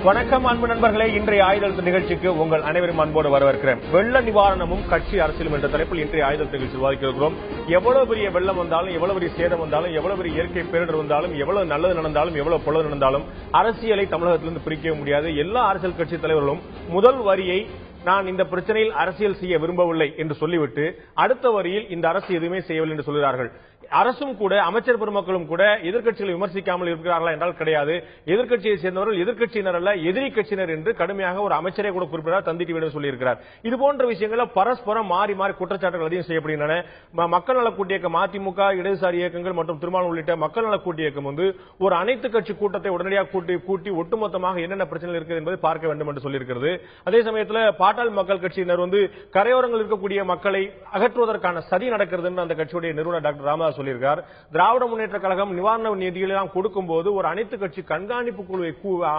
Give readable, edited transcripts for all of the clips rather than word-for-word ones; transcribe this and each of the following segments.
வணக்கம் அன்பு நண்பர்களே, இன்றைய ஆயுத நிகழ்ச்சிக்கு உங்கள் அனைவரும் அன்போடு வரவேற்கிறேன். வெள்ள நிவாரணமும் கட்சி அரசியலும் என்ற தலைப்பில் இன்றைய ஆயுத நிகழ்ச்சி விவாதிக்கிறோம். எவ்வளவு பெரிய வெள்ளம் வந்தாலும், எவ்வளவு பெரிய சேதம் வந்தாலும், எவ்வளவு பெரிய இயற்கை பேரிடர் வந்தாலும், எவ்வளவு நல்லது நடந்தாலும், எவ்வளவு பொழுது நடந்தாலும் அரசியலை தமிழகத்திலிருந்து பிரிக்கவே முடியாது. எல்லா அரசியல் கட்சி தலைவர்களும் முதல் வரியை நான் இந்த பிரச்சனையில் அரசியல் செய்ய விரும்பவில்லை என்று சொல்லிவிட்டு அடுத்த வரியில் இந்த அரசு எதுவுமே செய்யவில்லை என்று சொல்கிறார்கள். அரசும் கூட அமைச்சர் பெருமக்களும் கூட எதிர்க்கட்சிகளை விமர்சிக்காமல் இருக்கிறார்களா என்றால் கிடையாது. எதிர்க்கட்சியை சேர்ந்தவர்கள் எதிர்க்கட்சியினர் அல்ல, எதிரி கட்சியினர் என்று கடுமையாக ஒரு அமைச்சரை கூட குறிப்பிட்டார், தந்தி டிவியிடம் சொல்லியிருக்கிறார். இது போன்ற விஷயங்கள் பரஸ்பரம் மாறி மாறி குற்றச்சாட்டுகள் அதிகம் செய்யப்படுகின்றன. மக்கள் நல கூட்டு இயக்கம், அதிமுக, இடதுசாரி இயக்கங்கள் மற்றும் திருமாவளவன் உள்ளிட்ட மக்கள் நல கூட்டு இயக்கம் ஒரு அனைத்து கட்சி கூட்டத்தை உடனடியாக கூட்டி ஒட்டுமொத்தமாக என்னென்ன பிரச்சனை இருக்குது என்பதை பார்க்க வேண்டும் என்று சொல்லியிருக்கிறது. அதே சமயத்தில் பாட்டாளி மக்கள் கட்சியினர் கரையோரங்கள் இருக்கக்கூடிய மக்களை அகற்றுவதற்கான சதி நடக்கிறது என்று அந்த கட்சியுடைய நிறுவனர் டாக்டர் ராமதாஸ் சொல்லியிருக்கார். திராவிட முன்னேற்ற கழகம் நிவாரண நிதிகளை கொடுக்கும் போது ஒரு அனைத்து கட்சி கண்காணிப்பு குழுவை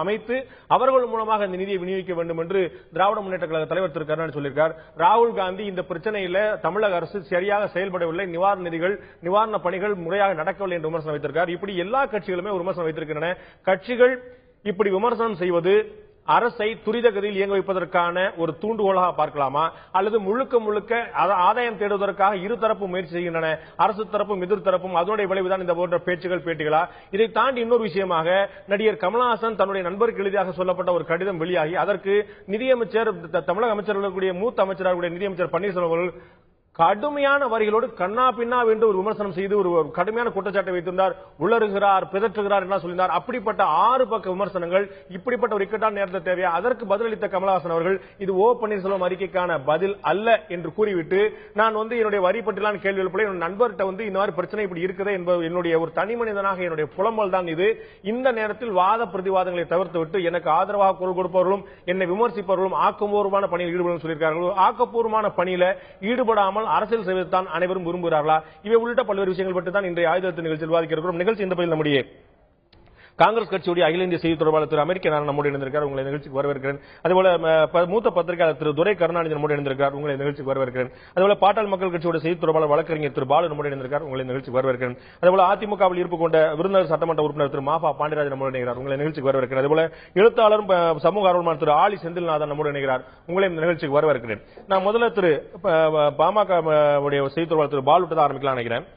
அமைத்து அவர்கள் மூலமாக இந்த நிதியை விநியோகிக்க வேண்டும் என்று திராவிட முன்னேற்ற கழக தலைவர் திரு கருணாநிதி சொல்லியிருக்கார். ராகுல் காந்தி இந்த பிரச்சனையில் தமிழக அரசு சரியாக செயல்படவில்லை, நிவாரண பணிகள் முறையாக நடக்கவில்லை என்று விமர்சனம் வைத்திருக்கார். இப்படி எல்லா கட்சிகளுமே விமர்சனம் வைத்திருக்கின்றன. கட்சிகள் இப்படி விமர்சனம் செய்வது அரசை துரிதகதியில் இயங்க வைப்பதற்கான ஒரு தூண்டுகோலாக பார்க்கலாமா, அல்லது முழுக்க ஆதாயம் தேடுவதற்காக இருதரப்பும் முயற்சி செய்கின்றன, அரசு தரப்பும் எதிர்த்தரப்பும், அதனுடைய விளைவுதான் இந்த போன்ற பேட்டிகளா? இதை தாண்டி இன்னொரு விஷயமாக நடிகர் கமலஹாசன் தன்னுடைய நண்பருக்கு எளிதாக சொல்லப்பட்ட ஒரு கடிதம் வெளியாகி அதற்கு நிதியமைச்சர், தமிழக அமைச்சர்களுடைய மூத்த அமைச்சராக நிதியமைச்சர் பன்னீர்செல்வம் அவர்கள் கடுமையான வரிகளோடு கண்ணா பின்னா என்று ஒரு விமர்சனம் செய்து ஒரு கடுமையான குற்றச்சாட்டை வைத்திருந்தார். உளறுகிறார், பிதற்றுகிறார் என்று சொல்லினார். அப்படிப்பட்ட 6 பக்க விமர்சனங்கள் இப்படிப்பட்ட ஒரு இக்கட்டான நேரத்தில் தேவையா? அதற்கு பதிலளித்த கமலஹாசன் அவர்கள் இது ஓ பன்னீர்செல்வம் அறிக்கைக்கான பதில் அல்ல என்று கூறிவிட்டு, நான் என்னுடைய வரி பற்றிலான கேள்வி எழுப்பல, என்னுடைய நண்பர்கிட்ட இந்த மாதிரி பிரச்சனை இப்படி இருக்குது என்பது என்னுடைய ஒரு தனி மனிதனாக என்னுடைய புலம்பல் தான் இது. இந்த நேரத்தில் வாத பிரதிவாதங்களை தவிர்த்து விட்டு எனக்கு ஆதரவாக குரல் கொடுப்பவர்களும் என்னை விமர்சிப்பவர்களும் ஆக்கப்பூர்வமான பணியில் ஈடுபடும் சொல்லியிருக்கார்கள். ஆக்கப்பூர்வமான பணியில ஈடுபடாமல் அரசியல் செய்வதுதான் அனைவரும் விரும்புகிறார்களா? இவை உள்ளிட்ட பல்வேறு விஷயங்கள் பற்றி தான் இன்றைய ஆயுதத்தின் நிகழ்ச்சியில் விவாதிக்கிறோம். நிகழ்ச்சி இந்த பதில் நம்முடைய காங்கிரஸ் கட்சியுடைய அகில இந்திய செய்தி தொடர்பாளர் திரு அமெரிக்க நான் நம்முடைய இணைந்திருக்கிறார், உங்களை நிகழ்ச்சிக்கு வரவேற்கிறேன். அதுபோல மூத்த பத்திரிகையாளர் திரு துரை கருணாநிதி நம்முடைய இணைந்திருக்கிறார், உங்களை நிகழ்ச்சிக்கு வரவேற்கிறேன். அதுபோல பாட்டாளி மக்கள் கட்சியுடைய செய்தி தொடர்பாளர் வழக்கறிஞர் திரு பாலு நம்முடைய இணைந்திருக்கிறார், உங்களை நிகழ்ச்சிக்கு வரவேற்கிறேன். அதுபோல அதிமுகவில் ஈர்ப்பு கொண்ட விருதுநகர் சட்டமன்ற உறுப்பினர் திரு மாபா பாண்டியராஜன் நம்முடைய இணைகிறார், உங்களை நிகழ்ச்சிக்கு வரவேற்கிறேன். அதுபோல எழுத்தாளரும் சமூக ஆர்வலர் திரு ஆலி செந்தில்நாதன் நம்முடைய இணைகிறார், உங்களை நிகழ்ச்சிக்கு வரவேற்கிறேன். நான் முதல்ல திரு பாமக செய்தி தொடர்பாளர் திரு பாலுட்டு தான் ஆரம்பிக்கலாம் நினைக்கிறேன்.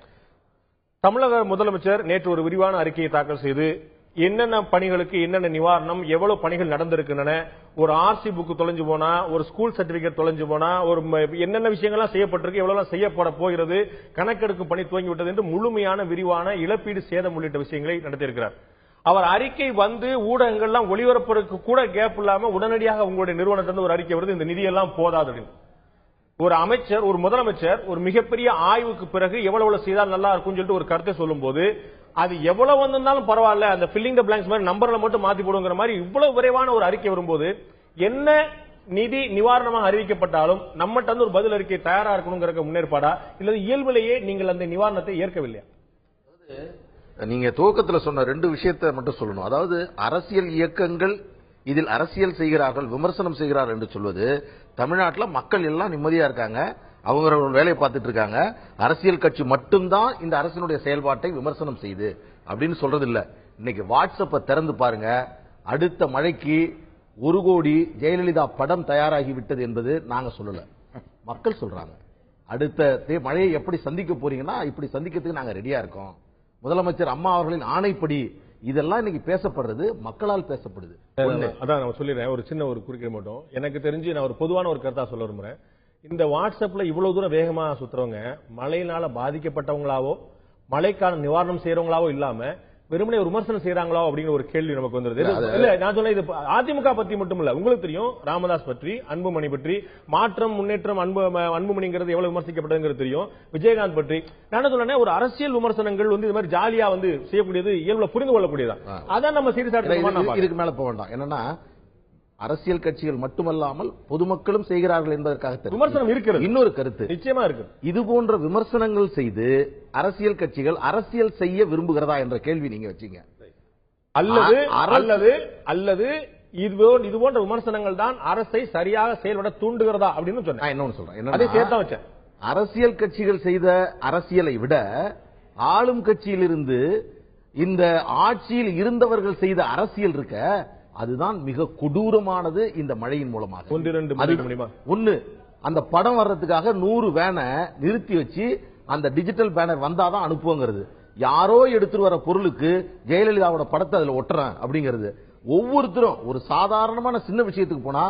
தமிழக முதலமைச்சர் நேற்று ஒரு விரிவான அறிக்கையை தாக்கல் செய்து என்னென்ன பணிகளுக்கு என்னென்ன நிவாரணம், எவ்வளவு பணிகள் நடந்திருக்கின்றன, ஒரு ஆர்சி புக் தொலைஞ்சு போனா, ஒரு ஸ்கூல் சர்டிபிகேட் தொலைஞ்சு போனா, ஒரு என்னென்ன விஷயங்கள்லாம் செய்யப்பட்டிருக்கு, எவ்வளவு செய்யப்பட போகிறது, கணக்கெடுக்கும் பணி துவங்கிவிட்டது என்று முழுமையான விரிவான இழப்பீடு சேதம் உள்ளிட்ட விஷயங்களை நடத்தியிருக்கிறார். அவர் அறிக்கை ஊடகங்கள்லாம் ஒளிபரப்புறதுக்கு கூட கேப் இல்லாம உடனடியாக உங்களுடைய நிறுவனத்திலிருந்து ஒரு அறிக்கை வருது, இந்த நிதியெல்லாம் போதாது. ஒரு அமைச்சர், ஒரு முதலமைச்சர் ஒரு மிகப்பெரிய ஆய்வுக்கு பிறகு எவ்வளவு செய்தால் நல்லா இருக்கும் சொல்லிட்டு ஒரு கருத்தை சொல்லும் போது அது எவ்வளவு வந்திருந்தாலும் பரவாயில்ல, அந்த ஃபில்லிங் த பிளாங்க்ஸ் மாதிரி நம்பர்ல மட்டும் மாத்தி போடுங்கிற மாதிரி இவ்வளவு விரைவான ஒரு அறிக்கை வரும்போது என்ன நிதி நிவாரணமாக அறிவிக்கப்பட்டாலும் நம்மகிட்ட ஒரு பதில் அறிக்கை தயாரா இருக்கணுங்கிற முன்னேற்பாடா இல்ல இயல்பிலேயே நீங்கள் அந்த நிவாரணத்தை ஏற்கவில்லையா? நீங்க துவக்கத்தில் சொன்ன 2 விஷயத்தை மட்டும் சொல்லணும். அதாவது அரசியல் இயக்கங்கள் இதில் அரசியல் செய்கிறார்கள், விமர்சனம் செய்கிறார்கள் என்று சொல்வது, தமிழ்நாட்டில் மக்கள் எல்லாம் நிம்மதியா இருக்காங்க, அவங்க வேலையை பார்த்துட்டு இருக்காங்க, அரசியல் கட்சி மட்டும்தான் இந்த அரசினுடைய செயல்பாட்டை விமர்சனம் செய்து அப்படின்னு சொல்றது இல்ல. இன்னைக்கு வாட்ஸ்அப்பை திறந்து பாருங்க, அடுத்த மழைக்கு 1 கோடி ஜெயலலிதா படம் தயாராகி விட்டது என்பது நாங்க சொல்லல, மக்கள் சொல்றாங்க. அடுத்த மழையை எப்படி சந்திக்க போறீங்கன்னா இப்படி சந்திக்கிறதுக்கு நாங்க ரெடியா இருக்கோம். முதலமைச்சர் அம்மா அவர்களின் ஆணைப்படி இதெல்லாம் இன்னைக்கு பேசப்படுறது, மக்களால் பேசப்படுது. அதான் நான் சொல்லிடுறேன், ஒரு சின்ன ஒரு குறுக்கீடு மட்டும். எனக்கு தெரிஞ்சு நான் ஒரு பொதுவான ஒரு கருத்தா சொல்ல விரும்புறேன். இந்த வாட்ஸ்அப்ல இவ்வளவு தூரம் வேகமா சுத்துறவங்க மழையினால பாதிக்கப்பட்டவங்களாவோ மழைக்கான நிவாரணம் செய்யறவங்களாவோ இல்லாம வெறுமனே ஒரு விமர்சனம் செய்யறாங்களோ அப்படிங்கிற ஒரு கேள்வி நமக்கு வந்துருது. இல்ல நான் சொன்ன இது அதிமுக பத்தி மட்டும் இல்ல, உங்களுக்கு தெரியும் ராமதாஸ் பற்றி, அன்புமணி பற்றி, மாற்றம் முன்னேற்றம் அன்புமணிங்கிறது எவ்வளவு விமர்சிக்கப்பட்டதுங்கிறது தெரியும், விஜயகாந்த் பற்றி. நான் சொன்னேன் ஒரு அரசியல் விமர்சனங்கள் இது மாதிரி ஜாலியா செய்யக்கூடியது, இயல்புல புரிந்து கொள்ளக்கூடியதா, அதான் நம்ம சீரியஸா இதுக்கு மேல போக வேண்டாம். என்னன்னா அரசியல் கட்சிகள் மட்டுமல்லாமல் பொதுமக்களும் செய்கிறார்கள் என்பதற்காக விமர்சனம் இருக்கிறது. இன்னொரு கருத்து நிச்சயமா இருக்கு, இது போன்ற விமர்சனங்கள் செய்து அரசியல் கட்சிகள் அரசியல் செய்ய விரும்புகிறதா என்ற கேள்வி நீங்க வச்சீங்க. அல்லது இது போன்ற விமர்சனங்கள் தான் அரசை சரியாக செயல்பட தூண்டுகிறதா அப்படின்னு சொன்னேன். இன்னொன்னு சொல்றேன், அதை சேர்த்தா வச்சேன். அரசியல் கட்சிகள் செய்த அரசியலை விட ஆளும் கட்சியிலிருந்து இந்த ஆட்சியில் இருந்தவர்கள் செய்த அரசியல் இருக்க, அதுதான் மிக கொடூரமானது. இந்த மழையின் மூலமாக ஒன்று அந்த படம் வர்றதுக்காக 100 வேனை நிறுத்தி வச்சு அந்த டிஜிட்டல் பேனர் வந்தாதான் அனுப்புங்கிறது. யாரோ எடுத்துட்டு வர பொருளுக்கு ஜெயலலிதாவோட படத்தை அதுல ஒட்டுறேன் அப்படிங்கிறது. ஒவ்வொருத்தரும் ஒரு சாதாரணமான சின்ன விஷயத்துக்கு போனா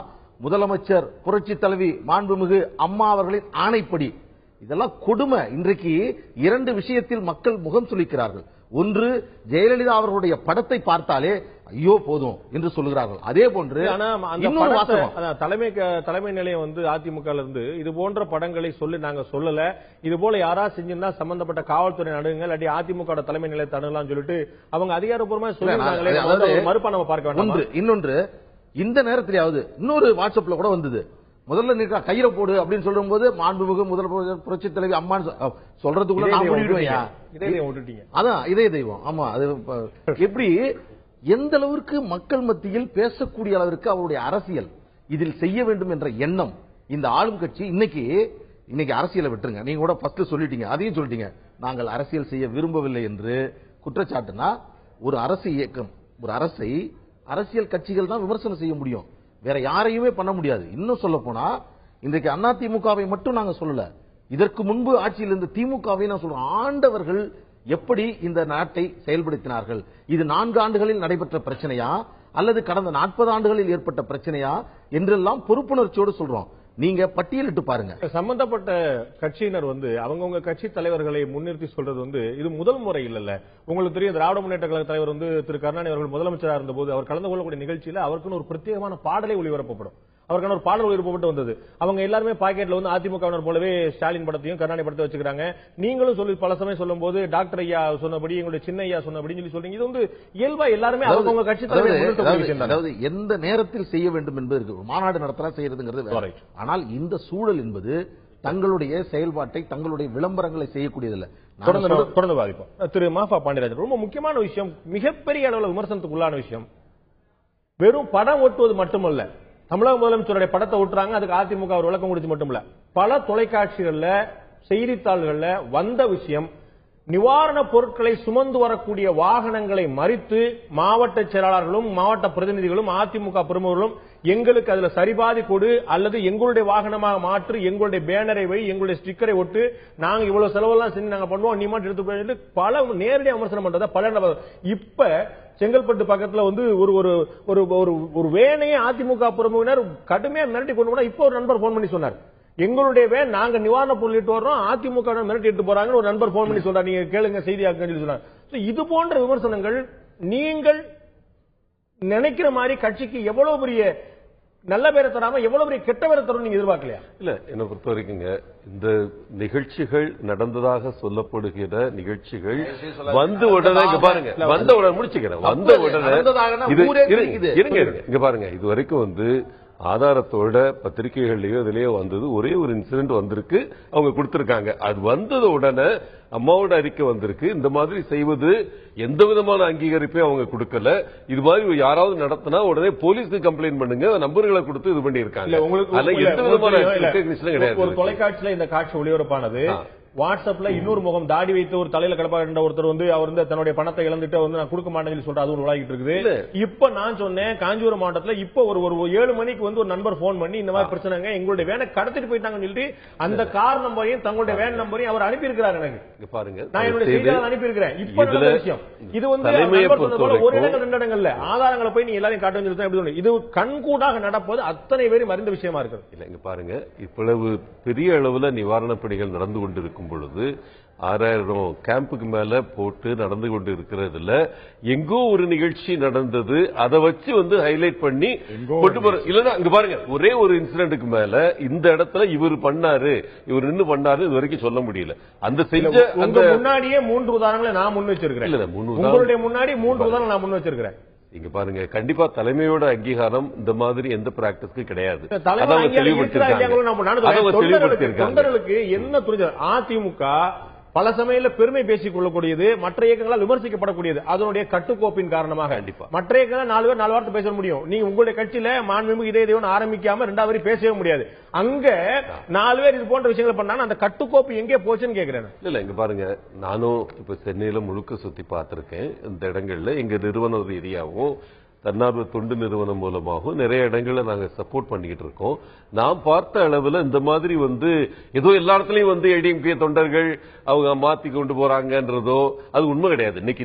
முதலமைச்சர் புரட்சி தலைவி மாண்புமிகு அம்மா அவர்களின் ஆணைப்படி இதெல்லாம் கொடுமை. இன்றைக்கு 2 விஷயத்தில் மக்கள் முகம் சுளிக்கிறார்கள். ஒன்று, ஜெயலலிதா அவர்களுடைய படத்தை பார்த்தாலே ஐயோ போதும் என்று சொல்லுகிறார்கள். அதே போன்று தலைமை நிலையம் வந்து அதிமுக இருந்து இது போன்ற படங்களை சொல்லி நாங்க சொல்லல, இது போல யாரா செஞ்சிருந்தா சம்பந்தப்பட்ட காவல்துறை நடுங்க இல்லாட்டி அதிமுக தலைமை நிலையத்தை அணுகலாம் சொல்லிட்டு அவங்க அதிகாரப்பூர்வமா சொல்லி மறுப்பா நம்ம பார்க்க வேண்டும். இன்னொன்று, இந்த நேரத்திலாவது இன்னொரு வாட்ஸ்அப்ல கூட வந்தது, முதல்ல நீ கையில போடு அப்படின்னு சொல்லும் போது மாண்புமிகு முதல் புரட்சி தலைவி அம்மா சொல்றதுக்குள்ள அதான் இதய தெய்வம். ஆமா, அது எப்படி எந்த அளவிற்கு மக்கள் மத்தியில் பேசக்கூடிய அளவிற்கு அவருடைய அரசியல் இதில் செய்ய வேண்டும் என்ற எண்ணம் இந்த ஆளும் கட்சி இன்னைக்கு அரசியலை விட்டுருங்க. நீங்க கூட ஃபர்ஸ்ட் சொல்லிட்டீங்க, அதையும் சொல்லிட்டீங்க, நாங்கள் அரசியல் செய்ய விரும்பவில்லை என்று குற்றச்சாட்டுனா ஒரு அரசு இயக்கம், ஒரு அரசை அரசியல் கட்சிகள் தான் விமர்சனம் செய்ய முடியும், வேற யாரையுமே பண்ண முடியாது. இன்னும் சொல்ல போனா இன்றைக்கு அதிமுகவை மட்டும் நாங்க சொல்லல, இதற்கு முன்பு ஆட்சியில் இருந்த திமுகவை நான் சொல்றோம். ஆண்டவர்கள் எப்படி இந்த நாட்டை செயல்படுத்தினார்கள்? இது 4 ஆண்டுகளில் நடைபெற்ற பிரச்சனையா அல்லது கடந்த 40 ஆண்டுகளில் ஏற்பட்ட பிரச்சனையா என்றெல்லாம் பொறுப்புணர்ச்சியோடு சொல்றோம். நீங்க பட்டியலிட்டு பாருங்க. சம்பந்தப்பட்ட கட்சியினர் வந்து அவங்கவுங்க கட்சி தலைவர்களை முன்னிறுத்தி சொல்றது வந்து இது முதல் முறை இல்ல. உங்களுக்கு தெரியும், திராவிட முன்னேற்ற கழக தலைவர் வந்து திரு கருணாநிதி அவர்கள் முதலமைச்சராக இருந்த போது அவர் கலந்து கொள்ளக்கூடிய நிகழ்ச்சியில அவருக்குன்னு ஒரு பிரத்யேகமான பாடலை ஒளிபரப்பப்படும். அவருக்கான ஒரு பாடல் ஒளிபரப்பப்பட்டு வந்தது. அவங்க எல்லாருமே பாக்கெட்ல வந்து அதிமுகவினர் போலவே ஸ்டாலின் படத்தையும் கருணாநிதி படத்தை வச்சுக்கிறாங்க. நீங்களும் சொல்லி பல சமயம் சொல்லும் போது டாக்டர் ஐயா சொன்னபடி எங்களுடைய சின்ன ஐயா சொன்னபடி சொல்லி சொல்றீங்க. இது வந்து இயல்பா எல்லாருமே அவங்க கட்சி தலைவர் அதாவது எந்த நேரத்தில் செய்ய வேண்டும் என்பது மாநாடு நடத்தலாம் செய்யறதுங்கிறது. ஆனால் இந்த சூழல் என்பது தங்களுடைய செயல்பாட்டை தங்களுடைய விளம்பரங்களை செய்யக்கூடியதில்லை. தொடர்ந்து பாதிப்போம். திரு மாஃபா பாண்டியராஜன், ரொம்ப முக்கியமான விஷயம், மிகப்பெரிய அளவில் விமர்சனத்துக்கு உள்ளான விஷயம், வெறும் படம் ஓட்டுவது மட்டுமல்ல, தமிழக முதலமைச்சருடைய படத்தை ஓட்டுறாங்க, அதுக்கு அதிமுக ஒரு விளக்கம் கொடுத்து மட்டுமல்ல, பல தொலைக்காட்சிகள்ல செய்தித்தாள்கள்ல வந்த விஷயம், நிவாரண பொருட்களை சுமந்து வரக்கூடிய வாகனங்களை மறித்து மாவட்ட செயலாளர்களும் மாவட்ட பிரதிநிதிகளும் அதிமுக பிரமுகர்களும் எங்களுக்கு அதுல சரிபாதி கொடு அல்லது எங்களுடைய வாகனமாக மாற்று, எங்களுடைய பேனரை வை, எங்களுடைய ஸ்டிக்கரை ஒட்டு, நாங்க இவ்வளவு செலவெல்லாம் செஞ்சு நாங்க பண்ணுவோம், நீ மாட்டு எடுத்து பல நேரடியாக விமர்சனம் பண்றத பல. இப்ப செங்கல்பட்டு பக்கத்துல வந்து ஒரு வேனையே அதிமுக பிரமுகர் கடுமையா மிரட்டி கொண்டு போனா, இப்ப ஒரு நண்பர் போன் பண்ணி சொன்னார், எங்களுடைய வேன் நாங்க நிவாரண பொருள் இட்டு வர்றோம், அதிமுக மிரட்டி இட்டு போறாங்கன்னு ஒரு நண்பர் போன் பண்ணி சொல்றாரு, நீங்க கேளுங்க செய்தியாக்க சொன்னார். இது போன்ற விமர்சனங்கள் நீங்கள் நினைக்கிற மாதிரி கட்சிக்கு எவ்வளவு பெரிய நல்ல பேரை தராம எவ்வளவு பெரிய கெட்ட பேரை தரும் நீங்க எதிர்பார்க்கலையா? இல்ல, என்ன பொறுத்த வரைக்குங்க இந்த நிகழ்ச்சிகள் நடந்ததாக சொல்லப்படுகிற நிகழ்ச்சிகள் வந்த உடனே பாருங்க, வந்த உடனே முடிச்சுக்கிறேன், வந்த உடனே இங்க பாருங்க, இது வரைக்கும் வந்து ஆதாரத்தோட பத்திரிகைகள்லயோ இதுலயோ வந்தது ஒரே ஒரு இன்சிடென்ட் வந்திருக்கு, அவங்க கொடுத்திருக்காங்க. அது வந்தது உடனே அம்மாவோட அறிக்கை வந்திருக்கு. இந்த மாதிரி செய்வது எந்த விதமான அங்கீகரிப்பையும் அவங்க கொடுக்கல. இது மாதிரி யாராவது நடத்தினா உடனே போலீஸ்க்கு கம்ப்ளைண்ட் பண்ணுங்க, நம்பர்களை கொடுத்து இது பண்ணி இருக்காங்க. எந்த விதமான கிடையாது. ஒரு தொலைக்காட்சியில இந்த காட்சி ஒளிபரப்பானது, வாட்ஸ்அப்ல இன்னொரு முகம் தாடி வைத்து ஒரு தலையில கடப்பாக ஒருத்தர் வந்து அவர் வந்து தன்னுடைய பணத்தை இழந்துட்டு வந்து நான் கொடுக்க மாட்டேன்னு சொல்லிட்டு அதுவும் உலாகிட்டு இருக்குது. இப்ப நான் சொன்னேன், காஞ்சிபுரம் மாவட்டத்துல இப்ப ஒரு 7 மணிக்கு வந்து ஒரு நண்பர் போன் பண்ணி இந்த மாதிரி பிரச்சனைங்க, எங்களுடைய வேனை கடத்திட்டு போயிட்டாங்கன்னு சொல்லிட்டு அந்த கார் நம்பரையும் தங்களுடைய வேன் நம்பரையும் அவர் அனுப்பி இருக்கிறாரு. எனக்கு பாருங்க, நான் என்னுடைய செய்தியாளர் அனுப்பி இருக்கிறேன். இப்ப நல்ல விஷயம், இது வந்து ஒரு இடங்கள் 2 இடங்கள்ல ஆதாரங்களை போய் நீங்க எல்லாரையும் காட்ட சொல்லி இது கண்கூடாக நடப்பது அத்தனை பேரும் அறிந்த விஷயமா இருக்கு. இல்ல, இங்க பாருங்க, இவ்வளவு பெரிய அளவுல நிவாரணப் பணிகள் நடந்து கொண்டிருக்கும் பொழுது 6000 கேம்புக்கு மேல போட்டு நடந்து கொண்டு இருக்கிறதுல எங்கோ ஒரு நிகழ்ச்சி நடந்தது, அதை வச்சு வந்து ஹைலைட் பண்ணி கொண்டு போற இல்லன்னா, இங்க பாருங்க, ஒரே ஒரு இன்சிடென்ட்க்கு மேல இந்த இடத்துல இவர் பண்ணாரு, இவர் நின்று பண்ணாரு, இது வரைக்கும் சொல்ல முடியல. அந்த செஞ்ச அந்த முன்னாடியே 3 உதாரணங்களை நான் முன் வச்சிருக்கிறேன். இல்ல, உங்களுடைய முன்னாடி 3 உதாரணம் நான் முன் வச்சிருக்கிறேன். இங்க பாருங்க, கண்டிப்பா தலைமையோட அங்கீகாரம் இந்த மாதிரி எந்த பிராக்டிஸ்க்கு கிடையாது. தொண்டர்களுக்கு என்ன புரிஞ்சது, அதிமுக பல சமயத்தில் பெருமை பேசிக் கொள்ளக்கூடியது, மற்ற இயக்கங்களால் விமர்சிக்கப்படக்கூடியது, அதனுடைய கட்டுக்கோப்பின் காரணமாக. கண்டிப்பா மற்ற இயக்கங்கள் 4 பேர் 4 வார்த்தை பேச முடியும். நீங்க உங்களுடைய கட்சியில மாண்புமிகு இதய தெய்வம் ஆரம்பிக்காம 2வது பேசவே முடியாது. அங்க 4 பேர் இது போன்ற விஷயங்கள் பண்ணா அந்த கட்டுக்கோப்பு எங்கே போச்சுன்னு கேக்குறேன். இல்ல, இங்க பாருங்க, நானும் இப்ப சென்னையில முழுக்க சுத்தி பார்த்திருக்கேன். இந்த இடங்கள்ல எங்க நிறுவன ரீதியாகவும் தன்னார்வ தொண்டு நிறுவனம் மூலமாகவும் நிறைய இடங்களை நாங்க சப்போர்ட் பண்ணிக்கிட்டு இருக்கோம். நாம் பார்த்த அளவுல இந்த மாதிரி ஏதோ எல்லா இடத்துலயும் ஏடிஎம்கே தொண்டர்கள் அவங்க மாத்தி கொண்டு போறாங்கன்றதோ அது உண்மை கிடையாது. இன்னைக்கு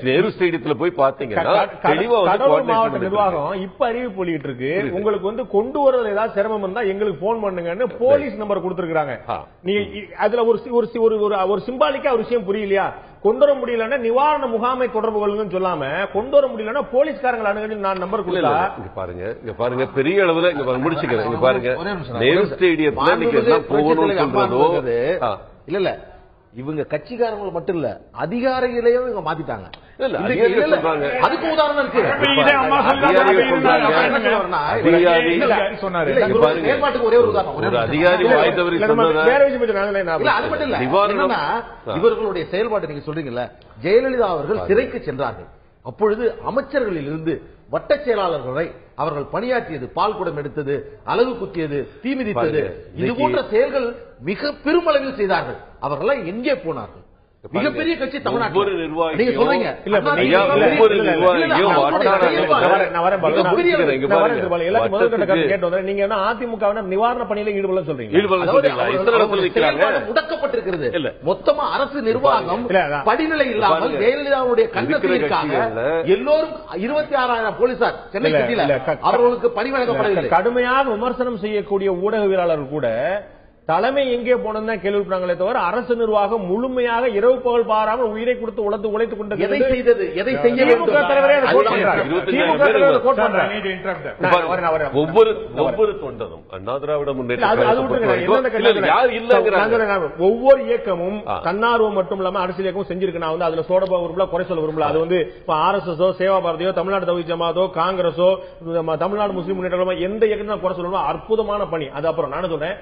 நேரு ஸ்டேடியத்துல போய் பாத்தீங்கன்னா தெளிவா மாவட்ட நிர்வாகம் இப்ப அறிவிப்பு வெளியிட்டு இருக்கு. உங்களுக்கு கொண்டு வரது ஏதாவது சிரமம் இருந்தா எங்களுக்கு போன் பண்ணுங்கன்னு போலீஸ் நம்பர் கொடுத்திருக்காங்க. நீங்க அதுல ஒரு சிம்பாலிக்கா ஒரு விஷயம் புரியலையா? கொண்டு வர முடியலன்னா நிவாரண முகாமை தொடர்பு கொள்ளுங்கன்னு சொல்லாம கொண்டு வர முடியலன்னா போலீஸ்காரங்களை அணுகி நான் நம்பர் கொடுத்தா பாருங்க பெரிய அளவுல முடிச்சுக்கிறேன். இங்க பாருங்க நேரு ஸ்டேடியத்துல நீங்க எல்லாம் போகணும்னு சொல்றதோ இல்ல இவங்க கட்சிக்காரங்க மட்டும் இல்ல அதிகாரிகளையும் இவங்க மாத்திட்டாங்க. அதுக்கு உதாரணம் இருக்கு. ஒரே ஒரு உதாரணம் அதிகாரி இவர்களுடைய செயல்பாட்டை நீங்க சொல்றீங்கல்ல, ஜெயலலிதா அவர்கள் சிறைக்கு சென்றார்கள். அப்பொழுது அமைச்சர்களில் இருந்து வட்ட செயலாளர்கள் வரை அவர்கள் பணியாற்றியது, பால் குடம் எடுத்தது, அலகு குத்தியது, தீ மிதித்தது, இது போன்ற செயல்கள் மிக பெருமளவில் செய்தார்கள். அவர்கள் எங்கே போனார்கள்? மிகப்பெரிய கட்சி தமிழ்நாட்டில் நீங்க சொல்றீங்க. நீங்க அதிமுக நிவாரண பணியில ஈடுபட சொல்றீங்க. முடக்கப்பட்டிருக்கிறது மொத்தமா அரசு நிர்வாகம் படிநிலை இல்லாமல் ஜெயலலிதாவுடைய கண்ணத்திற்காக எல்லோரும் 26,000 போலீசார் சென்னை சிட்டியில் அவர்களுக்கு பணி வழங்கப்படவில்லை. கடுமையாக விமர்சனம் செய்யக்கூடிய ஊடகவியலாளர்கள் கூட தலைமை எங்கே போனது கேள்விப்பட்டாங்களே தவிர அரசு நிர்வாகம் முழுமையாக இரவு பகல் பாராமல் உயிரை கொடுத்து உழைத்துக் கொண்டது. எதை செய்தது, எதை செய்ய ஒவ்வொரு தொண்டனும் அண்ணா திராவிட முன்னேற்ற ஒவ்வொரு இயக்கமும் தன்னார்வம் மட்டும் இல்லாம அரசியல் இயக்கம் செஞ்சிருக்கு. நான் அதுல சோடபா விரும்பல, குறை சொல்ல விரும்பல. அது RSSஓ, சேவா பாரதியோ, தமிழ்நாடு தவ்ஹீத் ஜமாத்தோ, காங்கிரஸோ, தமிழ்நாடு முஸ்லீம் முன்னேற்ற எந்த இயக்கம் குறை சொல்லணும், அற்புதமான பணி அது. அப்புறம் நான் சொன்னேன்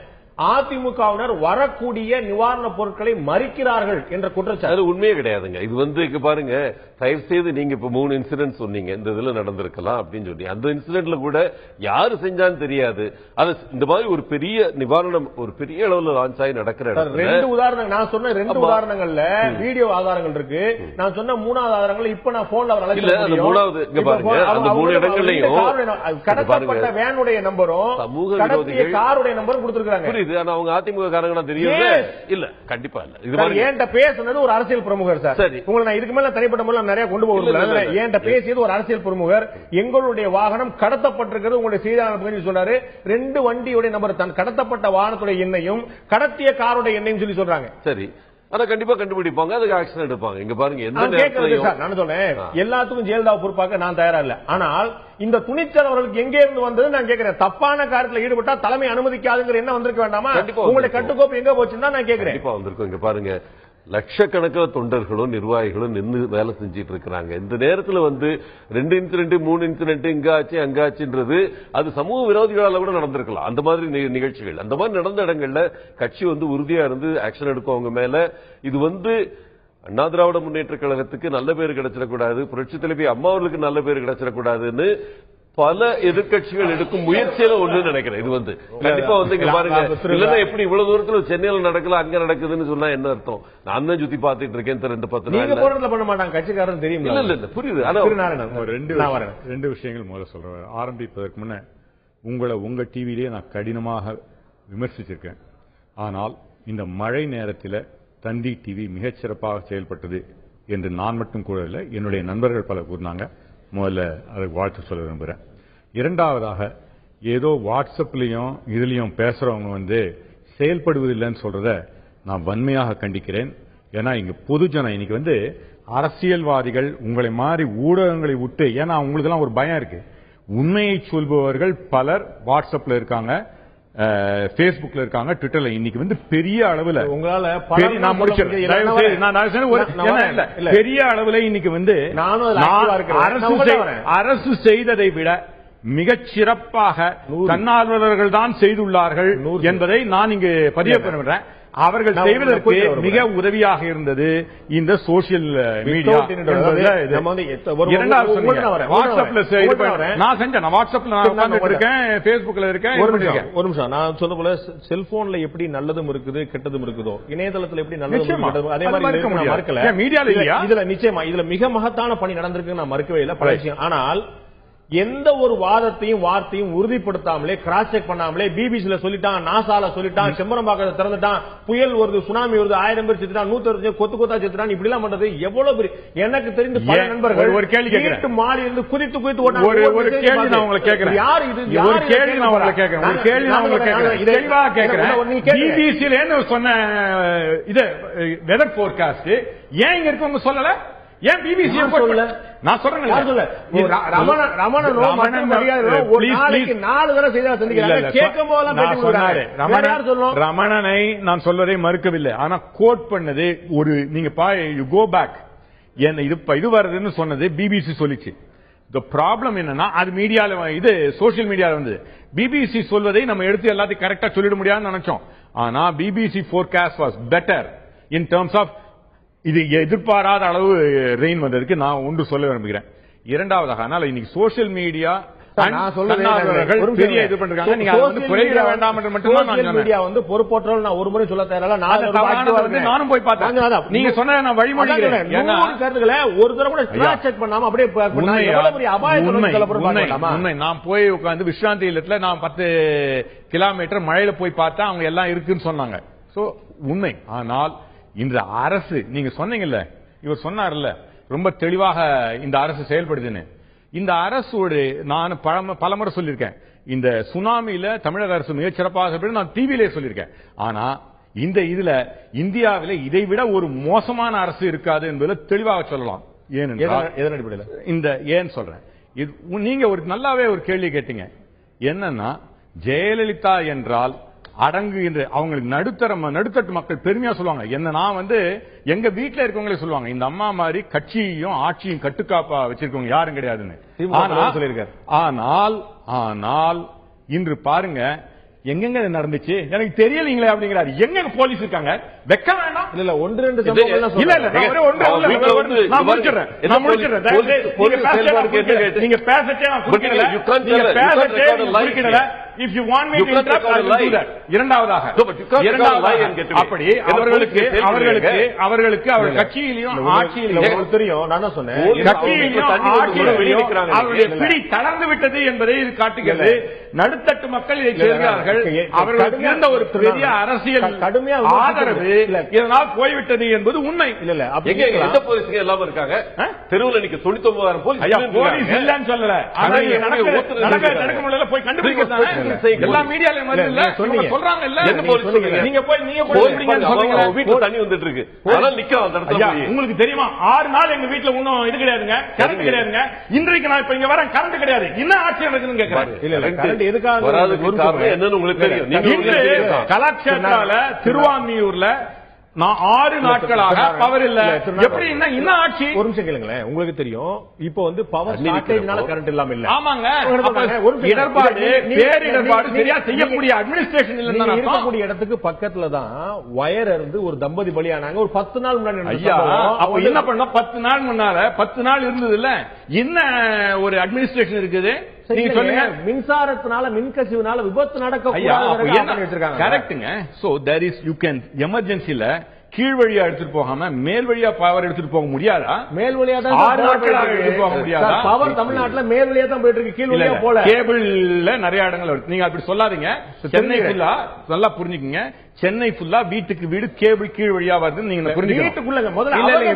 அதிமுகவினர் வரக்கூடிய நிவாரண பொருட்களை மறிக்கிறார்கள் என்ற குற்றச்சாட்டு உண்மையே கிடையாதுங்க. இது பாருங்க, தயவு செய்து நீங்க இப்ப 3 இன்சிடென்ட் சொன்னீங்க, இந்த இதுல நடந்திருக்கலாம் அப்படின்னு சொல்லி. அந்த இன்சிடென்ட்ல கூட யாரு செஞ்சான்னு தெரியாது. அது இந்த மாதிரி ஒரு பெரிய நிவாரணம் ஒரு பெரிய அளவுல லான்ச் ஆகி நடக்கிற இடத்துல 2 உதாரணங்கள் நான் சொன்ன 2 உதாரணங்கள்ல வீடியோ ஆதாரங்கள் இருக்கு. நான் சொன்ன 3வது ஆதாரங்கள் இப்ப நான் போன்ல இல்ல. அந்த 3வது இங்க பாருங்க, அந்த 3 இடங்கள்லயும் கடத்தப்பட்ட வேனுடைய நம்பரும் சமூக கடத்திய காருடைய நம்பரும் கொடுத்திருக்காங்க. ஆனா அவங்க அதிமுக காரங்க தெரியும் இல்ல, கண்டிப்பா இல்ல. இது ஏன்ட்ட பேசுனது ஒரு அரசியல் பிரமுகர் சார். உங்களை நான் இதுக்கு மேல தனிப்பட்ட முறையில் நிறைய கொண்டு போக ஏன்ட்ட பேசியது ஒரு அரசியல் பிரமுகர். எங்களுடைய வாகனம் கடத்தப்பட்டிருக்கிறது உங்களுடைய செய்தியாளர் சொன்னாரு. 2 வண்டியுடைய நம்பர் தான் கடத்தப்பட்ட வாகனத்துடைய எண்ணையும் கடத்திய காருடைய எண்ணையும் சொல்லி சொல்றாங்க. சரி, ஆனா கண்டிப்பா கண்டுபிடிப்பாங்க, அதுக்கு ஆக்ஷன் எடுப்பாங்க. இங்க பாருங்க, நான் சொல்றேன் எல்லாத்துக்கும் ஜெயலலிதா பொறுப்பாக்க நான் தயாரா இல்ல. ஆனால் இந்த துணிச்சல் அவர்களுக்கு எங்கே இருந்து வந்தது நான் கேட்கிறேன். தப்பான காரியத்தில் ஈடுபட்டா தலைமை அனுமதிக்காதுங்கிற என்ன வந்திருக்க வேண்டாமா? உங்களுடைய கட்டுக்கோப்பு எங்க போச்சுன்னா நான் கேட்கிறேன். வந்திருக்கும். இங்க பாருங்க, லட்சக்கணக்கில் தொண்டர்களும் நிர்வாகிகளும் நின்று வேலை செஞ்சிட்டு இருக்கிறாங்க. இந்த நேரத்தில் 2 இன்சிடென்ட் 3 இன்சிடென்ட் இங்க ஆச்சு அங்க ஆச்சுன்றது அது சமூக விரோதிகளால கூட நடந்திருக்கலாம். அந்த மாதிரி நிகழ்ச்சிகள், அந்த மாதிரி நடந்த இடங்கள்ல கட்சி உறுதியா இருந்து ஆக்ஷன் எடுக்கும் அவங்க மேல. இது அண்ணா திராவிட முன்னேற்ற கழகத்துக்கு நல்ல பேர் கிடைச்சிடக்கூடாது, புரட்சி தலைவி அம்மா அவர்களுக்கு நல்ல பேர் கிடைச்சிடக்கூடாதுன்னு பல எதிர்கட்சிகள் எடுக்கும் முயற்சியில ஒண்ணு நினைக்கிறேன். இது கண்டிப்பா இங்க பாருங்க, இல்லன்னா எப்படி இவ்வளவு தூரத்துல சென்னையில நடக்கல அங்க நடக்குதுன்னு சொன்னா என்ன அர்த்தம்? நான் தான் சுத்தி பாத்துட்டு இருக்கேன். 2-10 நாள் பண்ண மாட்டாங்க கட்சிக்காரன் தெரியும். இல்ல புரியுது. ஆனா 2 விஷயங்கள் முதல்ல சொல்றேன். ஆரம்பிப்பதற்கு முன்ன உங்க டிவிலேயே நான் கடினமாக விமர்சிச்சிருக்கேன். ஆனால் இந்த மழை நேரத்தில் தந்தி டிவி மிகச்சிறப்பாக செயல்பட்டது என்று நான் மட்டும் கூறவில்லை, என்னுடைய நண்பர்கள் பலர் கூறினாங்க. முதல்ல அதுக்கு வாழ்த்து சொல்ல விரும்புகிறேன். 2வதாக ஏதோ வாட்ஸ்அப்லயும் இதுலயும் பேசுறவங்க செயல்படுவதில்லைன்னு சொல்றத நான் வன்மையாக கண்டிக்கிறேன். ஏன்னா இங்க பொதுஜனம் இன்னைக்கு அரசியல்வாதிகள் உங்களை மாதிரி ஊடகங்களை விட்டு, ஏன்னா உங்களுக்கெல்லாம் ஒரு பயம் இருக்கு. உண்மையை சொல்பவர்கள் பலர் வாட்ஸ்அப்ல இருக்காங்க, பேஸ்புக்ல இருக்காங்க, ட்விட்டர்ல. இன்னைக்கு பெரிய அளவுல உங்களால பெரிய அளவுல இன்னைக்கு அரசு செய்ததை விட மிகச் சிறப்பாக தன்னார்வலர்கள் தான் செய்துள்ளார்கள் என்பதை நான் இங்கு பதிவு பண்ணுறேன். அவர்கள் செய்வதற்கு மிக உதவியாக இருந்தது இந்த சோசியல் மீடியா. நான் செஞ்சேன், வாட்ஸ்அப்ல இருக்கேன், பேஸ்புக்ல இருக்கேன். ஒரு நிமிஷம், நான் சொன்ன போல செல்போன்ல எப்படி நல்லதும் இருக்குது கெட்டதும் இருக்குதோ, இணையதளத்தில் எப்படி நல்லதும் அதே மாதிரி மறுக்கல. மீடியால இல்லையா? இதுல நிச்சயமா இதுல மிக மகத்தான பணி நடந்திருக்கு, நான் மறுக்கவே இல்லை பல விஷயம். ஆனால் எந்த ஒரு வாதத்தையும் வார்த்தையும் உறுதிப்படுத்தாமலே, கிராஸ் செக் பண்ணாமலே, பிபிசில சொல்லிட்டான், நாசால சொல்லிட்டான், செம்பரம்பாக்கத்தை திறந்துட்டான், புயல் வருது, சுனாமி வருது, 1000 பேர் செத்துட்டான், 160 கொத்து கொத்தா செத்துட்டான், இப்படி எல்லாம் பண்றது எவ்வளவு பெரிய. எனக்கு தெரிந்து பல நண்பர்கள் ஒரு கேள்வி கேட்கிறேன், மாடி இருந்து குதித்து குதித்து ஓட்டாங்க. ஒரு கேள்வி நான் உங்களை கேட்கிறேன், யார் இது? ஒரு கேள்வி நான் உங்களை கேட்கிறேன், ஒரு கேள்வி நான் உங்களை கேட்கிறேன், தெளிவா கேட்கிறேன். பிபிசில சொன்ன இது வெதர் போர்காஸ்ட் ஏன் இங்க இருக்கவங்க சொல்லல? ஏன் பிபிசி சொல்லல? நான் சொல்றேன், ரமணனை நான் சொல்வதை மறுக்கவில்லை. ஆனா கோட் பண்ணது ஒரு நீங்க கோ பேக் இது வருதுன்னு சொன்னது பிபிசி சொல்லிச்சு. ப்ராப்ளம் என்னன்னா அது மீடியால, இது சோசியல் மீடியால வந்து பிபிசி சொல்வதை நம்ம எடுத்து எல்லாத்தையும் கரெக்டா சொல்லிட முடியாதுன்னு நினைச்சோம். ஆனா BBC forecast was better in terms of இது எதிர்பாராத அளவு ரெயின் வந்ததுக்கு நான் ஒன்று சொல்ல விரும்புகிறேன். இரண்டாவதாக, அதனால இன்னைக்கு சோசியல் மீடியா பெரிய இது பண்றாங்க. நீங்க வந்து குறையிட வேண்டாம் என்று மட்டும் தான் நான் மீடியா வந்து பொறுப்போற்றல் நான் ஒரு முறை சொல்ல தயாரா. நானும் போய் பார்த்தேன், நீங்க சொன்ன நான் வழிமொழிகிறேன். கருத்துக்களை ஒரு தடவை கூட கிராஸ் செக் பண்ணாம அப்படியே உண்மை. நான் போய் உட்கார்ந்து விஸ்ராந்தி இல்லத்துல நான் 10 கிலோமீட்டர் மழையில போய் பார்த்தா அவங்க எல்லாம் இருக்குன்னு சொன்னாங்க. சோ உண்மை. ஆனால் இந்த அரசு, நீங்க சொன்னீங்கல்ல, இவர் சொன்னார்ல ரொம்ப தெளிவாக இந்த அரசு செயல்படுதுன்னு. இந்த அரசோடு நான் பலமுறை சொல்லியிருக்கேன், இந்த சுனாமியில தமிழக அரசு மிகச் சிறப்பாக நான் டிவியிலே சொல்லியிருக்கேன். ஆனா இந்த இதுல இந்தியாவில இதைவிட ஒரு மோசமான அரசு இருக்காது என்பதில் தெளிவாக சொல்லலாம். ஏனென்றால் இந்த ஏன் சொல்றேன், நீங்க ஒரு நல்லாவே ஒரு கேள்வி கேட்டீங்க. என்னன்னா ஜெயலலிதா என்றால் அடங்கு என்று அவங்களுக்கு நடுத்தட்டு மக்கள் பெருமையா சொல்லுவாங்க. என்ன நான் வந்து எங்க வீட்டுல இருக்கவங்களே சொல்லுவாங்க, இந்த அம்மா மாதிரி கட்சியையும் ஆட்சியும் கட்டுக்காப்பா வச்சிருக்கவங்க யாரும் கிடையாதுன்னு. ஆனால் இன்று பாருங்க எங்கெங்க நடந்துச்சு எனக்கு தெரியலீங்களே அப்படிங்கிறாரு. எங்க போலீஸ் இருக்காங்க? வெக்க வேண்டாம். இல்ல ஒன்று ரெண்டு நீங்க பேசட்டே if you want me to interrupt, I will do that. இரண்டாவதாக அப்படி அவர்களுக்கு அவர் கட்சியிலையும் ஆட்சியிலையும் தெரியும். நான் தான் சொன்னேன், கட்சியிலையும் ஆட்சியிலையும் அவருடைய பிடி தளர்ந்து விட்டது என்பதை இது காட்டுகிறது. நடுத்தட்டு மக்கள் இதை செய்கிறார்கள். அவர்களுக்கு இருந்த ஒரு பெரிய அரசியல் கடுமையா ஆதரவு இதனால் போய்விட்டது என்பது உண்மை. இல்ல எந்த போலீஸுங்க எல்லாம் இருக்காங்க தெருவில் இன்னைக்கு 99,000 போலீஸ் இல்லன்னு சொல்லல. நடக்க முடியல, போய் கண்டுபிடிக்க எல்லா மீடியால சொல்றாங்க. இல்ல நீங்க போய் வீட்டுல தண்ணி வந்துட்டு இருக்கு, உங்களுக்கு தெரியுமா? 6 நாள் எங்க வீட்டுல இன்னும் இது கிடையாதுங்க, கரண்ட் கிடையாதுங்க. இன்றைக்கு நான் இப்ப இங்க வரேன், கரண்ட் கிடையாது. என்ன ஆட்சி நடக்குதுன்னு கேட்கிறேன். என்னன்னு உங்களுக்கு தெரியும். கலாட்சேத்திரால திருவான்மியூர்ல நான் 6 நாட்களாக பவர் இல்ல. எப்படி என்ன ஆட்சி? ஒரு நிமிஷம் கேளுங்களேன், உங்களுக்கு தெரியும். இப்போ வந்து பவர் ஷார்டேஜ்னால கரண்ட் இல்லாம இல்ல. ஆமாங்க, இடர்பாடு பேரிடர்பாடு சரியா செய்யக்கூடிய அட்மினிஸ்ட்ரேஷன் இல்ல. இருக்கக்கூடிய இடத்துக்கு பக்கத்துல தான் வயர் இருந்து ஒரு தம்பதி பலியானாங்க ஒரு 10 நாள் முன்னாடி. ஐயா அப்ப என்ன பண்ண? 10 நாள் முன்னால 10 நாள் இருந்தது இல்ல. என்ன ஒரு அட்மினிஸ்ட்ரேஷன் இருக்குது? நீங்க சொல்லுங்க. மின்சாரத்தினால மின்கசிவுனால விபத்து நடக்க கரெக்டுங்க. So there is you can எமர்ஜென்சில கீழ் வழியா எடுத்துட்டு போகாம மேல் வழியா பவர் எடுத்துட்டு போக முடியாதா? மேல் வழியா தான் 6 நாட்களாக எடுத்துட்டு போக முடியாதா? பவர் தமிழ்நாட்டுல மேல் வழியா தான் போயிட்டு இருக்கு, கீழ் வழியா போல. கேபிள்ல நிறைய இடங்கள் வருது. நீங்க அப்படி சொல்லாதீங்க. சென்னை ஃபுல்லா நல்லா புரிஞ்சுக்கங்க. சென்னை ஃபுல்லா வீட்டுக்கு வீடு கேபிள் கீழ் வழியா வருது. நீங்க புரிஞ்சுக்கங்க. வீட்டுக்குள்ள முதல்ல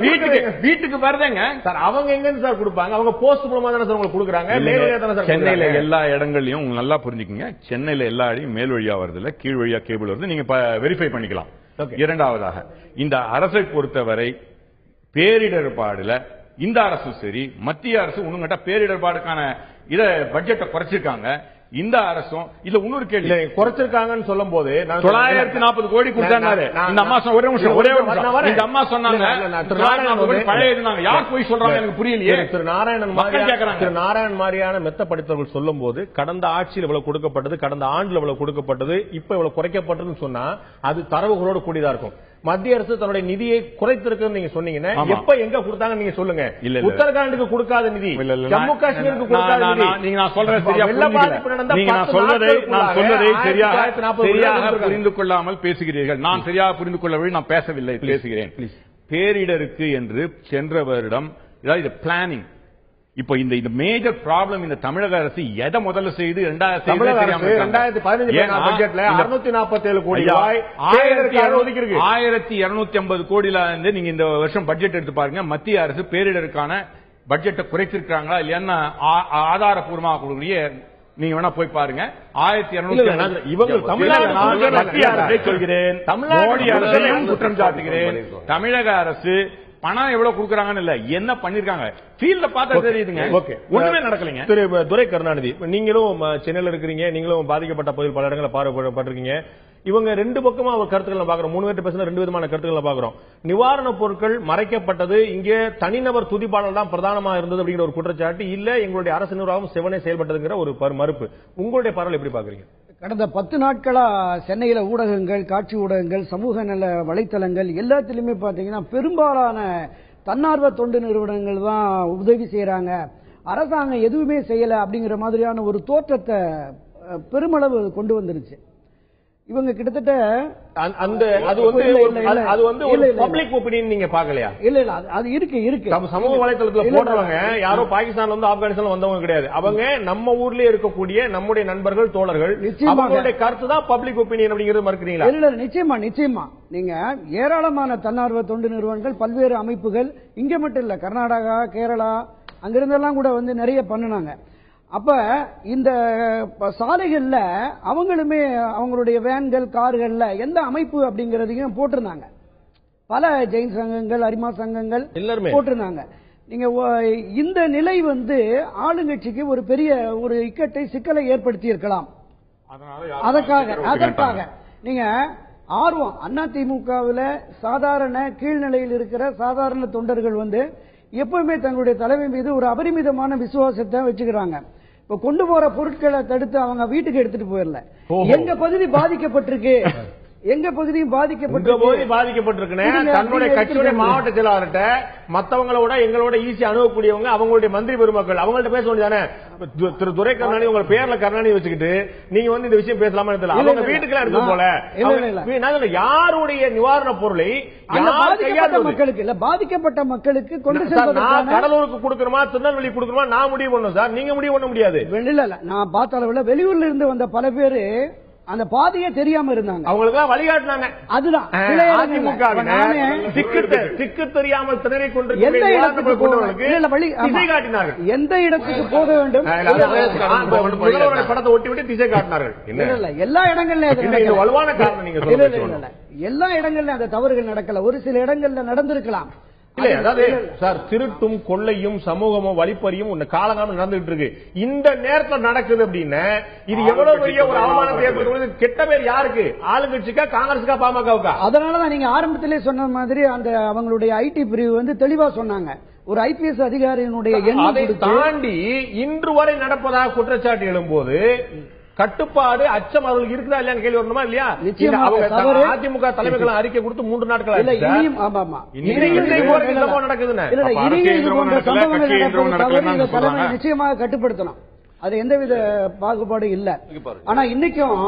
வீட்டுக்கு வருதுங்க சார். அவங்க எங்க இருந்து சார் கொடுப்பாங்க? அவங்க போஸ்ட் மூலமா தானே சார் உங்களுக்கு கொடுக்குறாங்க. மேல் வழியா தானே சார். சென்னையில எல்லா இடங்களையும் நல்லா புரிஞ்சுக்கங்க. சென்னையில எல்லா இடமும் மேல் வழியா வருது இல்ல, கீழ் வழியா கேபிள் வருது. நீங்க வெரிஃபை பண்ணிக்கலாம். இரண்டாவதாக இந்த அரசை பொறுத்தவரை பேரிடர்பாடுல இந்த அரசு சரி, மத்திய அரசு ஒண்ணுங்கட்டா பேரிடர்பாடுக்கான இத பட்ஜெட்டை குறைச்சிருக்காங்க. இந்த அரசும் இல்ல இன்னொரு கேள்வி குறைச்சிருக்காங்கன்னு சொல்லும் போது 940 கோடி கொடுத்தாங்க. இந்த அம்மா ஒரே நிமிஷம் இந்த அம்மா சொன்னாங்க பழைய இருந்தாங்க. யார் போய் சொல்றாங்க எனக்கு புரியலையே. திரு நாராயணன் மாதிரியான மெத்த படித்தவர்கள் சொல்லும் போது கடந்த ஆட்சியில் இவ்வளவு கொடுக்கப்பட்டது, கடந்த ஆண்டுல இவ்வளவு கொடுக்கப்பட்டது, இப்ப இவ்வளவு குறைக்கப்பட்டதுன்னு சொன்னா அது தரவுகளோடு கூடியதா இருக்கும். மத்திய அரசு தன்னுடைய நிதியை குறைத்திருக்கு நீங்க சொன்னீங்கன்னா எப்ப எங்க கொடுத்தாங்க நீங்க சொல்லுங்க. உத்தரகாண்டுக்கு கொடுக்காத நிதி, ஜம்மு காஷ்மீருக்கு கொடுக்காத நிதி, நீங்க நான் சொல்றேன் சரியா சரியாக புரிந்து கொள்ளாமல் பேசுகிறீர்கள். நான் சரியாக புரிந்து கொள்ளவில்லை, நான் பேசவில்லை, பேசுகிறேன். பேரிடருக்கு என்று சென்ற வருடம் பிளானிங். இப்ப இந்த மேஜர் ப்ராப்ளம் இந்த தமிழக அரசு எதை முதல்ல செய்து 2015 கோடி 1250 கோடியில இருந்து நீங்க இந்த வருஷம் பட்ஜெட் எடுத்து பாருங்க. மத்திய அரசு பேரிடருக்கான பட்ஜெட்டை குறைச்சிருக்காங்க இல்லையா ஆதாரப்பூர்வமாக கூடிய நீங்க வேணா போய் பாருங்க. 1200 இவங்க மத்திய அரசை சொல்கிறேன், மோடி அரசையும் குற்றம் சாட்டுகிறேன். தமிழக அரசு பணம் எவ்வளவு கொடுக்கறாங்கன்னு இல்ல, என்ன பண்ணிருக்காங்க ஃபீல்ட்ல பார்த்தா தெரியுதுங்க. ஒண்ணுமே நடக்கலைங்க. திரு துரை கருணாநிதி, நீங்களும் சென்னையில இருக்கிறீங்க, நீங்களும் பாதிக்கப்பட்ட பகுதியில் பல இடங்களை பார்வைப்பட்டிருக்கீங்க. இவங்க ரெண்டு பக்கமா ஒரு கருத்துக்களை பாக்குறோம். 3 பேர் பேசுனா 2 விதமான கருத்துக்களை பாக்குறோம். நிவாரணப் பொருட்கள் மறைக்கப்பட்டது, இங்கே தனிநபர் துதிப்பாடல் தான் பிரதானமா இருந்தது அப்படிங்கிற ஒரு குற்றச்சாட்டு இல்ல, எங்களுடைய அரசு நிர்வாகம் செவனே செயல்பட்டதுங்கிற ஒரு மறுப்பு. உங்களுடைய பார்வை எப்படி பாக்குறீங்க? கடந்த 10 நாட்களா சென்னையில ஊடகங்கள், காட்சி ஊடகங்கள், சமூக நல வலைத்தளங்கள் எல்லாத்திலுமே பாத்தீங்கன்னா பெரும்பாலான தன்னார்வ தொண்டு நிறுவனங்கள் தான் உதவி செய்யறாங்க, அரசாங்கம் எதுவுமே செய்யல அப்படிங்கிற மாதிரியான ஒரு தோற்றத்தை பெருமளவு கொண்டு வந்துருச்சு. இவங்க கிட்டத்தட்ட பப்ளிக் ஒப்பீனியன் நீங்க பாக்கலையா? இல்ல அது இருக்கு சமூக வலைதளத்துல போடுறவங்க யாரோ பாகிஸ்தான்ல இருந்து ஆப்கானிஸ்தான் வந்தவங்க கிடையாது. அவங்க நம்ம ஊர்லயே இருக்கக்கூடிய நம்முடைய நண்பர்கள், தோழர்கள், அவங்களுடைய கருத்து தான் பப்ளிக் ஒப்பீனியன் அப்படிங்கிறது மறுக்கிறீங்களா? இல்ல நிச்சயமா நீங்க ஏராளமான தன்னார்வ தொண்டு நிறுவனங்கள், பல்வேறு அமைப்புகள் இங்க மட்டும் இல்ல, கர்நாடகா, கேரளா அங்கிருந்தெல்லாம் கூட வந்து நிறைய பண்ணுனாங்க. அப்ப இந்த சாலைகள்ல அவங்களுமே அவங்களுடைய வேன்கள், கார்கள்ல எந்த அமைப்பு அப்படிங்கறதையும் போட்டிருந்தாங்க. பல ஜெயின் சங்கங்கள், அரிமா சங்கங்கள் எல்லாருமே போட்டிருந்தாங்க. நீங்க இந்த நிலை வந்து ஆளுங்கட்சிக்கு ஒரு பெரிய ஒரு இக்கட்டை, சிக்கலை ஏற்படுத்தி இருக்கலாம். அதற்காக நீங்க ஆர்வம் அதிமுகவில் சாதாரண கீழ்நிலையில் இருக்கிற சாதாரண தொண்டர்கள் வந்து எப்பவுமே தங்களுடைய தலைமை மீது ஒரு அபரிமிதமான விசுவாசத்தை வச்சுக்கிறாங்க. இப்ப கொண்டு போற பொருட்களை தடுத்து அவங்க வீட்டுக்கு எடுத்துட்டு போயிடல. எங்க பகுதி பாதிக்கப்பட்டிருக்கு, எங்க பகுதியும் பாதிக்கப்பட்டிருக்கு. தன்னுடைய கட்சியுடைய மாவட்ட செயலாளர்கிட்ட மத்தவங்களோட எங்களோட ஈஸி அணுகக்கூடியவங்க அவங்களுடைய மந்திரி பெருமக்கள், அவங்கள்ட்ட பேச வேண்டியதானே. திரு துரை கருணாநிதி உங்க பேர்ல கருணாநிதி வச்சுக்கிட்டு நீங்க வந்து இந்த விஷயம் பேசலாமா? அவங்க வீட்டுக்கு எடுத்து போல யாருடைய நிவாரண பொருளை மக்களுக்கு இல்ல, பாதிக்கப்பட்ட மக்களுக்கு கொண்டு கடலூருக்கு கொடுக்கணுமா, திருநெல்வேலி கொடுக்கணுமா நான் முடிவு பண்ணணும் சார், நீங்க முடிவு பண்ண முடியாது. இல்ல நான் பார்த்த அளவுல வெளியூர்ல இருந்து வந்த பல பேரு அந்த பாதையே தெரியாம இருந்தாங்க, அவங்களுக்கு வழிகாட்டினாங்க. அதுதான் திக்கு தெரியாமல் திணறிக் கொண்டு எந்த இடத்துக்கு போக வேண்டும் படத்தை ஒட்டி விட்டு திசை காட்டினார்கள். எல்லா இடங்கள்லயும் வலுவான காரணம் நீங்க எல்லா இடங்கள்லயும் அந்த தவறுகள் நடக்கல, ஒரு சில இடங்கள்ல நடந்திருக்கலாம். அதாவது சார், திருட்டும் கொள்ளையும் சமூகமும் வழிப்பறியும் காலகாலம் நடந்துட்டு இருக்கு. இந்த நேரத்தில் நடக்குது அப்படின்னா இது எவ்வளவு பெரிய ஒரு அவமானத்தை ஏற்படுத்துவது. கெட்ட பேர் யாருக்கு? ஆளுங்கட்சிக்கா, காங்கிரஸுக்கா, பாமகவுக்கா? அதனாலதான் நீங்க ஆரம்பத்திலே சொன்ன மாதிரி அந்த அவங்களுடைய ஐடி பிரிவு வந்து தெளிவா சொன்னாங்க. ஒரு ஐபிஎஸ் அதிகாரியினுடைய அதை தாண்டி இன்று வரை நடப்பதாக குற்றச்சாட்டு எழும்போது கட்டுப்பாடு, அச்சம் அவர்களுக்கு இருக்குதா இல்லையா கேள்வி வரணுமா இல்லையா? அதிமுக தலைமைகள் அறிக்கை கொடுத்து 3 நாட்கள் நிச்சயமாக கட்டுப்படுத்தணும். அது எந்தவித பாகுபாடும் இல்ல. ஆனா இன்னைக்கும்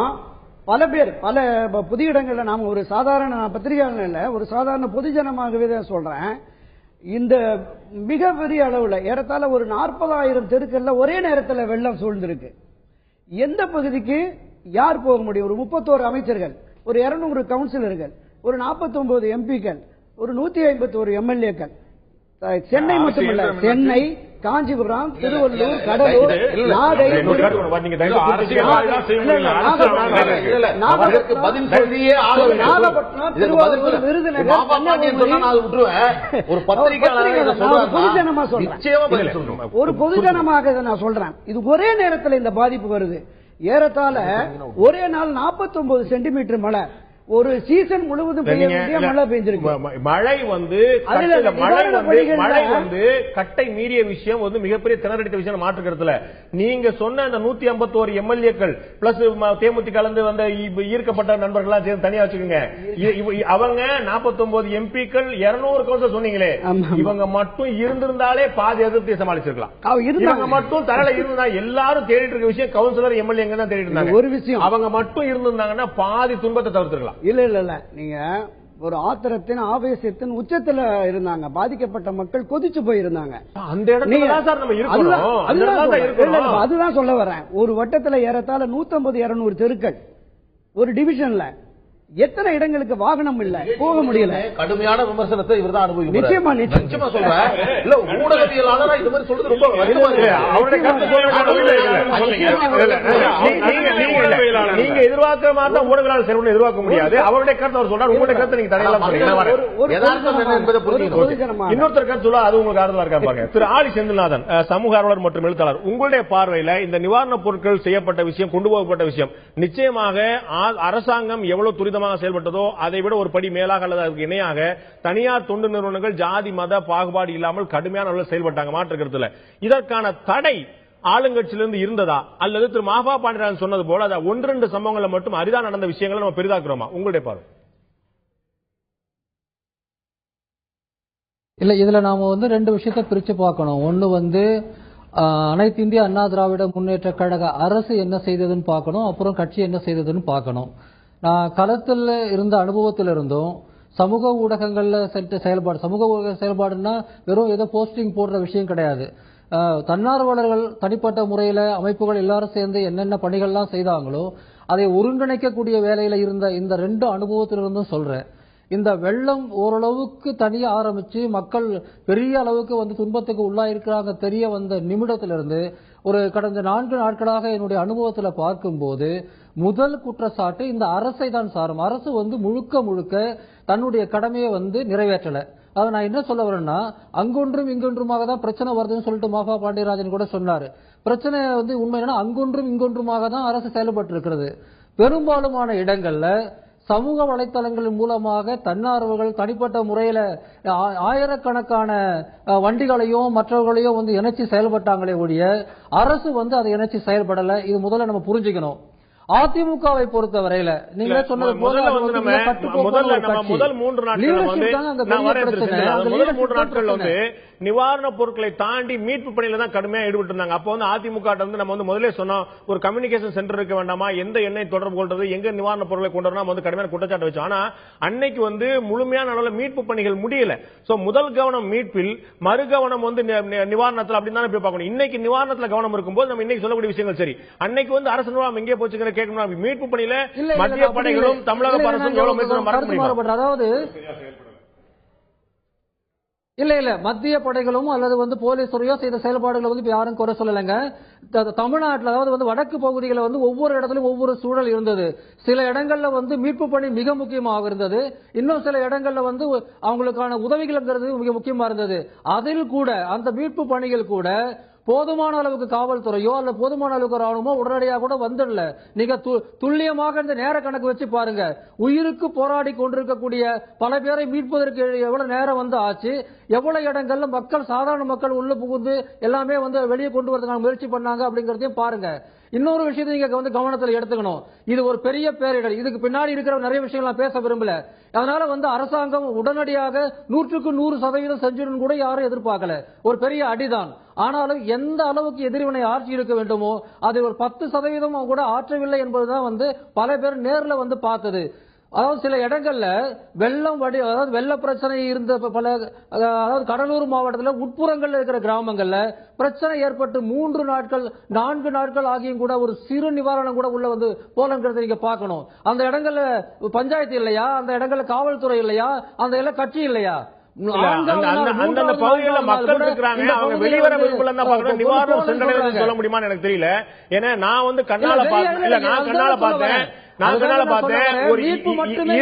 பல பேர் பல புதிய இடங்கள்ல நாம ஒரு சாதாரண பத்திரிகையாளர் இல்ல, ஒரு சாதாரண பொதுஜனமாகவே தான் சொல்றேன். இந்த மிகப்பெரிய அளவுல ஏறத்தாழ ஒரு 40,000 தெருக்கள்ல ஒரே நேரத்தில் வெள்ளம் சூழ்ந்திருக்கு. எந்த பகுதிக்கு யார் போக முடியும்? ஒரு 31 அமைச்சர்கள், ஒரு 200 கவுன்சிலர்கள், ஒரு 49 எம்பிக்கள், ஒரு 151 எம்எல்ஏக்கள். சென்னை மட்டுமல்ல, சென்னை, காஞ்சிபுரம், திருவள்ளூர், கடலூர், நாகை, ஒரு பொதுஜனமாக நான் சொல்றேன். இது ஒரே நேரத்தில் இந்த பாதிப்பு வருது. ஏறத்தாழ ஒரே நாள் 49 சென்டிமீட்டர் மழை. ஒரு சீசன் முழுவதும் பெய்ய வேண்டிய மழை பெய்ஞ்சிருக்கு. மழை வந்து கட்டை மீறிய விஷயம் வந்து மிகப்பெரிய திணறடித்த விஷயம் மாற்றுக்கிறதுல நீங்க சொன்ன அந்த 151 எம்எல்ஏக்கள் பிளஸ் தேமுதிக கலந்து வந்த ஈர்க்கப்பட்ட நண்பர்கள்லாம் சேர்ந்து தனியா வச்சுக்கோங்க. அவங்க 49 எம்பிக்கள் 200 கவுன்சிலர் சொன்னீங்களே, இவங்க மட்டும் இருந்திருந்தாலே பாதி எதிர்ப்பு சமாளிச்சிருக்கலாம். இவங்க மட்டும் தலையில இருந்தா எல்லாரும் தேடிட்டு இருக்க விஷயம் கவுன்சிலர் எம்எல்ஏ தான் தேடிட்டு இருந்தாங்க. ஒரு விஷயம் அவங்க மட்டும் இருந்திருந்தாங்கன்னா பாதி துன்பத்தை தவிர்த்திருக்கலாம். இல்ல நீங்க ஒரு ஆத்திரத்தின் ஆவேசத்தின் உச்சத்துல இருந்தாங்க. பாதிக்கப்பட்ட மக்கள் கொதிச்சு போயிருந்தாங்க. அந்த இடத்துல அதுதான் சொல்ல வரேன். ஒரு வட்டத்துல ஏறத்தாழ 150-200 தெருக்கள் ஒரு டிவிஷன்ல எத்தனை இடங்களுக்கு வாகனம் இல்ல, போக முடியல. கடுமையான விமர்சனத்தை இவர் தான் நிச்சயமா நிச்சயமா சொல்றேன். இல்ல ஊடகவியலாளரா இந்த மாதிரி சொல்றது ரொம்ப நீங்க எதிர்பார்க்க மாட்டா ஊடகவியலாளர் செல்வம் எதிர்பார்க்க முடியாது. அவருடைய கருத்து அவர் சொல்றாரு, உங்களுடைய கருத்தை நீங்க தடையெல்லாம் இன்னொருத்தர் கருத்து சொல்ல அது உங்களுக்கு ஆறுதலா இருக்கா பாருங்க. திரு ஆலி செந்தில்நாதன், சமூக ஆர்வலர் மற்றும் எழுத்தாளர், உங்களுடைய பார்வையில இந்த நிவாரணப் பொருட்கள் செய்யப்பட்ட விஷயம், கொண்டு போகப்பட்ட விஷயம், நிச்சயமாக அரசாங்கம் எவ்வளவு துரிதமாக செயல்பட்டதோ அதை விட ஒரு படி மேலாக அல்லது அதுக்கு இணையாக தனியார் தொண்டு நிறுவனங்கள் ஜாதி மத பாகுபாடு இல்லாமல் கடுமையான அளவில் செயல்பட்டாங்க, மாற்று கருத்துல. இதற்கான தடை ஆளுங்கட்சியிலிருந்து இருந்ததா அல்லது திரு மாபா பாண்டியராஜன் சொன்னது போல அது 1-2 சம்பவங்கள்ல மட்டும் அரிதா நடந்த விஷயங்களை நம்ம பெரிதாக்குறோமா? உங்களுடைய பார்வை. இல்ல, இதுல நாம 2 விஷயத்தை பிரிச்சு பார்க்கணும். ஒன்னு அனைத்து இந்திய அண்ணா திராவிட முன்னேற்ற கழக அரசு என்ன செய்ததுன்னு பார்க்கணும், அப்புறம் கட்சி என்ன செய்ததுன்னு பார்க்கணும். நான் களத்தில் இருந்த அனுபவத்தில் இருந்தும் சமூக ஊடகங்கள்ல செயல்பாடு, சமூக ஊடக செயல்பாடுன்னா வெறும் ஏதோ போஸ்டிங் போடுற விஷயம் கிடையாது. தன்னார்வலர்கள் தனிப்பட்ட முறையில அமைப்புகள் எல்லாரும் சேர்ந்து என்னென்ன பணிகள்லாம் செய்தாங்களோ அதை ஒருங்கிணைக்கக்கூடிய வேலையில இருந்த இந்த 2 அனுபவத்திலிருந்தும் சொல்றேன். இந்த வெள்ளம் ஓரளவுக்கு தனியா ஆரம்பிச்சு மக்கள் பெரிய அளவுக்கு துன்பத்துக்கு உள்ளாயிருக்கிறாங்க தெரிய வந்த நிமிடத்திலிருந்து ஒரு கடந்த 4 நாட்களாக என்னுடைய அனுபவத்துல பார்க்கும்போது முதல் குற்றச்சாட்டு இந்த அரசை தான் சாரும். அரசு முழுக்க தன்னுடைய கடமையை நிறைவேற்றல. அதை நான் என்ன சொல்ல வரேன்னா, அங்கொன்றும் இங்கொன்றுமாக தான் பிரச்சனை வருதுன்னு சொல்லிட்டு மாபா பாண்டியராஜன் கூட சொன்னாரு. பிரச்சனை உண்மை என்னன்னா அங்கொன்றும் இங்கொன்றுமாக தான் அரசு செயல்பட்டு இருக்கிறது. பெரும்பாலுமான இடங்கள்ல சமூக வலைத்தளங்களின் மூலமாக தன்னார்வர்கள் தனிப்பட்ட முறையில ஆயிரக்கணக்கான வண்டிகளையும் மற்றவர்களையும் இணைச்சு செயல்பட்டாங்களே ஒழிய அரசு அதை இணைச்சு செயல்படல. இது முதல்ல நம்ம புரிஞ்சுக்கணும். அதிமுகவை பொறுத்த வரையில நீங்க சொன்னது முதல் 3 நாட்கள் நிவாரணப் பொருட்களை தாண்டி மீட்பு பணியில தான் கடுமையா ஈடுபட்டு இருந்தாங்க. அப்ப அதிமுக நம்ம முதலே சொன்னோம், ஒரு கம்யூனிகேஷன் சென்டர் இருக்க வேண்டாமா, எந்த எண்ணெய் தொடர்பு கொள்றது, எங்க நிவாரணப் பொருட்களை கொண்டு வரணும் கடுமையான குற்றச்சாட்டு வச்சோம். ஆனா அன்னைக்கு முழுமையான அளவில் மீட்பு பணிகள் முடியல. சோ முதல் கவனம் மீட்பில், மறு கவனம் நிவாரணத்தில் அப்படின்னு தான் போய் பார்க்கணும். இன்னைக்கு நிவாரணத்தில் கவனம் இருக்கும்போது நம்ம இன்னைக்கு சொல்லக்கூடிய விஷயங்கள் சரி. அன்னைக்கு அரசு நிர்வாகம் எங்கே போச்சுங்கிற கேட்கணும். மீட்பு பணியில மத்திய படைகளும் தமிழக அரசும் அதாவது இல்ல மத்திய படைகளும் அல்லது போலீஸ் துறையோ செய்த செயல்பாடுகளை யாரும் குறை சொல்லலைங்க. தமிழ்நாட்டில் அதாவது வடக்கு பகுதிகளை ஒவ்வொரு இடத்துலயும் ஒவ்வொரு சூழல் இருந்தது. சில இடங்கள்ல மீட்பு பணி மிக முக்கியமாக இருந்தது. இன்னும் சில இடங்கள்ல அவங்களுக்கான உதவிகள் மிக முக்கியமா இருந்தது. அதில் கூட அந்த மீட்பு பணிகள் கூட போதுமான அளவுக்கு காவல்துறையோ அல்ல போதுமான அளவுக்கு ராணுவமோ உடனடியாக கூட வந்துடல. நீங்க துல்லியமாக இந்த நேர கணக்கு வச்சு பாருங்க. உயிருக்கு போராடி கொண்டிருக்கக்கூடிய பல பேரை மீட்பதற்கு எவ்வளவு நேரம் ஆச்சு, எவ்வளவு இடங்கள்ல மக்கள் சாதாரண மக்கள் உள்ள புகுந்து எல்லாமே வெளியே கொண்டு வரதுக்கான முயற்சி பண்ணாங்க அப்படிங்கறதையும் பாருங்க. இன்னொரு விஷயத்தை நீங்க கவனத்தில் எடுத்துக்கணும். இது ஒரு பெரிய பேரிடர். இதுக்கு பின்னாடி இருக்கிற நிறைய விஷயங்கள் பேச விரும்பல. அதனால அரசாங்கம் உடனடியாக 100% செஞ்சிடும் கூட யாரும் எதிர்பார்க்கல. ஒரு பெரிய அடிதான். ஆனாலும் எந்த அளவுக்கு எதிர்வினை ஆட்சி இருக்க வேண்டுமோ அது ஒரு 10% கூட ஆற்றவில்லை என்பதுதான் பல பேர் நேர்ல பார்த்தது. அதாவது சில இடங்கள்ல வெள்ள பிரச்சனை இருந்த பல, அதாவது கடலூர் மாவட்டத்தில் உட்புறங்கள்ல இருக்கிற கிராமங்கள்ல பிரச்சனை ஏற்பட்டு 3 நாட்கள் 4 நாட்கள் ஆகியும் கூட ஒரு சிறு நிவாரணம் கூட உள்ள போலங்கிறத நீங்க பார்க்கணும். அந்த இடங்கள்ல பஞ்சாயத்து இல்லையா, அந்த இடங்கள்ல காவல்துறை இல்லையா, அந்த இடத்துல கட்சி இல்லையா, அந்த பகுதியில் மக்கள் இருக்கிறாங்க, அவங்க வெளிவர விரும்பல நிவாரணம் சென்றடைவது சொல்ல முடியுமான்னு எனக்கு தெரியல. ஏன்னா நான் கண்ணால பார்த்தேன். நான் பின்னால பார்த்தேன், ஒரு இருட்டுல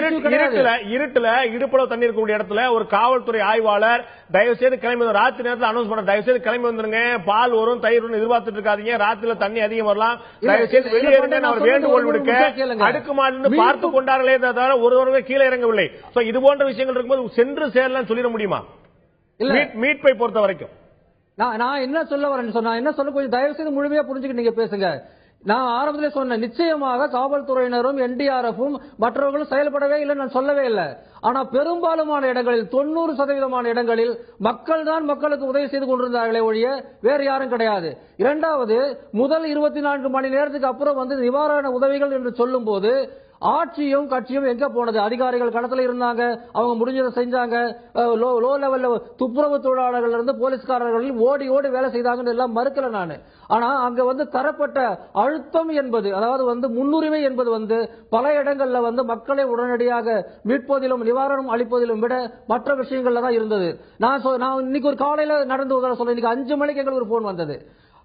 இடுப்பளவு தண்ணி இருக்கக்கூடிய இடத்துல ஒரு காவல்துறை ஆய்வாளர் தயவு செய்து கிளம்பி ராத்திரி நேரத்தில் அனௌன்ஸ் பண்ண, தயவு செய்து கிளம்பி வந்துருங்க, பால் வரும் தயிர் வரும் எதிர்பார்த்துட்டு இருக்காதீங்க, ராத்திரில தண்ணி அதிகம் வரலாம், தயவு செய்து வெளியேறுங்க அவர் வேண்டுகோள் விடுக்க அடுக்குமாடி பார்த்து கொண்டார்களே தவிர ஒருவருமே கீழே இறங்கவில்லை. இது போன்ற விஷயங்கள் இருக்கும்போது சென்று சேரலாம் சொல்லிட முடியுமா? மீட்பை பொறுத்த வரைக்கும் நான் என்ன சொல்ல வரேன்னு சொன்னா, என்ன சொல்ல கொஞ்சம் தயவு செய்து முழுமையா புரிஞ்சுக்கிட்டு நீங்க பேசுங்க. நான் ஆரம்பத்திலே சொன்னேன், நிச்சயமாக காவல்துறையினரும் என்டிஆர்எஃப்பும் மற்றவர்களும் செயல்படவே இல்லை நான் சொல்லவே இல்லை. ஆனா பெரும்பாலுமான இடங்களில் 90% இடங்களில் மக்கள் தான் மக்களுக்கு உதவி செய்து கொண்டிருந்தார்களே ஒழிய வேறு யாரும் கிடையாது. இரண்டாவது, முதல் 24 மணி நேரத்துக்கு அப்புறம் நிவாரண உதவிகள் என்று சொல்லும் போது ஆட்சியும் கட்சியும் எங்க போனது? அதிகாரிகள் களத்துல இருந்தாங்க, அவங்க முடிஞ்சதை செஞ்சாங்க. லோ லெவல்ல துப்புரவு தொழிலாளர்கள் இருந்து போலீஸ்காரர்கள் ஓடி ஓடி வேலை செய்தாங்கன்னு எல்லாம் மறுக்கல நானு. ஆனா அங்க தரப்பட்ட அழுத்தம் என்பது, அதாவது முன்னுரிமை என்பது பல இடங்கள்ல மக்களை உடனடியாக மீட்பதிலும் நிவாரணம் அளிப்பதிலும் விட மற்ற விஷயங்கள்ல தான் இருந்தது. நான் இன்னைக்கு ஒரு காலையில நடந்து சொல்றேன். இன்னைக்கு 5 மணிக்கு எங்களுக்கு ஒரு போன் வந்தது.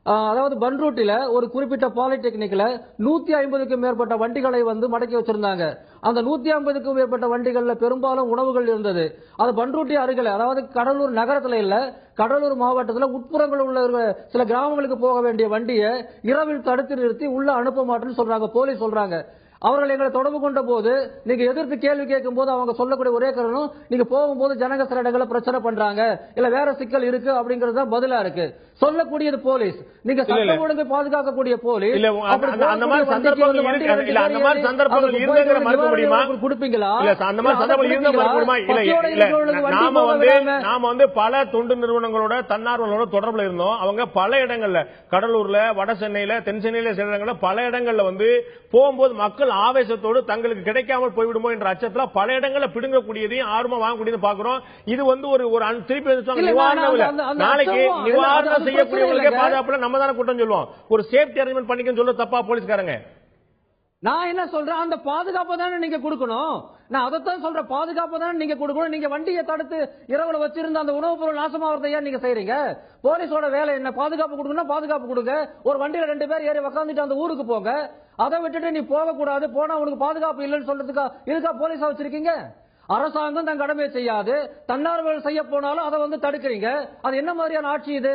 அதாவது பன்ரூட்டில ஒரு குறிப்பிட்ட பாலிடெக்னிக்ல 150க்கும் மேற்பட்ட வண்டிகளை மடக்கி வச்சிருந்தாங்க. அந்த 150க்கும் மேற்பட்ட வண்டிகள்ல பெரும்பாலும் உணவுகள் இருந்தது. அது பன்ரூட்டி அருகில, அதாவது கடலூர் நகரத்துல இல்ல, கடலூர் மாவட்டத்தில் உட்புறங்கள் உள்ள சில கிராமங்களுக்கு போக வேண்டிய வண்டியை இரவில் தடுத்து நிறுத்தி உள்ள அனுப்ப மாட்டேன்னு சொல்றாங்க, போலீஸ் சொல்றாங்க. அவர்கள் எங்களை தொடர்பு கொண்ட போது நீங்க எதிர்த்து கேள்வி கேட்கும் போது அவங்க சொல்லக்கூடிய ஒரே காரணம், நீங்க போகும்போது ஜனங்க சில இடங்களை பிரச்சனை பண்றாங்க, இல்ல வேற சிக்கல் இருக்கு அப்படிங்கறது தான் பதிலா இருக்கு. சொல்லக்கூடியது போலீஸ். நீங்க சட்டம் ஒழுங்கை பாதுகாக்கக்கூடிய போலீஸ் அந்த மாதிரி சந்தர்ப்பங்கள் மறுக்க முடியுமா? கொடுப்பீங்களா? அந்த மாதிரி சந்தர்ப்பங்கள் இருந்த மறுக்க முடியுமா? நாம பல தொண்டு நிறுவனங்களோட தன்னார்வலோட தொடர்புல இருந்தோம். அவங்க பல இடங்கள்ல, கடலூர்ல, வட சென்னையில, தென் சென்னையில சில இடங்கள்ல, பல இடங்கள்ல போகும்போது மக்கள் ஆவேசத்தோடு தங்களுக்கு கிடைக்காமல் போய்விடுமோ என்ற அச்சத்துல பல இடங்கள்ல பிடுங்கக்கூடியதையும் ஆர்வமா வாங்கக்கூடியது பாக்குறோம். இது ஒரு திருப்பி நாளைக்கு நிவாரணம் செய்யக்கூடியவர்களுக்கே பாதுகாப்புல நம்ம தானே கூட்டம் சொல்லுவோம். ஒரு சேஃப்டி அரேஞ்ச்மெண்ட் பண்ணிக்கன்னு சொல்ல தப்பா போலீஸ்காரங்க? நான் என்ன சொல்றேன், அந்த பாதுகாப்பு தானே நீங்க கொடுக்கணும். நான் அதைத்தான் சொல்றேன், பாதுகாப்பு தானே நீங்க கொடுக்கணும். நீங்க வண்டியை தடுத்து இரவுல வச்சிருந்த அந்த உணவுப் பொருள் நாசமாவதை ஏன் நீங்க செய்றீங்க? போலீஸோட வேலை என்ன? பாதுகாப்பு கொடுக்கணும், பாதுகாப்பு கொடுங்க. ஒரு வண்டியில 2 பேர் ஏறி உட்காந்துட்டு அந்த ஊருக்கு போங்க. அதை விட்டுட்டு நீ போக கூடாது, போனா உனக்கு பாதுகாப்பு இல்லைன்னு சொல்றதுக்கா இதுக்கா போலீஸா வச்சிருக்கீங்க? அரசாங்கம் தன் கடமையை செய்யாது, தன்னார்வலர்கள் செய்ய போனாலும் அதை தடுக்கிறீங்க. அது என்ன மாதிரியான ஆட்சி இது?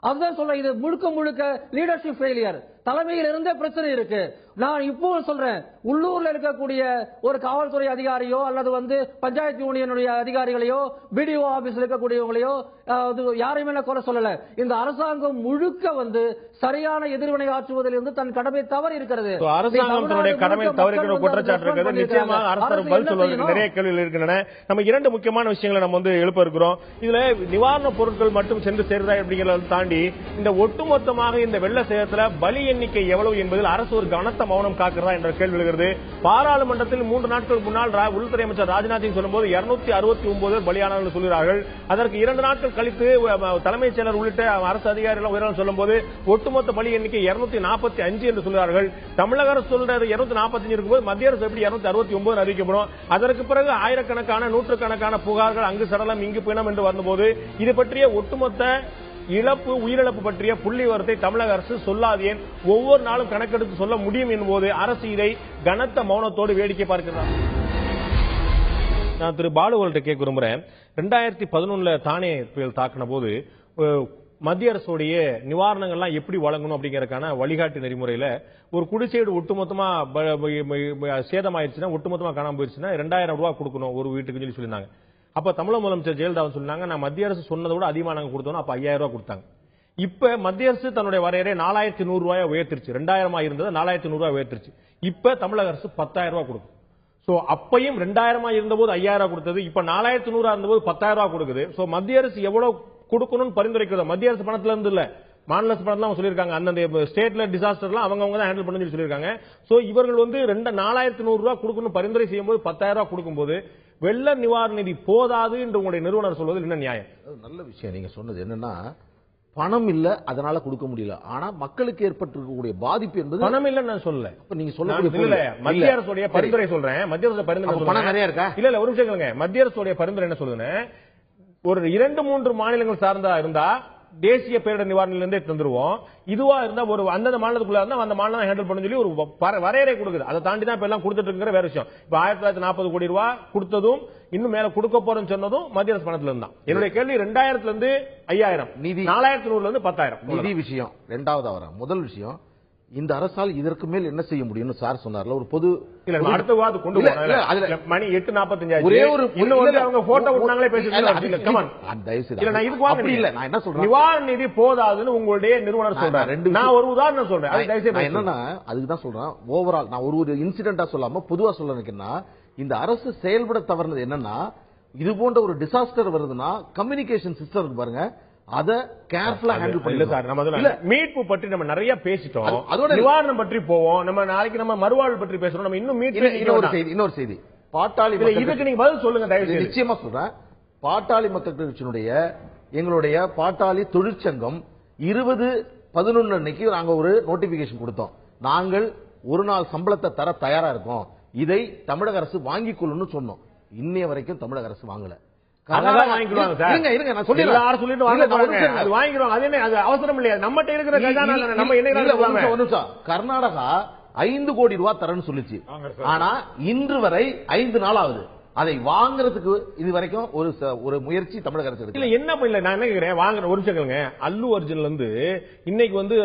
அதுதான் சொல்றேன், இது முழுக்க முழுக்க லீடர்ஷிப் ஃபெயிலியர். தலைமையில் இருந்தே பிரச்சனை இருக்கு. நான் இப்போ சொல்றேன், உள்ளூர்ல இருக்கக்கூடிய ஒரு காவல்துறை அதிகாரியோ அல்லது பஞ்சாயத்து யூனியனுடைய அதிகாரிகளையோ பிடிஓ ஆபீஸ்ல இருக்கக்கூடியவங்களையோ யாரையுமே நான் குறை சொல்லல. இந்த அரசாங்கம் முழுக்க சரியான எதிர்வினை ஆற்றுவதில் தன் கடமை தவறி இருக்கிறது. அரசாங்கத்தினுடைய கடமை தவறுகிற குற்றச்சாட்டு இருக்கிறது. நிச்சயமாக அரசு பதில் சொல்வதற்கு நிறைய கேள்விகள் இருக்கின்றன. நம்ம 2 முக்கியமான விஷயங்களை நம்ம எழுப்ப இருக்கிறோம். இதுல நிவாரணப் பொருட்கள் மட்டும் சென்று சேர்றதா அப்படிங்கறத தாண்டி இந்த ஒட்டுமொத்தமாக இந்த வெள்ள சேதத்துல பலி எண்ணிக்கை எவ்வளவு என்பதில் அரசு ஒரு கனத்த மௌனம் காக்கிறதா என்ற கேள்வி எழுகிறது. பாராளுமன்றத்தில் 3 நாட்களுக்கு முன்னால் உள்துறை அமைச்சர் ராஜ்நாத் சிங் சொல்லும்போது 269 பேர் பலியானார்கள் சொல்கிறார்கள். அதற்கு 2 நாட்கள் கழித்து தலைமைச் செயலர் உள்ளிட்ட அரசு அதிகாரிகள் உயரம் சொல்லும்போது ஒட்டுமொத்த பலி எண்ணிக்கை 245 என்று சொல்கிறார்கள். தமிழக அரசு சொல்றது 245 இருக்கும்போது மத்திய அரசு எப்படி 269 அறிவிக்கப்படும்? அதற்கு பிறகு ஆயிரக்கணக்கான நூற்றுக்கணக்கான புகார்கள் அங்கு சடலம் இங்கு பிணம் என்று வந்தபோது இது பற்றிய ஒட்டுமொத்த உயிரிழப்பு பற்றிய புள்ளி விவரத்தை தமிழக அரசு சொல்லாது ஏன்? ஒவ்வொரு நாளும் கணக்கெடுத்து சொல்ல முடியும் என்பது அரசு இதை கனத்த மௌனத்தோடு வேடிக்கை பார்க்கிறார். நான் திரு பாலுவல்கிட்ட கேட்க விரும்புறேன். 2011 தானே புயல் தாக்கின போது மத்திய அரசுடைய நிவாரணங்கள்லாம் எப்படி வழங்கணும் அப்படிங்கறதுக்கான வழிகாட்டு நெறிமுறையில ஒரு குடிசைடு ஒட்டுமொத்தமா சேதமாயிருச்சுன்னா, ஒட்டுமொத்தமா காணாம போயிருச்சுன்னா 2000 ரூபாய் கொடுக்கணும் ஒரு வீட்டுக்கு சொல்லி சொல்லியிருந்தாங்க. அப்ப தமிழக முதலமைச்சர் ஜெயலலிதா சொன்னாங்க, நான் மத்திய அரசு சொன்னதை விட அதிகமா நாங்க கொடுத்தோம். அப்ப 5000 ரூபாய் கொடுத்தாங்க. இப்ப மத்திய அரசு தன்னுடைய வரையறை 4100 ரூபாய் உயர்த்திருச்சு. 2000 இருந்தது 4100 ரூபாய் உயர்த்திருச்சு. இப்ப தமிழக அரசு 10000 ரூபாய் கொடுக்கும். சோ அப்பையும் 2000 இருந்தபோது 5000 கொடுத்தது, இப்ப 4100 இருந்தபோது 10000 ரூபாய் கொடுக்குது. சோ மத்திய அரசு எவ்வளவு கொடுக்கணும்னு பரிந்துரைக்கிறது. மத்திய அரசு பணத்துல இருந்து இல்ல, மாநில அரசு பணத்துல சொல்லியிருக்காங்க. அந்தந்த ஸ்டேட்ல டிசாஸ்டர்லாம் அவங்க தான் ஹேண்டில் பண்ணி சொல்லியிருக்காங்க. சோ இவர்கள் 4100 ரூபாய் கொடுக்கணும் பரிந்துரை செய்யும் போது 10000 ரூபாய் கொடுக்கும்போது வெள்ள நிவாரண நிதி போதாது என்று உங்களுடைய நிறுவனர் சொல்வது என்ன நியாயம்? நல்ல விஷயம் நீங்க சொன்னது. என்னன்னா, பணம் இல்ல அதனால கொடுக்க முடியல. ஆனா மக்களுக்கு ஏற்பட்டிருக்கக்கூடிய பாதிப்பு என்பது பணம் இல்லன்னு நான் சொல்லல. இப்ப நீங்க சொல்லக்கூடிய மத்திய அரசுடைய பரிந்துரை சொல்றேன். மத்திய அரசு பரிந்துரை பணம் நிறைய இருக்கா? இல்ல ஒரு விஷயம் கேளுங்க. மத்திய அரசுடைய பரிந்துரை என்ன சொல்லுதுன்னு, ஒரு 2-3 மாநிலங்கள் சார்ந்தா இருந்தா தேசிய பேரிடர் நிவாரணத்திலிருந்தே தந்துருவோம். இதுவா இருந்தா ஒரு அந்தந்த மாநிலத்துக்குள்ள இருந்தா அந்த மாநிலம் ஹேண்டில் பண்ண சொல்லி ஒரு வரையறை கொடுக்குது. அதை தாண்டி தான் இப்ப எல்லாம் கொடுத்துட்டு இருக்கிற வேற விஷயம். இப்ப 1940 கோடி ரூபாய் கொடுத்ததும் இன்னும் மேல கொடுக்க போறேன்னு சொன்னதும் மத்திய அரசு பணத்துல இருந்தான். என்னுடைய கேள்வி 2000 இருந்து 5000 நிதி 4100 இருந்து 10000 நிதி விஷயம். இரண்டாவது வர முதல் விஷயம், இந்த அரசால் இதற்கு மேல் என்ன செய்ய முடியும்னு சார் சொன்னார்ல, ஒரு பொது அடுத்த வாரம் கொண்டு போறாங்க. மணி 8:45 ஒரே ஒரு அவங்க போட்டோ விட்டாங்களே நிவாரண நிதி போதாதுன்னு உங்களுடைய நிறுவனர் சொல்றாரு. நான் ஒரு உதாரணம் சொல்றேன். என்னன்னா அதுக்குதான் சொல்றேன். ஓவரால் நான் ஒரு இன்சிடென்டா சொல்லாம பொதுவா சொல்ல நினைக்கிறேன்னா, இந்த அரசு செயல்பட தவறுனது என்னன்னா, இது போன்ற ஒரு டிசாஸ்டர் வருதுன்னா கம்யூனிகேஷன் சிஸ்டம் இருக்கு பாருங்க, அத கேர்ஃபுல்லா ஹேண்டில் பண்ணல சார். நம்ம மீட்பு பற்றி நம்ம நிறைய பேசிட்டோம், அதோட நிவாரணம் பற்றி போவோம். நம்ம நாளைக்கு நம்ம மறுவாழ்வு பற்றி பேசுறோம். நம்ம இன்னும் இன்னொரு செய்தி பாட்டாளி இதுக்கு நீங்க பதில் சொல்லுங்க தயவு. நிச்சயமா சொல்றேன். பாட்டாளி மக்கள் கட்சியினுடைய எங்களுடைய பாட்டாளி தொழிற்சங்கம் 20/11 அன்னைக்கு நாங்க ஒரு நோட்டிபிகேஷன் கொடுத்தோம். நாங்கள் ஒரு நாள் சம்பளத்தை தர தயாரா இருக்கோம், இதை தமிழக அரசு வாங்கிக் கொள்ளுன்னு சொன்னோம். இன்னைய வரைக்கும் தமிழக அரசு வாங்கல. கர்நாடகா 5 கோடி ரூபாய் தரன்னு சொல்லிச்சு. ஆனா இன்று வரை 5 நாள் ஆகுது. அதை வாங்குறதுக்கு இது வரைக்கும் ஒரு முயற்சி தமிழக அரசு இல்ல. என்ன இல்ல நான் என்ன வாங்குற ஒரு செகண்ட்ங்க, அல்லு அர்ஜுன்ல இருந்து இன்னைக்கு வந்து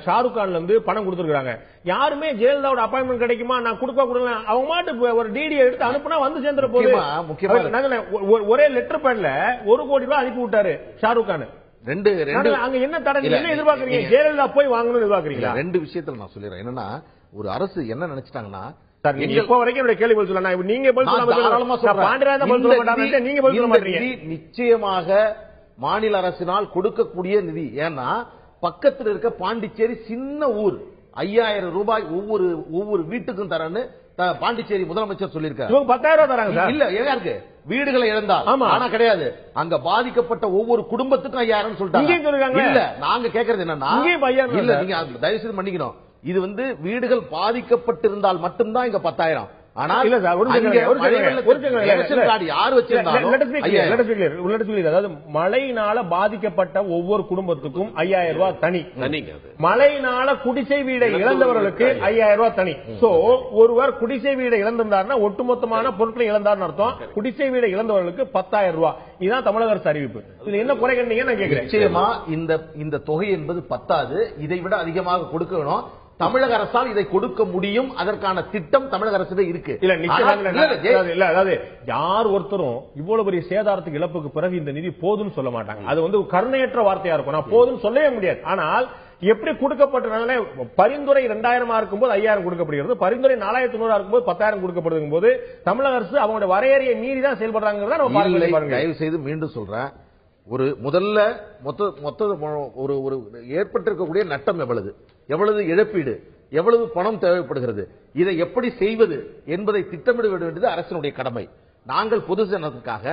ஷாருக் கான்ல இருந்து பணம் கொடுத்துருக்காங்க. யாருமே ஜெயலலிதாவோட அப்பாயின்மெண்ட் கிடைக்குமா நான் கொடுக்க அவங்க மாட்டு ஒரு டிடி எடுத்து அனுப்புனா வந்து சேர்ந்துற போது. ஒரே லெட்டர் பேட்ல 1 கோடி ரூபாய் அனுப்பி விட்டாரு ஷாருக் கான். அங்க என்ன தடை என்ன எதிர்பார்க்கறீங்க? ஜெயலலிதா போய் வாங்கணும்னு எதிர்பார்க்கறீங்களா? 2 விஷயத்துல நான் சொல்லிடுறேன். என்னன்னா, ஒரு அரசு என்ன நினைச்சிட்டாங்கன்னா, நிச்சயமாக மாநில அரசினால் கொடுக்கக்கூடிய நிதி. ஏன்னா பக்கத்தில் இருக்க பாண்டிச்சேரி சின்ன ஊர் 5000 ரூபாய் ஒவ்வொரு வீட்டுக்கும் தரன்னு பாண்டிச்சேரி முதலமைச்சர் சொல்லியிருக்காரு. 10,000 தராங்க இல்ல யாருக்கு வீடுகளை இழந்தால். ஆனா கிடையாது, அங்க பாதிக்கப்பட்ட ஒவ்வொரு குடும்பத்துக்கும் 5000 சொல்லிட்டாங்க. இல்ல நாங்க கேட்கறது என்னன்னா, இல்ல நீங்க தயவு செய்து மன்னிக்கணும், இது வந்து வீடுகள் பாதிக்கப்பட்டிருந்தால் மட்டும்தான் இங்க 10,000. ஆனால் மழையினால பாதிக்கப்பட்ட ஒவ்வொரு குடும்பத்துக்கும் 5000 ரூபாய் தனி. மழையினால குடிசை வீடை இழந்தவர்களுக்கு 5000 ரூபாய் தனி. சோ ஒருவர் குடிசை வீடை இழந்திருந்தார்னா ஒட்டுமொத்தமான பொருட்களை இழந்தார்னு அர்த்தம். குடிசை வீடை இழந்தவர்களுக்கு 10,000 ரூபாய். இதுதான் தமிழக அரசு அறிவிப்பு. இதுல என்ன குறை கண்டீங்க நான் கேட்கிறேன். நிச்சயமா இந்த தொகை என்பது பத்தாது, இதை விட அதிகமாக கொடுக்கணும். தமிழக அரசால் இதை கொடுக்க முடியும், அதற்கான திட்டம் தமிழக அரசு இருக்கு. இல்ல அதாவது யார் ஒருத்தரும் இவ்வளவு பெரிய சேதாரத்துக்கு இழப்புக்கு பிறகு இந்த நிதி போதும்னு சொல்ல மாட்டாங்க. அது வந்து கருணையற்ற வார்த்தையா இருக்கும். நான் போதும்னு சொல்லவே முடியாது. ஆனால் எப்படி கொடுக்கப்பட்டனால பரிந்துரை 2000 இருக்கும்போது 5000 கொடுக்கப்படுகிறது, பரிந்துரை 4500 இருக்கும்போது 10,000 கொடுக்கப்படுதும் போது தமிழக அரசு அவங்களோட வரையறையை மீறி தான் செயல்படுறாங்க. தயவு செய்து மீண்டும் சொல்றேன், ஒரு முதல்ல மொத்த ஒரு ஏற்பட்டிருக்கக்கூடிய நட்டம் எவ்வளவு இழப்பீடு, எவ்வளவு பணம் தேவைப்படுகிறது, இதை எப்படி செய்வது என்பதை திட்டமிட வேண்டியது அரசினுடைய கடமை. நாங்கள் பொது ஜனத்துக்காக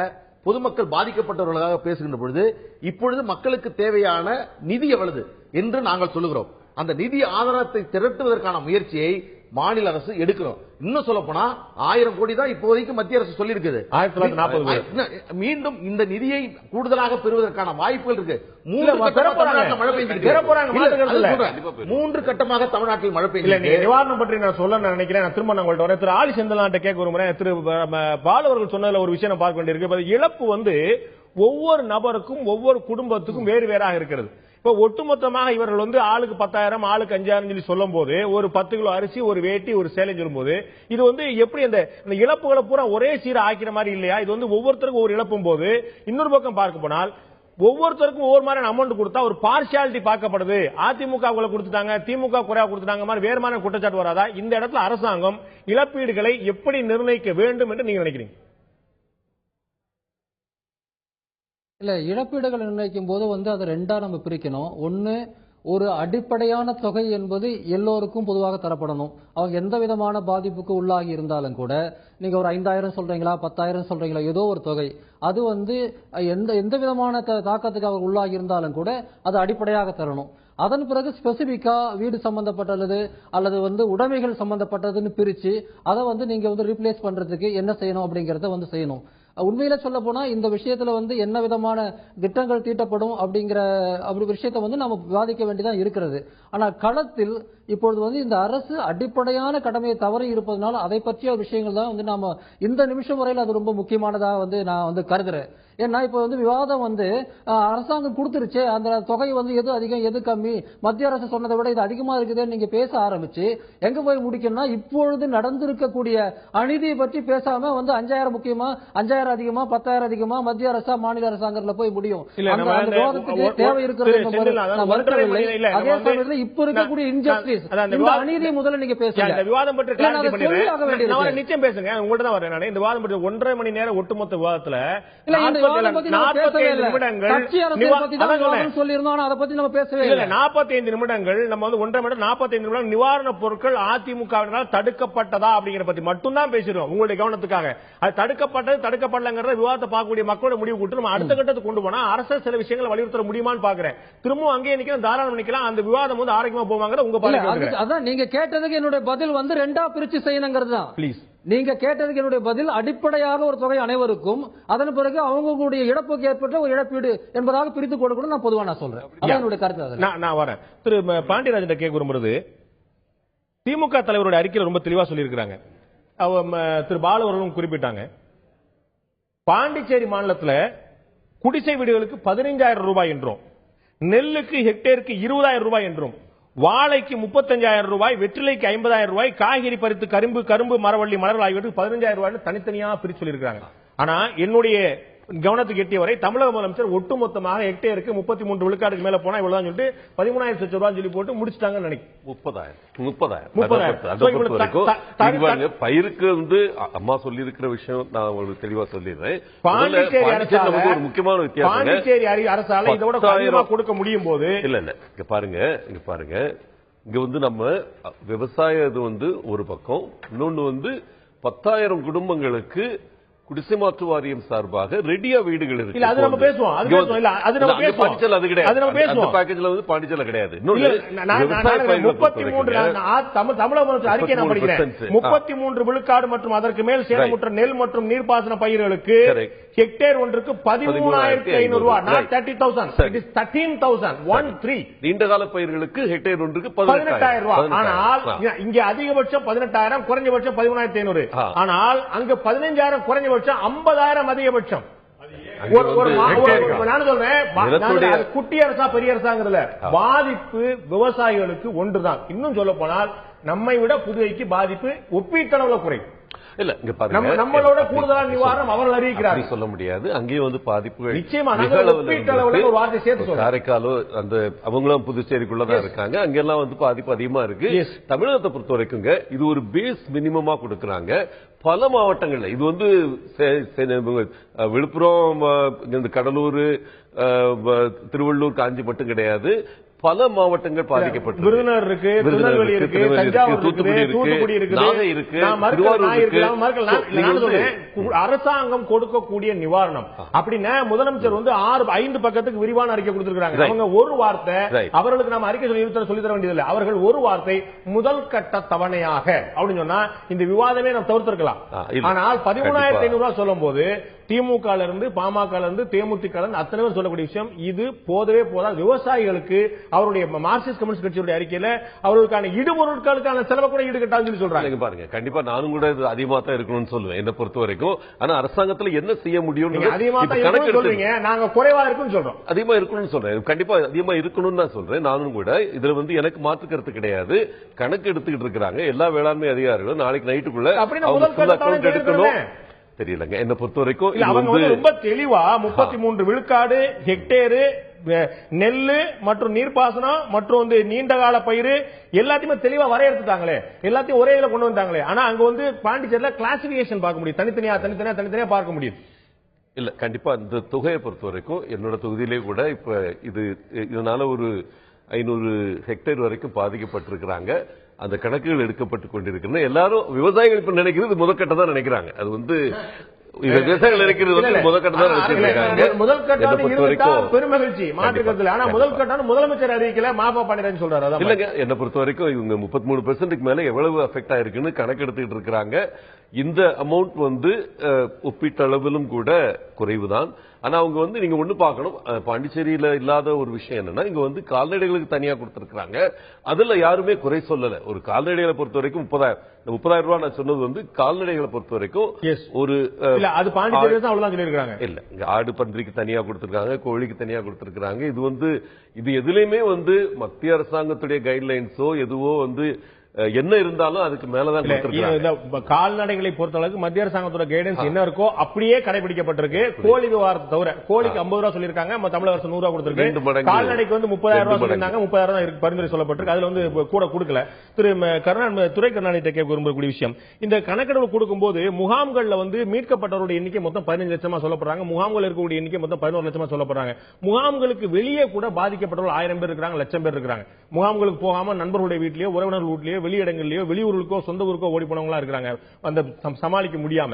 பொதுமக்கள் பாதிக்கப்பட்டவர்களாக பேசுகின்ற பொழுது இப்பொழுது மக்களுக்கு தேவையான நிதி எவ்வளவு என்று நாங்கள் சொல்லுகிறோம். அந்த நிதி ஆதாரத்தை திரட்டுவதற்கான முயற்சியை மாநில அரசு எடுக்கிறோம். இன்னும் சொல்ல போனா 1000 கோடி தான் இப்போதைக்கு மத்திய அரசு சொல்லி இருக்குது. 1940 மீண்டும் இந்த நிதியை கூடுதலாக பெறுவதற்கான வாய்ப்புகள் இருக்கு. 3 கட்டமாக தமிழ்நாட்டில் மழை பெய்யுது. நிவாரணம் பற்றி நான் சொல்ல நினைக்கிறேன். திரும்ப நான் உங்கள்ட்ட வரேன். திரு ஆலி செந்தலான்ட்ட கேட்க விரும்புறேன். திரு பாலு அவர்கள் சொன்னதுல ஒரு விஷயம் பார்க்க வேண்டியிருக்கு. இழப்பு வந்து ஒவ்வொரு நபருக்கும் ஒவ்வொரு குடும்பத்துக்கும் வேறு வேறாக இருக்கிறது. இப்ப ஒட்டுமொத்தமாக இவர்கள் வந்து ஆளுக்கு 10,000 ஆளுக்கு 5,000 சொல்லி சொல்லும் போது ஒரு 10 கிலோ அரிசி ஒரு வேட்டி ஒரு சேலை சொல்லும் போது இது வந்து எப்படி அந்த இழப்புகளை பூரா ஒரே சீர ஆக்கிற மாதிரி இல்லையா? இது வந்து ஒவ்வொருத்தருக்கும் ஒரு இழப்பும் போது இன்னொரு பக்கம் பார்க்க போனால் ஒவ்வொருத்தருக்கும் ஒவ்வொரு மாதிரி அமௌண்ட் கொடுத்தா ஒரு பார்ஷியாலிட்டி பார்க்கப்படுது. அதிமுக கொடுத்துட்டாங்க, திமுக குறையா கொடுத்துட்டாங்க மாதிரி வேறு மாதிரி குற்றச்சாட்டு வராதா? இந்த இடத்துல அரசாங்கம் இழப்பீடுகளை எப்படி நிர்ணயிக்க வேண்டும் என்று நீங்க நினைக்கிறீங்க? இல்ல, இழப்பீடுகள் நிர்ணயிக்கும் போது வந்து அதை 2ஆ நம்ம பிரிக்கணும். ஒன்னு, ஒரு அடிப்படையான தொகை என்பது எல்லோருக்கும் பொதுவாக தரப்படணும். அவங்க எந்த விதமான பாதிப்புக்கு உள்ளாகி இருந்தாலும் கூட, நீங்க ஒரு 5,000 சொல்றீங்களா 10,000 சொல்றீங்களா, ஏதோ ஒரு தொகை, அது வந்து எந்த விதமான தாக்கத்துக்கு அவங்க உள்ளாகி இருந்தாலும் கூட அது அடிப்படையாக தரணும். அதன் பிறகு ஸ்பெசிபிக்கா வீடு சம்பந்தப்பட்டது அல்லது வந்து உடைமைகள் சம்பந்தப்பட்டதுன்னு பிரிச்சு அதை வந்து நீங்க வந்து ரீப்ளேஸ் பண்றதுக்கு என்ன செய்யணும் அப்படிங்கறத வந்து செய்யணும். உண்மையில சொல்ல போனா இந்த விஷயத்துல வந்து என்ன விதமான திட்டங்கள் தீட்டப்படும் அப்படிங்கிற விஷயத்தை வந்து நம்ம விவாதிக்க வேண்டியதான் இருக்கிறது. ஆனா களத்தில் இப்பொழுது வந்து இந்த அரசு அடிப்படையான கடமையை தவறி இருப்பதனால அதை பற்றிய விஷயங்கள் தான் வந்து நாம இந்த நிமிஷம் வரையில் அது ரொம்ப முக்கியமானதா வந்து நான் வந்து கருதுறேன். ஏன்னா இப்ப வந்து விவாதம் வந்து அரசாங்கம் கொடுத்துருச்சு, அந்த தொகை வந்து எது அதிகம் எது கம்மி, மத்திய அரசு சொன்னதை விட இது அதிகமா இருக்குதுன்னு நீங்க பேச ஆரம்பிச்சு எங்க போய் முடிக்கணும்னா இப்பொழுது நடந்திருக்கக்கூடிய அநீதியை பற்றி பேசாம வந்து 5000 முக்கியமா, 5000 அதிகமா, 10000 அதிகமா, மத்திய அரசா மாநில அரசாங்கத்துல போய் முடியும். அந்த விவாதத்துக்கு தேவை இருக்கிறது. அதே சமயத்தில் இப்ப இருக்கக்கூடிய இன்ஜஸ்டிஸ் இந்த அநீதியை முதல்ல நீங்க பேசுங்க. விவாதம் பற்றி நிச்சயம் பேசுங்க. உங்கள்ட்ட தான் வரேன் நான். இந்த விவாதம் பற்றி 1.5 மணி நேரம் ஒட்டுமொத்த விவாதத்துல நிமிடங்கள் நம்ம வந்து 1.5 மணி நேரம் 45 நிமிடம் நிவாரணப் பொருட்கள் அதிமுகவினால் தடுக்கப்பட்டதா அப்படிங்கிற பத்தி மட்டும்தான் பேசுறோம். உங்களுடைய கவனத்துக்காக அது தடுக்கப்பட்டது தடுக்கப்படலங்கிறத விவாதத்தை பார்க்கக்கூடிய மக்களோட முடிவு கூட்டு நம்ம அடுத்த கட்டத்துக்கு கொண்டு போனா அரசு சில விஷயங்களை வலியுறுத்த முடியுமான்னு பாக்குறேன். திரும்பவும் அங்கேயே நிக்கலாம், தாராளம் நிக்கலாம். அந்த விவாதம் வந்து ஆரோக்கியமா போவாங்க. உங்க பாருங்க, அதான் நீங்க கேட்டதுக்கு என்னுடைய பதில் வந்து 2ஆ பிரிச்சு செய்யணுங்கிறது தான். ப்ளீஸ், நீங்க கேட்டதுக்கு என்னுடைய பதில் அடிப்படையாக ஒரு தொகை அனைவருக்கும், அதன் பிறகு அவங்களுடைய இழப்புக்கு ஏற்பட்ட ஒரு இழப்பீடு என்பதாக பிரித்து கொடுக்கணும். நான் பொதுவா நான் சொல்றேன். அதான் என்னுடைய கருத்து. நான் வரேன். திரு பாண்டியராஜன் கேட்க விரும்புறது, திமுக தலைவருடைய அறிக்கையில் ரொம்ப தெளிவா சொல்லியிருக்கிறாங்க. திரு பாலு அவர்களும் குறிப்பிட்டாங்க, பாண்டிச்சேரி மாநிலத்தில் குடிசை வீடுகளுக்கு 15000 ரூபாய் என்றும், நெல்லுக்கு ஹெக்டேருக்கு 20000 ரூபாய் என்றும், வாழைக்கு 35000 ரூபாய், வெற்றிலைக்கு 50000 ரூபாய், காய்கறி பறித்து கரும்பு மரவள்ளி மலர்கள் ஆகியவற்றுக்கு 15000 ரூபாய் தனித்தனியா பிரிச்சு சொல்லியிருக்காங்க. ஆனா என்னுடைய கவனத்துக்கு எட்டிய வரை தமிழக முதலமைச்சர் ஒட்டுமொத்தமாக ஹெக்டேருக்கு 33 விழுக்காடுக்கு மேல போனா இவ்வளவுதான் சொல்லிட்டு 15000 ரூபாய் சொல்லி போட்டு முடிச்சிட்டாங்கன்னு நினைக்கிறேன். 30,000 பயிருக்கு வந்து அம்மா சொல்லி இருக்கிற விஷயம் நான் உங்களுக்கு தெளிவா சொல்லிடுறேன். ஒரு முக்கியமான வித்தியாசம், பாண்டிச்சேரி அரசால இதோட அதிகமா கொடுக்க முடியும் போது இல்ல இங்க பாருங்க இங்க வந்து நம்ம விவசாய இது வந்து ஒரு பக்கம், இன்னொன்னு வந்து 10,000 குடும்பங்களுக்கு குடிசை மாற்று வாரியம் சார்பாக ரெடியா வீடுகள் இருக்கு. அது நம்ம பேசுவோம். பாண்டிச்சேரியில் அது கிடையாது. அந்த பேக்கேஜ்ல வந்து பாண்டிச்சேரியில் கிடையாது. 33 விழுக்காடு மற்றும் அதற்கு மேல் சேதமுற்ற நெல் மற்றும் நீர்ப்பாசன பயிர்களுக்கு ஹெக்டேர் ஒன்றுக்கு 13,500 ரூபாய், not 30,000, it is 13,000. நீண்டகால பயிர்களுக்கு ஹெக்டேர் ஒன்றுக்கு 18,000 ரூபாய். ஆனால் இங்க அதிகபட்சம் 18,000, குறைஞ்சபட்சம் 13,500. ஆனால் அங்க 15,000 குறைஞ்சபட்சம், 50,000 அதிகபட்சம். நான் சொல்றேன், குட்டி அரசா பெரிய அரசாங்கிறதுல பாதிப்பு விவசாயிகளுக்கு ஒன்றுதான். இன்னும் சொல்ல போனால் நம்மை விட புதுவைக்கு பாதிப்பு ஒப்பீட்டளவுல குறை இல்ல. இங்க பாருங்க, நம்மளோட கூடுதலான நிவாரணம் அவர்கள் அறிவிக்கிறார் சொல்ல முடியாது. அங்கேயும் வந்து பாதிப்புகள் நிச்சயமா காரைக்காலோ அந்த அவங்களும் புதுச்சேரிக்குள்ளதான் இருக்காங்க. அங்கெல்லாம் வந்து பாதிப்பு அதிகமா இருக்கு. தமிழகத்தை பொறுத்த வரைக்குங்க இது ஒரு பேஸ் மினிமமா கொடுக்கறாங்க. பல மாவட்டங்கள்ல இது வந்து விழுப்புரம், கடலூர், திருவள்ளூர், காஞ்சி மட்டும் கிடையாது, பல மாவட்டங்கள் பாதிக்கப்பட்டு, விருதுநகர் இருக்கு, திருநெல்வேலி இருக்கு, தஞ்சாவூர் இருக்கு, தூத்துக்குடி இருக்கு, அரசாங்கம் கொடுக்கக்கூடிய நிவாரணம் அப்படின்னா முதலமைச்சர் வந்து 5 பக்கத்துக்கு விரிவான அறிக்கை கொடுத்திருக்காங்க. அவங்க ஒரு வார்த்தை அவர்களுக்கு நம்ம அறிக்கை சொல்லி தர வேண்டியதில்லை. அவர்கள் ஒரு வார்த்தை முதல் கட்ட தவணையாக அப்படின்னு சொன்னா இந்த விவாதமே நம்ம தவிர்த்திருக்கலாம். ஆனால் 13,500 ரூபாய் சொல்லும் போது திமுக இருந்து, பாமக இருந்து, தேமுதிக இருந்து அத்தனை பேர் சொல்லக்கூடிய விஷயம் இது போதவே போதாது. விவசாயிகளுக்கு அவருடைய மார்க்சிஸ்ட் கம்யூனிஸ்ட் கட்சியுடைய அறிக்கையில அவர்களுக்கான இடுபொருட்களுக்கான செலவு கூட ஈடுகட்டாதுன்னு சொல்றாங்க. பாருங்க, கண்டிப்பா நானும் கூட இது அதிகமா தான் இருக்கணும்னு சொல்லுவேன் என்ன பொறுத்த வரைக்கும். ஆனா அரசாங்கத்துல என்ன செய்ய முடியும், அதிகமா தான் சொல்றீங்க, நாங்க குறைவா இருக்குன்னு சொல்றோம். அதிகமா இருக்கணும்னு சொல்றேன், கண்டிப்பா அதிகமா இருக்கணும்னு தான் சொல்றேன். நானும் கூட இதுல வந்து எனக்கு மாற்று கருத்து கிடையாது. கணக்கு எடுத்துக்கிட்டு இருக்கிறாங்க எல்லா வேளாண்மை அதிகாரிகளும். நாளைக்கு நைட்டுக்குள்ள எடுக்கணும் தெரியலங்க. என்ன பொறுத்த வரைக்கும் ரொம்ப தெளிவா 33 விழுக்காடு ஹெக்டேரு நெல்லு மற்றும் நீர்ப்பாசனம் மற்றும் வந்து நீண்டகால பயிர் எல்லாத்தையுமே தெளிவா வரையறுத்துட்டாங்களே, எல்லாத்தையும் ஒரே இதுல கொண்டு வந்தாங்களே. ஆனா அங்க வந்து பாண்டிச்சேரியில கிளாசிபிகேஷன் பார்க்க முடியும், தனித்தனியா பார்க்க முடியும். இல்ல கண்டிப்பா இந்த தொகையை பொறுத்த வரைக்கும் என்னோட தொகுதியிலே கூட இப்ப இதனால ஒரு 500 ஹெக்டேர் வரைக்கும் பாதிக்கப்பட்டிருக்கிறாங்க. அந்த கணக்குகள் எடுக்கப்பட்டு கொண்டிருக்கிறது. எல்லாரும் விவசாயிகள் இப்ப நினைக்கிறது முதற்கட்ட தான் நினைக்கிறாங்க. அது வந்து விவசாயிகள் இருக்கிறது முதல் கட்டம் முதல் கட்டம் பெருமகிழ்ச்சி மாற்றுக்கிறதுல. ஆனா முதல் கட்டம் முதலமைச்சர் அறிவிக்கல, மாஃபா பண்ணிடுறேன்னு சொல்றாரு. இல்லங்க, என்ன பொறுத்த வரைக்கும் இவங்க 33% மேல எவ்வளவு அஃபெக்ட் ஆயிருக்குன்னு கணக்கெடுத்துட்டு இருக்காங்க. இந்த அமௌண்ட் வந்து ஒப்பீட்டளவிலும் கூட குறைவுதான். ஆனா அவங்க வந்து நீங்க ஒண்ணு பார்க்கணும், பாண்டிச்சேரியில இல்லாத ஒரு விஷயம் என்னன்னா, இங்க வந்து கால்நடைகளுக்கு தனியா கொடுத்திருக்காங்க. அதுல யாருமே குறை சொல்லல. ஒரு கால்நடைகளை பொறுத்த வரைக்கும் 30,000 ரூபாய் நான் சொன்னது வந்து கால்நடைகளை பொறுத்த வரைக்கும் ஒரு அது பாண்டிச்சேரியில தான் அவ்வளவுதான் சொல்லியிருக்காங்க. இல்ல, இங்க ஆடு பன்றிக்கு தனியா கொடுத்திருக்காங்க, கோழிக்கு தனியா கொடுத்திருக்காங்க. இது வந்து இது எதுலயுமே வந்து மத்திய அரசாங்கத்துடைய கைட்லைன்ஸோ எதுவோ வந்து என்ன இருந்தாலும் அதுக்கு மேலதான் கால்நடைகளை பொறுத்தளவுக்கு மத்திய அரசாங்கத்தோட கைடன்ஸ் என்ன இருக்கோ அப்படியே கடைபிடிக்கப்பட்டிருக்கு. கோழி விவகாரத்தை தவிர கோழிக்கு 50 ரூபாய் சொல்லிருக்காங்க, தமிழக அரசு 100 ரூபாய் கொடுத்திருக்கு. கால்நடைக்கு வந்து 30,000 ரூபாய் சொல்லிருந்தாங்க, 30,000 தான் பரிந்துரை சொல்லப்பட்டிருக்கு. அதுல வந்து கூட கொடுக்கல. துரை கருணாநிதி கேட்க விரும்பக்கூடிய விஷயம், இந்த கணக்கெடுப்பு கொடுக்கும்போது முகாம்கள்ல வந்து மீட்கப்பட்டவருடைய எண்ணிக்கை மொத்தம் 15 லட்சமா சொல்லப்படுறாங்க. முகாம்கள் இருக்கக்கூடிய எண்ணிக்கை மொத்தம் 11 லட்சமா சொல்லப்படுறாங்க. முகாம்களுக்கு வெளியே கூட பாதிக்கப்பட்டவர்கள் 1000 பேர் இருக்கிறாங்க, 1,00,000 பேர் இருக்கிறாங்க. முகாம்களுக்கு போகாம நண்பர்களுடைய வீட்டிலேயோ உறவினர்கள் வீட்டிலேயோ வெளியிடங்களிலேயோ வெளியூர்களுக்கோ சொந்த ஊருக்கோ ஓடி போனவங்களா இருக்கிறாங்க, அந்த சமாளிக்க முடியாம.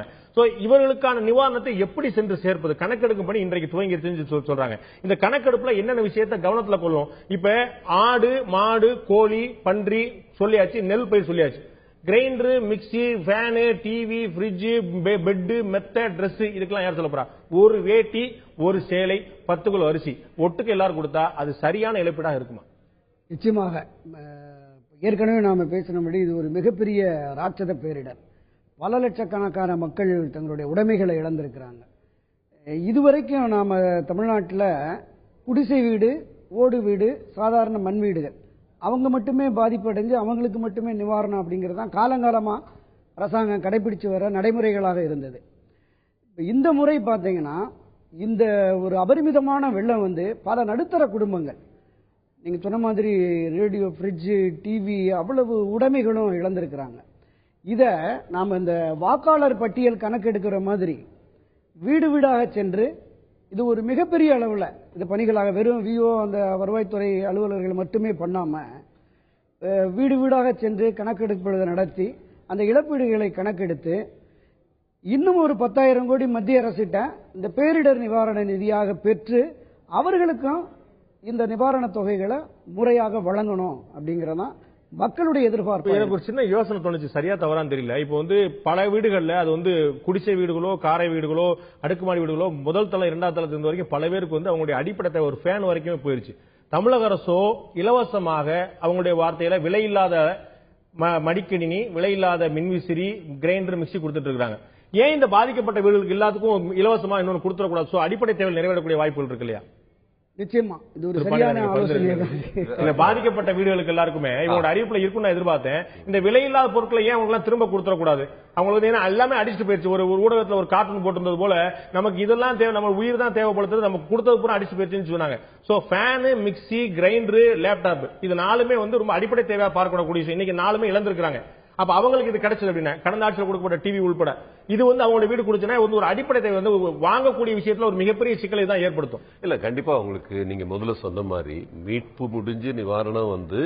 இவர்களுக்கான நிவாரணத்தை எப்படி சென்று சேர்ப்பது? கணக்கெடுக்கும் பணி இன்றைக்கு துவங்கி சொல்றாங்க. இந்த கணக்கெடுப்புல என்னென்ன விஷயத்தை கவனத்துல கொள்ளும்? இப்ப ஆடு, மாடு, கோழி, பன்றி சொல்லியாச்சு, நெல் பயிர் சொல்லியாச்சு. Grinder, mixie, fan, TV, fridge, bed, மெத்த, டிரெஸ், இதுக்கெல்லாம் யார் சொல்ல போறா? ஒரு வேட்டி, ஒரு சேலை, 10 கிலோ அரிசி ஒட்டுக்கு எல்லாரும் கொடுத்தா அது சரியான இழப்பீடாக இருக்குமா? நிச்சயமாக. ஏற்கனவே நாம பேசினபடி இது ஒரு மிகப்பெரிய ராட்சத பேரிடர். பல லட்சக்கணக்கான மக்கள் தங்களுடைய உடைமைகளை இழந்திருக்கிறாங்க. இதுவரைக்கும் நாம தமிழ்நாட்டில் குடிசை வீடு, ஓடு வீடு, சாதாரண மண் வீடுகள் அவங்க மட்டுமே பாதிப்படைஞ்சு அவங்களுக்கு மட்டுமே நிவாரணம் அப்படிங்கிறது தான் காலங்காலமா அரசாங்கம் கடைபிடிச்சு வர நடைமுறைகளாக இருந்தது. இந்த முறை பார்த்தீங்கன்னா இந்த ஒரு அபரிமிதமான வெள்ளம் வந்து பல நடுத்தர குடும்பங்கள், நீங்க சொன்ன மாதிரி ரேடியோ, ஃப்ரிட்ஜ், டிவி, அவ்வளவு உடைமைகளும் இழந்திருக்கிறாங்க. இத நாம இந்த வாக்காளர் பட்டியல் கணக்கெடுக்கிற மாதிரி வீடு வீடாக சென்று இது ஒரு மிகப்பெரிய அளவில் இது பணிகளாக வெறும் விஓ அந்த வருவாய்த்துறை அலுவலர்கள் மட்டுமே பண்ணாம வீடு வீடாக சென்று கணக்கெடுப்பு நடத்தி அந்த இழப்பீடுகளை கணக்கெடுத்து இன்னும் ஒரு 10,000 கோடி மத்திய அரசிட்ட இந்த பேரிடர் நிவாரண நிதியாக பெற்று அவர்களுக்கும் இந்த நிவாரண தொகைகளை முறையாக வழங்கணும் அப்படிங்கறதான் மக்களுடைய எதிர்பார்ப்பு. எனக்கு ஒரு சின்ன யோசனை தோணுச்சு, சரியா தவறான்னு தெரியல. இப்போ வந்து பல வீடுகள்ல அது வந்து குடிசை வீடுகளோ, காரை வீடுகளோ, அடுக்குமாடி வீடுகளோ, முதல் தளம் 2வது தளத்துல இருந்த வரைக்கும் பல பேருக்கு வந்து அவங்களுடைய அடிப்படை ஒரு ஃபேன் வரைக்குமே போயிருச்சு. தமிழக அரசோ இலவசமாக அவங்களுடைய வார்த்தையில விலையில்லாத மடிக்கணினி, விலையில்லாத மின்விசிறி, கிரைண்டர், மிக்சி கொடுத்துட்டு இருக்காங்க. ஏன் இந்த பாதிக்கப்பட்ட வீடுகளுக்கு எல்லாத்துக்கும் இலவசமா இன்னொன்று கொடுத்துடக்கூடாது? அடிப்படை தேவை நிறைவேறக்கூடிய வாய்ப்புகள் இருக்கு இல்லையா? நிச்சயமா இது ஒரு சரியான ஆலோசனை. பாதிக்கப்பட்ட வீடுகளுக்கு எல்லாருக்குமே இவங்களோட அறிவிப்புல இருக்குன்னு நான் எதிர்பார்த்தேன். இந்த விலையில்லாத பொருட்களை ஏன் அவங்க திரும்ப கொடுத்துடக்கூடாது? அவங்களுக்கு எல்லாமே அடிச்சுட்டு போயிருச்சு. ஒரு ஊடகத்துல ஒரு கார்ட்டூன் போட்டிருந்தது போல நமக்கு இதெல்லாம் தேவை, நம்ம உயிர் தான் தேவைப்படுறது, நமக்கு கொடுத்தது பூரா அடிச்சு போயிருச்சுன்னு சொன்னாங்க. So fan, mixie, grinder, laptop இது 4மே வந்து ரொம்ப அடிப்படை தேவையா பார்க்கக்கூடிய விஷயம். இன்னைக்கு 4மே இழந்திருக்காங்க. அப்ப அவங்களுக்கு இது கிடைச்சது அப்படின்னா கடந்த ஆட்சியில் கொடுக்கப்பட்ட டிவி உள்பட இது வந்து அவங்களோட வீடு கொடுச்சுன்னா ஒரு அடிப்படை தேவை வந்து வாங்கக்கூடிய விஷயத்துல ஒரு மிகப்பெரிய சிக்கலை தான் ஏற்படுத்தும். இல்ல, கண்டிப்பா உங்களுக்கு நீங்க முதல்ல சொன்ன மாதிரி மீட்பு முடிஞ்சு நிவாரணம் வந்து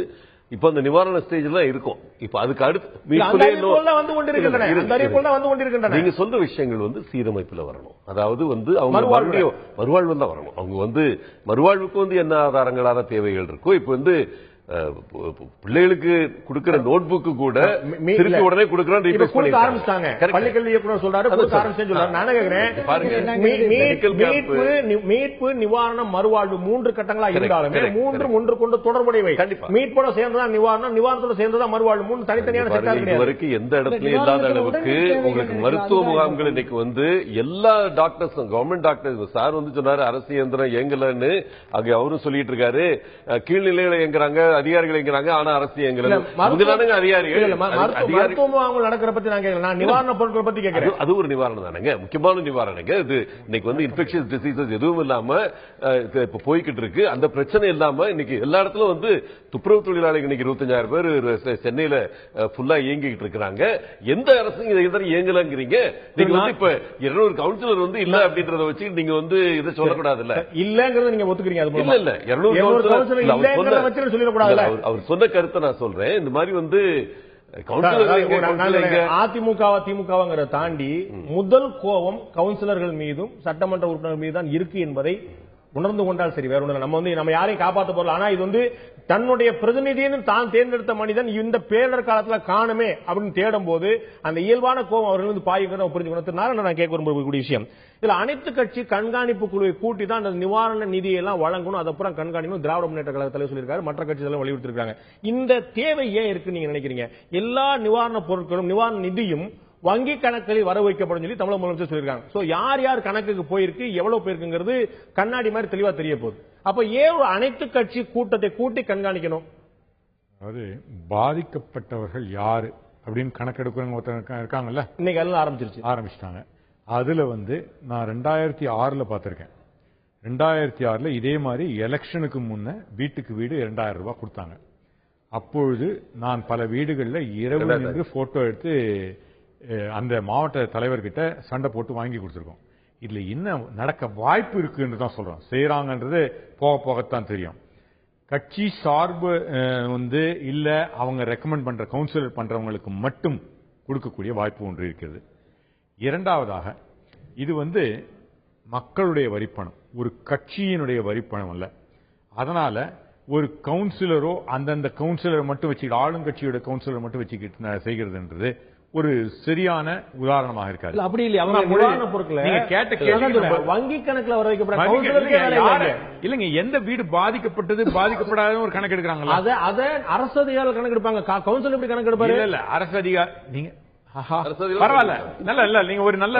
இப்ப அந்த நிவாரண ஸ்டேஜ்ல இருக்கும். இப்ப அதுக்கு அடுத்து நீங்க சொல்ற விஷயங்கள் வந்து சீரமைப்புல வரணும். அதாவது வந்து அவங்க மறுவாழ்வு தான் வரணும். அவங்க வந்து மறுவாழ்வுக்கு வந்து என்ன ஆதாரங்களான தேவைகள் இருக்கோ, இப்ப வந்து பிள்ளைகளுக்கு கொடுக்கிற நோட் புக்கு கூட திருப்பி உடனே கொடுக்கறாங்க ஆரம்பிச்சாங்க. பள்ளிக்கல்வி இயக்குனர் சொல்றாரு நான் கேக்குறேன், மீட்பு, நிவாரணம், மறுவாழ்வு 3 கட்டங்களா இருந்தாலுமே 3 ஒன்று கொண்டு தொடர்புடையவை. மீட்போட சேர்ந்ததான் நிவாரணம், நிவாரணத்தோட சேர்ந்ததான் மறுவாழ்வு. 3 தனித்தனியான செக்டார். இதுவரைக்கும் எந்த இடத்துலயும் இல்லாத அளவுக்கு உங்களுக்கு மருத்துவ முகாம்கள் இன்னைக்கு வந்து எல்லா டாக்டர்ஸ், கவர்மெண்ட் டாக்டர்ஸ், சார் வந்து சொன்னாரு அரசு இயந்திரம் இயங்கலன்னு, அங்க அவரும் சொல்லிட்டு இருக்காரு. கீழ்நிலையில இயங்குறாங்க, அதிகாரிகள் என்கிறாங்க, ஆனா அரசு அதிகாரிகள் நடக்கிற பத்தி நான் கேட்கல, நான் நிவாரண பொருட்களை பத்தி கேட்கிறேன். அது ஒரு நிவாரணம் தானங்க, முக்கியமான நிவாரணங்க. இது இன்னைக்கு வந்து இன்ஃபெக்ஷஸ் டிசீசஸ் எதுவும் இல்லாம இப்ப போய்கிட்டு இருக்கு. அந்த பிரச்சனை இல்லாம இன்னைக்கு எல்லா இடத்துலயும் வந்து துப்புரவு தொழிலாளிகள் இன்னைக்கு 25,000 பேர் சென்னையில ஃபுல்லா இயங்கிட்டு இருக்கிறாங்க. எந்த அரசு இதை இயங்கலங்கிறீங்க? நீங்க வந்து இப்ப 200 கவுன்சிலர் வந்து இல்ல அப்படின்றத வச்சு நீங்க வந்து இதை சொல்லக்கூடாது. இல்ல இல்லங்கிறத நீங்க ஒத்துக்கிறீங்க? இல்ல இல்ல 200 கவுன்சிலர் சொல்லிடக்கூடாது. அவர் சொன்ன கருத்தை நான் சொல்றேன். இந்த மாதிரி வந்து அதிமுக திமுகங்கிற தாண்டி முதல் கோபம் கவுன்சிலர்கள் மீதும் சட்டமன்ற உறுப்பினர்கள் மீது தான் இருக்கு என்பதை உணர்ந்து கொண்டால் சரி. வேற ஒன்று நம்ம யாரையும் காப்பாற்ற போறோம். ஆனா இது வந்து தன்னுடைய பிரதிநிதின்னு தான் தேர்ந்தெடுத்த மனிதன் இந்த பேரிடர் காலத்துல காணுமே அப்படின்னு தேடும் போது அந்த இயல்பான கோபம் அவர்கள் வந்து பாய்க்கிறத புரிஞ்சுக்கணும். நான் கேட்க விரும்பக்கூடிய விஷயம், இதுல அனைத்து கட்சி கண்காணிப்பு குழுவை கூட்டி தான் அந்த நிவாரண நிதியை எல்லாம் வழங்கணும், அதப்புறம் கண்காணிக்கணும். திராவிட முன்னேற்ற கழக தலைவர் சொல்லியிருக்காரு, மற்ற கட்சிகள் வலியுறுத்திருக்காங்க. இந்த தேவை ஏன் இருக்கு நீங்க நினைக்கிறீங்க? எல்லா நிவாரண பொருட்களும் நிவாரண நிதியும் வங்கி கணக்கில் வர வைக்கப்படும் சொல்லி தமிழக முதலமைச்சர் சொல்லியிருக்காங்க. சோ யார் யார் கணக்குக்கு போயிருக்கு, எவ்வளவு போயிருக்குங்கிறது கண்ணாடி மாதிரி தெளிவா தெரிய போகுது. அப்ப ஏன் ஒரு அனைத்து கட்சி கூட்டத்தை கூட்டி கண்காணிக்கணும்? அதாவது பாதிக்கப்பட்டவர்கள் யாரு அப்படின்னு கணக்கெடுக்கிறவங்க இருக்காங்கல்ல, இன்னைக்கு எல்லாம் ஆரம்பிச்சிட்டாங்க. அதுல வந்து நான் 2006 பார்த்திருக்கேன். 2006 இதே மாதிரி எலெக்ஷனுக்கு முன்ன வீட்டுக்கு வீடு 2000 ரூபாய் கொடுத்தாங்க. அப்பொழுது நான் பல வீடுகளில் இரவு நின்று போட்டோ எடுத்து அந்த மாவட்ட தலைவர்கிட்ட சண்டை போட்டு வாங்கி கொடுத்திருக்கோம். இதுல என்ன நடக்க வாய்ப்பு இருக்குன்னு தான் சொல்றோம். செய்யறாங்கன்றது போக போகத்தான் தெரியும். கட்சி சார்பு வந்து இல்ல அவங்க ரெக்கமெண்ட் பண்ற கவுன்சிலர் பண்றவங்களுக்கு மட்டும் கொடுக்கக்கூடிய வாய்ப்பு ஒன்று இருக்கிறது. இரண்டாவதாக இது வந்து மக்களுடைய வரிப்பணம், ஒரு கட்சியினுடைய வரிப்பணம் அல்ல. அதனால ஒரு கவுன்சிலரோ அந்தந்த கவுன்சிலர் மட்டும் வச்சுக்கிட்டு ஆளுங்கட்சியோட கவுன்சிலர் மட்டும் வச்சுக்கிட்டு செய்கிறதுன்றது ஒரு சரியான உதாரணமாக இருக்காது. அப்படி இல்லையா? நீங்க கேட்ட கேள்வி வங்கி கணக்குல வர வைக்கப்பட்ட இல்லங்க, எந்த வீடு பாதிக்கப்பட்டது பாதிக்கப்படாத ஒரு கணக்கு எடுக்கிறாங்களா? அத அரசு அதிகாரிகள் கணக்கு எடுப்பாங்க. கவுன்சில் எப்படி கணக்கு எடுப்பாரு? இல்ல அரசு அதிகாரி நீங்க பரவாயில்ல, நல்ல இல்ல நீங்க ஒரு நல்ல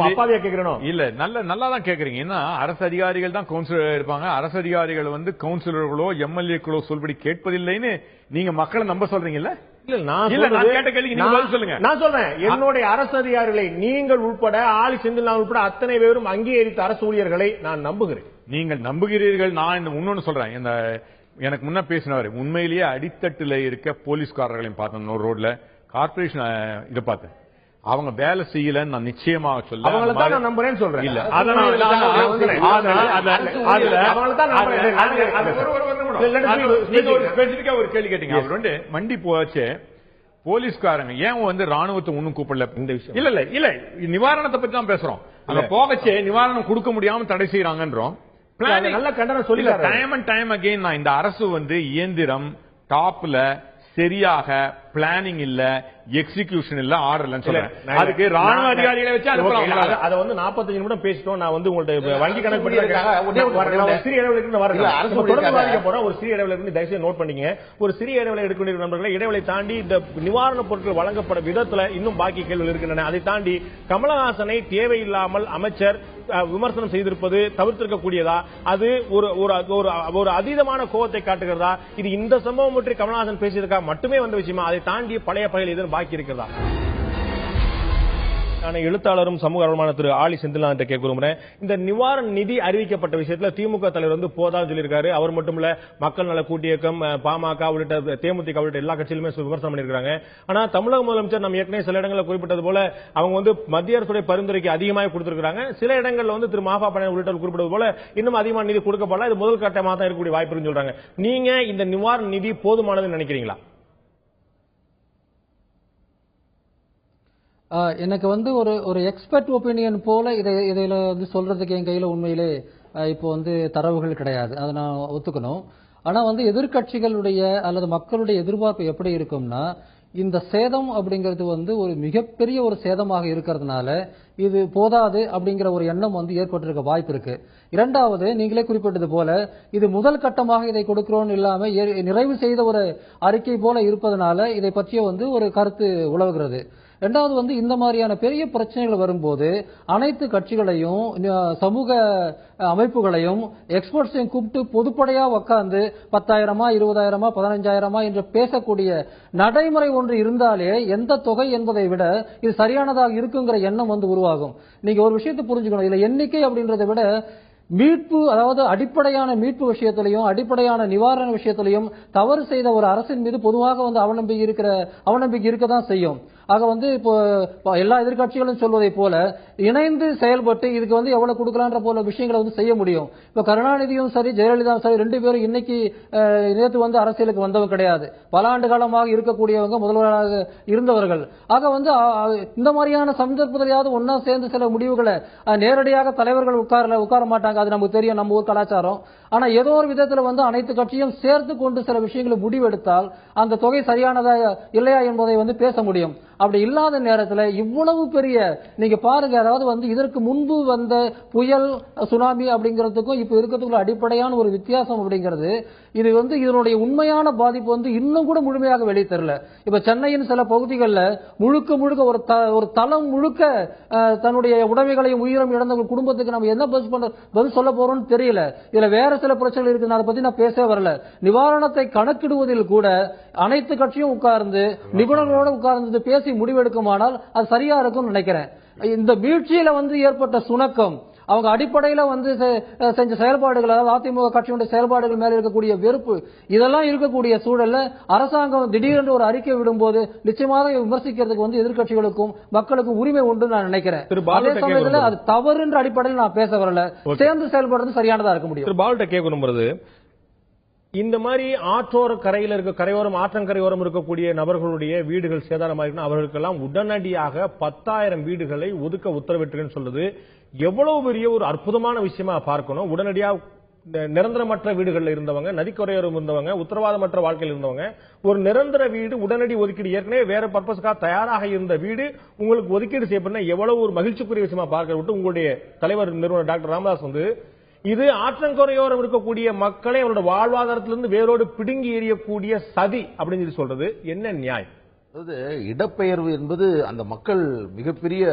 அப்பாவியா கேட்கறோம் இல்ல, நல்லா தான் கேக்குறீங்க. ஏன்னா அரசு அதிகாரிகள் தான் கவுன்சிலர் இருப்பாங்க. அரசு அதிகாரிகள் வந்து கவுன்சிலர்களோ எம்எல்ஏக்களோ சொல்படி கேட்பதில்லைன்னு நீங்க மக்களை நம்ப சொல்றீங்கல்ல? நான் சொல்றேன், என்னுடைய அரசு அதிகாரிகளை நீங்கள் உட்பட ஆளி செந்தில் உட்பட அத்தனை பேரும் அங்கீகரித்த அரசு ஊழியர்களை நான் நம்புகிறேன். நீங்கள் நம்புகிறீர்கள். நான் இன்னொன்னு சொல்றேன், இந்த எனக்கு முன்ன பேசினவர் உண்மையிலேயே அடித்தட்டுல இருக்க போலீஸ்காரர்களையும் பார்த்தேன். ஒரு ரோட்ல கார்பரேஷன் இதை பார்த்தேன், அவங்க வேலை செய்யலன்னு நான் நிச்சயமாக சொல்ல நான் நம்புறேன்னு சொல்றேன். இல்ல ஒரு கேள்வி கேட்டீங்க. அவர் வந்து மண்டி போச்சு போலீஸ்காரங்க ஏன் வந்து ராணுவத்தை ஒண்ணும் கூப்பிடல இந்த விஷயம்? இல்ல நிவாரணத்தை பத்தி தான் பேசுறோம். அங்க போகச்சே நிவாரணம் கொடுக்க முடியாம தடை செய்யறாங்கன்றோம். நல்ல கண்டனம் சொல்லி டைம் அண்ட் டைம் அகைன் நான் இந்த அரசு வந்து இயந்திரம் டாப்ல சரியாக பிளானிங் இல்ல, எக்ஸிகியூஷன் இல்ல, ஆர்டர் இல்லன்னு சொல்றேன். அதுக்கு ராணுவ அதிகாரிகளை வச்சு அதை வந்து 45 நிமிடம் பேசிட்டோம். நான் வந்து உங்கள்ட்ட வங்கி கணக்கு ஒரு சிறிய இடைவெளி இருந்து தயவுசெய்து நோட் பண்ணிங்க. ஒரு சிறிய இடைவெளி எடுக்க வேண்டிய நண்பர்களை இடைவெளி தாண்டி இந்த நிவாரணப் பொருட்கள் வழங்கப்பட விதத்துல இன்னும் பாக்கி கேள்விகள் இருக்கின்றன. அதை தாண்டி கமலஹாசனை தேவையில்லாமல் அமைச்சர் விமர்சனம் செய்திருப்பது தவிர்த்திருக்கக்கூடியதா? அது ஒரு அதீதமான கோபத்தை காட்டுகிறதா? இது இந்த சம்பவம் பற்றி கமலஹாசன் பேசியிருக்கா மட்டுமே வந்த விஷயமா? அதை தாண்டி பழைய பகையில் எதுவும் பாக்கி இருக்கிறதா? நான் எழுத்தாளரும் சமூக ஆர்வலருமான திரு ஆளி செந்தில் கேட்க விரும்புறேன். இந்த நிவாரண நிதி அறிவிக்கப்பட்ட விஷயத்துல திமுக தலைவர் வந்து போதான்னு சொல்லியிருக்காரு. அவர் மட்டும் இல்ல, மக்கள் நல கூட்டு இயக்கம், பாமக உள்ளிட்ட தேமுதிக உள்ளிட்ட எல்லா கட்சியிலுமே விமர்சனம் பண்ணிருக்காங்க. ஆனா தமிழக முதலமைச்சர் நம்ம ஏற்கனவே சில இடங்களில் குறிப்பிட்டது போல அவங்க வந்து மத்திய அரசுடைய பரிந்துரைக்கு அதிகமாக கொடுத்திருக்காங்க. சில இடங்கள்ல வந்து திரு மாஃபா பணம் உள்ளிட்ட குறிப்பிட்டது போல இன்னும் அதிகமான நிதி கொடுக்கப்படலாம். இது முதல் கட்டமாக தான் இருக்கக்கூடிய வாய்ப்பு இருக்குன்னு சொல்றாங்க. நீங்க இந்த நிவாரண நிதி போதுமானதுன்னு நினைக்கிறீங்களா? எனக்கு வந்து ஒரு எக்ஸ்பர்ட் ஒப்பீனியன் போல இதில் வந்து சொல்றதுக்கு என் கையில் உண்மையிலே இப்போ வந்து தரவுகள் கிடையாது, அதை நான் ஒத்துக்கணும். ஆனால் வந்து எதிர்கட்சிகளுடைய அல்லது மக்களுடைய எதிர்பார்ப்பு எப்படி இருக்கும்னா, இந்த சேதம் அப்படிங்கிறது வந்து ஒரு மிகப்பெரிய ஒரு சேதமாக இருக்கிறதுனால இது போதாது அப்படிங்கிற ஒரு எண்ணம் வந்து ஏற்பட்டிருக்க வாய்ப்பு இருக்கு. இரண்டாவது, நீங்களே குறிப்பிட்டது போல இது முதல் கட்டமாக இதை கொடுக்கிறோம் இல்லாம நிறைவு செய்த ஒரு அறிக்கை போல இருப்பதனால இதை பற்றிய வந்து ஒரு கருத்து உலவுகிறது. இரண்டாவது வந்து இந்த மாதிரியான பெரிய பிரச்சனைகள் வரும்போது அனைத்து கட்சிகளையும் சமூக அமைப்புகளையும் எக்ஸ்பர்ட்ஸையும் கூப்பிட்டு பொதுப்படையா உட்கார்ந்து 10,000 20,000 15,000 என்று பேசக்கூடிய நடைமுறை ஒன்று இருந்தாலே எந்த தொகை என்பதை விட இது சரியானதாக இருக்குங்கிற எண்ணம் வந்து உருவாகும். நீங்க ஒரு விஷயத்தை புரிஞ்சுக்கணும், இதுல எண்ணிக்கை அப்படின்றத விட மீட்பு, அதாவது அடிப்படையான மீட்பு விஷயத்திலையும் அடிப்படையான நிவாரண விஷயத்திலையும் தவறு செய்த ஒரு அரசின் மீது பொதுவாக வந்து அவநம்பிக்கை இருக்கதான் செய்யும். ஆக வந்து இப்போ எல்லா எதிர்க்கட்சிகளும் சொல்வதை போல இணைந்து செயல்பட்டு இதுக்கு வந்து எவ்வளவு கொடுக்கலான்ற போல விஷயங்களை வந்து செய்ய முடியும். இப்ப கருணாநிதியும் சரி ஜெயலலிதாவும் சரி 2 பேரும் இன்னைக்கு நேற்று வந்து அரசியலுக்கு வந்தவங்க கிடையாது. பல ஆண்டு காலமாக இருக்கக்கூடியவங்க, முதல்வராக இருந்தவர்கள். ஆக வந்து இந்த மாதிரியான சந்தர்ப்பத்திலாவது ஒன்னா சேர்ந்து சில முடிவுகளை நேரடியாக தலைவர்கள் உட்கார மாட்டாங்க. அது நமக்கு தெரியும், நம்ம ஊர் கலாச்சாரம். ஆனா ஏதோ ஒரு விதத்துல வந்து அனைத்து கட்சியும் சேர்த்து கொண்டு சில விஷயங்களை முடிவெடுத்தால் அந்த தொகை சரியானதா இல்லையா என்பதை வந்து பேச முடியும். அப்படி இல்லாத நேரத்தில் இவ்வளவு பெரிய நீங்க பாருங்க, அதாவது வந்து இதற்கு முன்பு வந்த புயல் சுனாமி அப்படிங்கிறதுக்கும் இப்ப இருக்கிறதுக்குள்ள அடிப்படையான ஒரு வித்தியாசம் அப்படிங்கிறது, இது வந்து இதனுடைய உண்மையான பாதிப்பு வந்து இன்னும் கூட முழுமையாக வெளியே தெரியல. இப்ப சென்னையின் சில பகுதிகளில் முழுக்க ஒரு தளம் முழுக்க தன்னுடைய உடைமைகளையும் உயிரும் இழந்த குடும்பத்துக்கு நம்ம என்ன பதில் சொல்ல போறோம்னு தெரியல. இதுல வேற சில பிரச்சனைகள் இருக்கு, அதை பத்தி நான் பேச வரல. நிவாரணத்தை கணக்கிடுவதில் கூட அனைத்து கட்சியும் உட்கார்ந்து நிபுணர்களோட உட்கார்ந்து பேசி முடிவெடுக்குமானால் அது சரியா இருக்கும் நினைக்கிறேன். இந்த வீழ்ச்சியில வந்து ஏற்பட்ட சுணக்கம், அவங்க அடிப்படையில வந்து செஞ்ச செயல்பாடுகள், அதாவது அதிமுக கட்சியுடைய செயல்பாடுகள் மேல இருக்கக்கூடிய வெறுப்பு, இதெல்லாம் இருக்கக்கூடிய சூழல்ல அரசாங்கம் திடீரென்று ஒரு அறிக்கை விடும்போது நிச்சயமாக விமர்சிக்கிறதுக்கு வந்து எதிர்க்கட்சிகளுக்கும் மக்களுக்கும் உரிமை உண்டு நான் நினைக்கிறேன். அதே சமயத்தில் அது தவறு என்ற அடிப்படையில் நான் பேச வரல, சேர்ந்து செயல்படுறது சரியானதா இருக்க முடியும். பால்ட்ட கேட்கணும்ன்றது, இந்த மாதிரி ஆற்றோர கரையில் இருக்க கரையோரம் ஆற்றங்கரையோரம் இருக்கக்கூடிய நபர்களுடைய வீடுகள் சேதாரமாயிருக்குன்னா அவர்களுக்கெல்லாம் உடனடியாக 10,000 வீடுகளை ஒதுக்க உத்தரவிட்டுன்னு சொல்றது எவ்வளவு பெரிய ஒரு அற்புதமான விஷயமா பார்க்கணும். உடனடியாக நிரந்தரமற்ற வீடுகளில் இருந்தவங்க, நதிக்கரையோரம் இருந்தவங்க, உத்தரவாதமற்ற வாழ்க்கையில் இருந்தவங்க ஒரு நிரந்தர வீடு உடனடி ஒதுக்கீடு, ஏற்கனவே வேற பர்பஸ்க்காக தயாராக இருந்த வீடு உங்களுக்கு ஒதுக்கீடு செய்யப்பட்ட எவ்வளவு ஒரு மகிழ்ச்சிக்குரிய விஷயமா பார்க்க விட்டு உங்களுடைய தலைவர் நிறுவனர் டாக்டர் ராமதாஸ் வந்து இது ஆற்றங்கரையோரம் இருக்கக்கூடிய மக்களை அவரோட வாழ்வாதாரத்திலிருந்து வேரோடு பிடுங்கி எறியக்கூடிய சதி அப்படின்னு சொல்றது என்ன நியாயம்? அதாவது இடப்பெயர்வு என்பது அந்த மக்கள் மிகப்பெரிய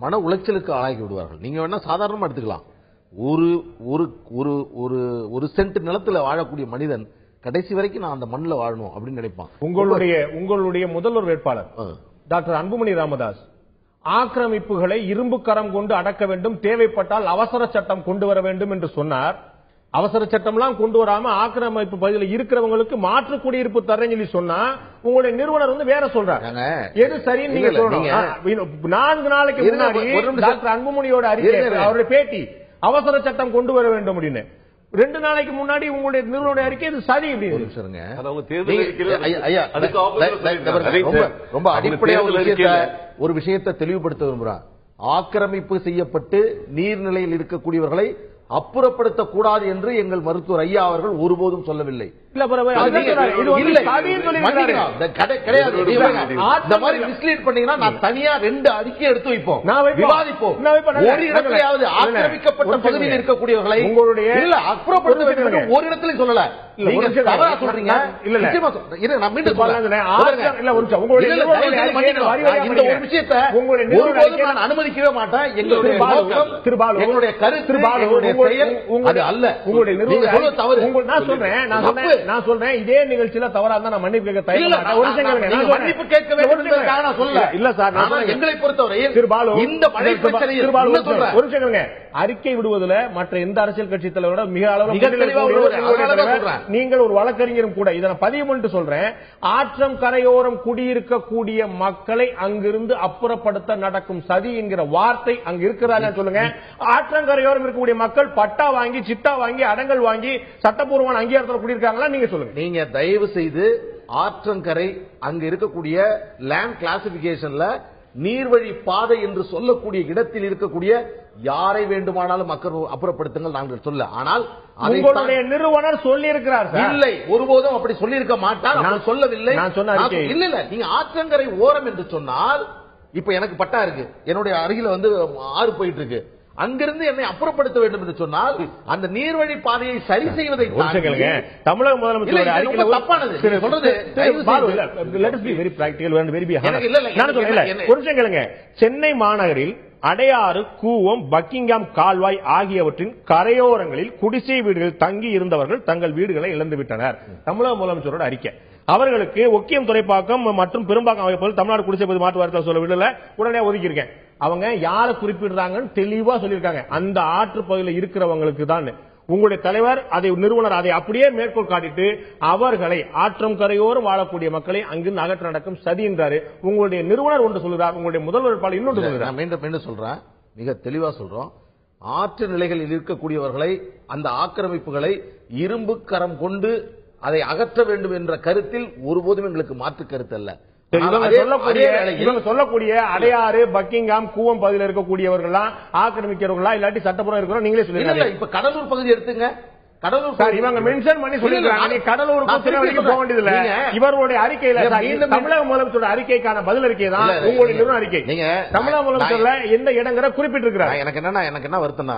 மன உளைச்சலுக்கு ஆளாகி விடுவார்கள். நீங்க வேணா சாதாரணமா எடுத்துக்கலாம். ஒரு சென்ட் நிலத்துல வாழக்கூடிய மனிதன் கடைசி வரைக்கும் நான் அந்த மண்ணில் வாழணும் அப்படின்னு நினைப்பான். உங்களுடைய முதல்வர் வேட்பாளர் டாக்டர் அன்புமணி ராமதாஸ் ஆக்கிரமிப்புகளை இரும்பு கரம் கொண்டு அடக்க வேண்டும், தேவைப்பட்டால் அவசர சட்டம் கொண்டு வர வேண்டும் என்று சொன்னார். அவசர சட்டம்லாம் கொண்டு வராம ஆக்கிரமிப்பு பகுதியில் இருக்கிறவங்களுக்கு மாற்று குடியிருப்பு தரேன்னு சொல்லி சொன்னா உங்களுடைய நிறுவனர் வந்து வேற சொல்றாங்க. எது சரின்னு நீங்க சொல்லணும். 4 நாளைக்கு முன்னாடி டாக்டர் அன்புமணியோட அறிக்கை, அவருடைய பேட்டி, அவசர சட்டம் கொண்டு வர வேண்டும் அப்படின்னு 2 நாளைக்கு முன்னாடி உங்களுடைய நிறுவன அறிக்கை இது சரி அப்படின்னு. ரொம்ப அடிப்படையா ஒரு விஷயத்தை தெளிவுபடுத்த விரும்புறான். ஆக்கிரமிப்பு செய்யப்பட்டு நீர்நிலையில் இருக்கக்கூடியவர்களை அப்புறப்படுத்தக்கூடாது என்று எங்கள் மருத்துவர் ஐயா அவர்கள் ஒருபோதும் சொல்லவில்லை. நான் தனியா 2 அறிக்கை எடுத்து வைப்போம், விவாதிப்போம். ஒரு இடத்திலாவது ஆக்கிரமிக்கப்பட்ட பகுதியில் இருக்கக்கூடியவர்களை அப்புறப்படுத்த வேண்டும் ஒரு இடத்திலையும் சொல்லல. சொல்றீங்க இந்த ஒரு விஷயத்தை நான் அனுமதிக்கவே மாட்டேன். எங்களுடைய கருத்து அது அல்ல. உங்களுடைய தவறு. நான் சொல்றேன் இதே நிகழ்ச்சியில தவறா இருந்தா நான் மன்னிப்பு கேட்க தயார். மன்னிப்பு கேட்க வேண்டும் நான் சொல்ல இல்ல சார். எங்களை பொறுத்தவரை இந்த மழை பிரச்சனையில் ஒரு விஷயம் அறிக்கை விடுவதில் மற்ற எந்த அரசியல் கட்சி தலைவரோட மிக அளவு நீங்கள் ஒரு வழக்கறிஞரும் கூட இதை பதிவு பண்ணிட்டு சொல்றேன். ஆற்றம் கரையோரம் குடியிருக்கக்கூடிய மக்களை அங்கிருந்து அப்புறப்படுத்த நடக்கும் சதி என்கிற வார்த்தை அங்க இருக்கிறதா சொல்லுங்க. ஆற்றங்கரையோரம் இருக்கக்கூடிய மக்கள் பட்டா வாங்கி, சிட்டா வாங்கி, அடங்கல் வாங்கி சட்டப்பூர்வமான அங்கீகாரத்தில் குடியிருக்காங்களா? நீங்க சொல்லுங்க. நீங்க தயவு செய்து ஆற்றங்கரை அங்க இருக்கக்கூடிய லேண்ட் கிளாசிபிகேஷன்ல நீர்வழி பாதை என்று சொல்லக்கூடிய இடத்தில் இருக்கக்கூடிய யாரை வேண்டுமானாலும் மக்கள் அப்புறப்படுத்துங்கள் நாங்கள் சொல்ல. ஆனால் உங்களுடைய நிறுவனர் சொல்லி இருக்கிறார். இல்லை, ஒருபோதும் அப்படி சொல்லி இருக்க மாட்டார். நான் சொல்லவில்லை. இல்ல இல்ல, நீங்க ஆற்றங்கரை ஓரம் என்று சொன்னால் இப்ப எனக்கு பட்டா இருக்கு, என்னுடைய அருகில வந்து ஆறு போயிட்டு இருக்கு, அங்கிருந்து என்னை அப்புறப்படுத்த வேண்டும் என்று சொன்னால் அந்த நீர்வழி பாதையை சரி செய்வதை தமிழக முதலமைச்சர் தப்பானது சொல்றது. சென்னை மாநகரில் அடையாறு, கூவம், பக்கிங்காம் கால்வாய் ஆகியவற்றின் கரையோரங்களில் குடிசை வீடுகள் தங்கி இருந்தவர்கள் தங்கள் வீடுகளை இழந்துவிட்டனர். தமிழக முதலமைச்சரோட அறிக்கை. அவர்களுக்கு ஒக்கியம், துறைப்பாக்கம் மற்றும் பெரும்பாக்கம் அமைப்பது தமிழ்நாடு குடிசை பகுதி மாற்று வாரியத்தால் சொல்ல விடல, உடனே ஒதுக்கி இருக்கேன். அவங்க யாரை குறிப்பிடுறாங்கன்னு தெளிவா சொல்லியிருக்காங்க. அந்த ஆற்று பகுதியில் இருக்கிறவங்களுக்கு தான் உங்களுடைய தலைவர் அதை நிறுவனர் அதை அப்படியே மேற்கோள் காட்டிட்டு அவர்களை ஆற்றம் கரையோரம் வாழக்கூடிய மக்களை அங்கிருந்து அகற்ற நடக்கும் சதி என்றாரு. உங்களுடைய நிறுவனர் ஒன்று சொல்கிறார், உங்களுடைய முதல்வர் வேட்பாளர் இன்னொன்று சொல்கிறார். மீண்டும் சொல்றேன், மிக தெளிவா சொல்றோம். ஆற்று நிலைகளில் இருக்கக்கூடியவர்களை, அந்த ஆக்கிரமிப்புகளை இரும்பு கரம் கொண்டு அதை அகற்ற வேண்டும் என்ற கருத்தில் ஒருபோதும் எங்களுக்கு மாற்று கருத்து அல்ல. இவங்க சொல்லக்கூடிய அடையாறு, பக்கிங்காம், கூவம் பகுதியில் இருக்கக்கூடியவர்களா ஆக்கிரமிக்கிறவர்களா இல்லாட்டி சட்டப்புறம் இருக்கிறோம் நீங்களே சொல்லுங்க. இப்ப கடலூர் பகுதி எடுத்துங்க. இவங்க மென்ஷன் பண்ணி சொல்லிருக்காங்க. கடலூருக்கு திருநெல்வேலிக்கு போக வேண்டியதில்லை. இவருடைய அறிக்கையில தமிழக முதலமைச்சரோட அறிக்கைக்கான பதில் அறிக்கை தான் உங்களுடைய நிறுவன அறிக்கை. தமிழக முதலமைச்சர்ல எந்த இடங்கிற குறிப்பிட்டிருக்கிறார். எனக்கு என்ன வருத்தம்னா,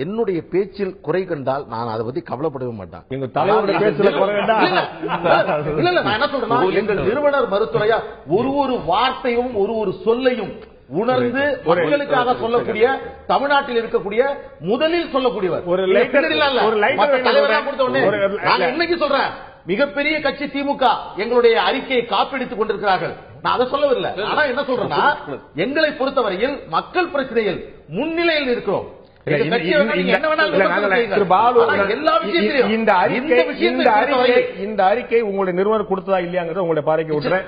என்னுடைய பேச்சில் குறை கண்டால் நான் அதை பத்தி கவலைப்படவே மாட்டேன். எங்க தலைவருடைய பேச்சில் குறை கண்டால் நான் என்ன சொல்றேன், எங்கள் நிறுவனர் மருத்துவரையா ஒரு வார்த்தையும் ஒரு சொல்லையும் உணர்ந்து மக்களுக்காக சொல்லக்கூடிய, தமிழ்நாட்டில் இருக்கக்கூடிய முதலில் சொல்லக்கூடியவர். நான் இன்னைக்கு சொல்றேன், மிகப்பெரிய கட்சி திமுக எங்களுடைய அறிக்கையை காப்பீடித்துக் கொண்டிருக்கிறார்கள். நான் அதை சொல்லவில்லை. ஆனா என்ன சொல்றேன்னா, எங்களை பொறுத்தவரையில் மக்கள் பிரச்சனையில் முன்னிலையில் இருக்கிறோம். இந்த அறிக்கை உங்களுடைய நிறுவனர் கொடுத்ததா இல்லையாங்கிறத உங்களுடைய பார்வைக்கு விட்டுறேன்.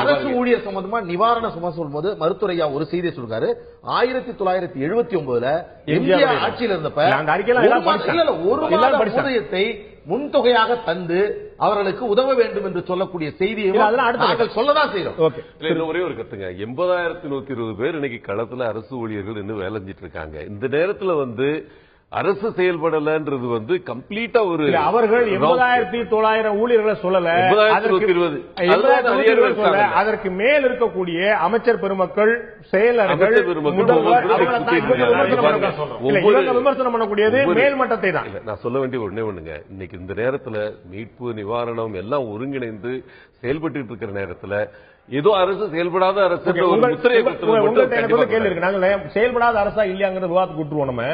அரசு ஊழியர் சம்பந்தமா நிவாரண சும்மா சொல்லும்போது மருத்துவரையா ஒரு செய்தியை சொல்றாரு. 1979 எம்ஜிஆர் ஆட்சியில் இருந்தப்ப அந்த அறிக்கையில ஒரு ஊதியத்தை முன்தொகையாக தந்து அவர்களுக்கு உதவ வேண்டும் என்று சொல்லக்கூடிய செய்தியை சொல்லதான் செய்யறோம். ஒரே ஒரு கருத்துங்க, 80,120 பேர் இன்னைக்கு களத்துல அரசு ஊழியர்கள் இன்னும் வேலை செஞ்சிட்டு இருக்காங்க. இந்த நேரத்துல அரசு செயல்படலன்றது கம்ப்ளீட்டா ஒரு அவர்கள் 80,900 ஊழியர்களை சொல்லல, 80,900 அதற்கு மேல் இருக்கக்கூடிய அமைச்சர் பெருமக்கள், செயலர்கள், விமர்சனம் பண்ணக்கூடியது மேல்மட்டத்தை தான். நான் சொல்ல வேண்டிய ஒண்ணுங்க, இன்னைக்கு இந்த நேரத்துல மீட்பு நிவாரணம் எல்லாம் ஒருங்கிணைந்து செயல்பட்டு இருக்கிற நேரத்துல ஏதோ அரசு செயல்படாத அரசு கேள்வி இருக்கு. நாங்க செயல்படாத அரசா இல்லையாங்கிற விவாதத்துக்கு விட்டுருவோம். நம்ம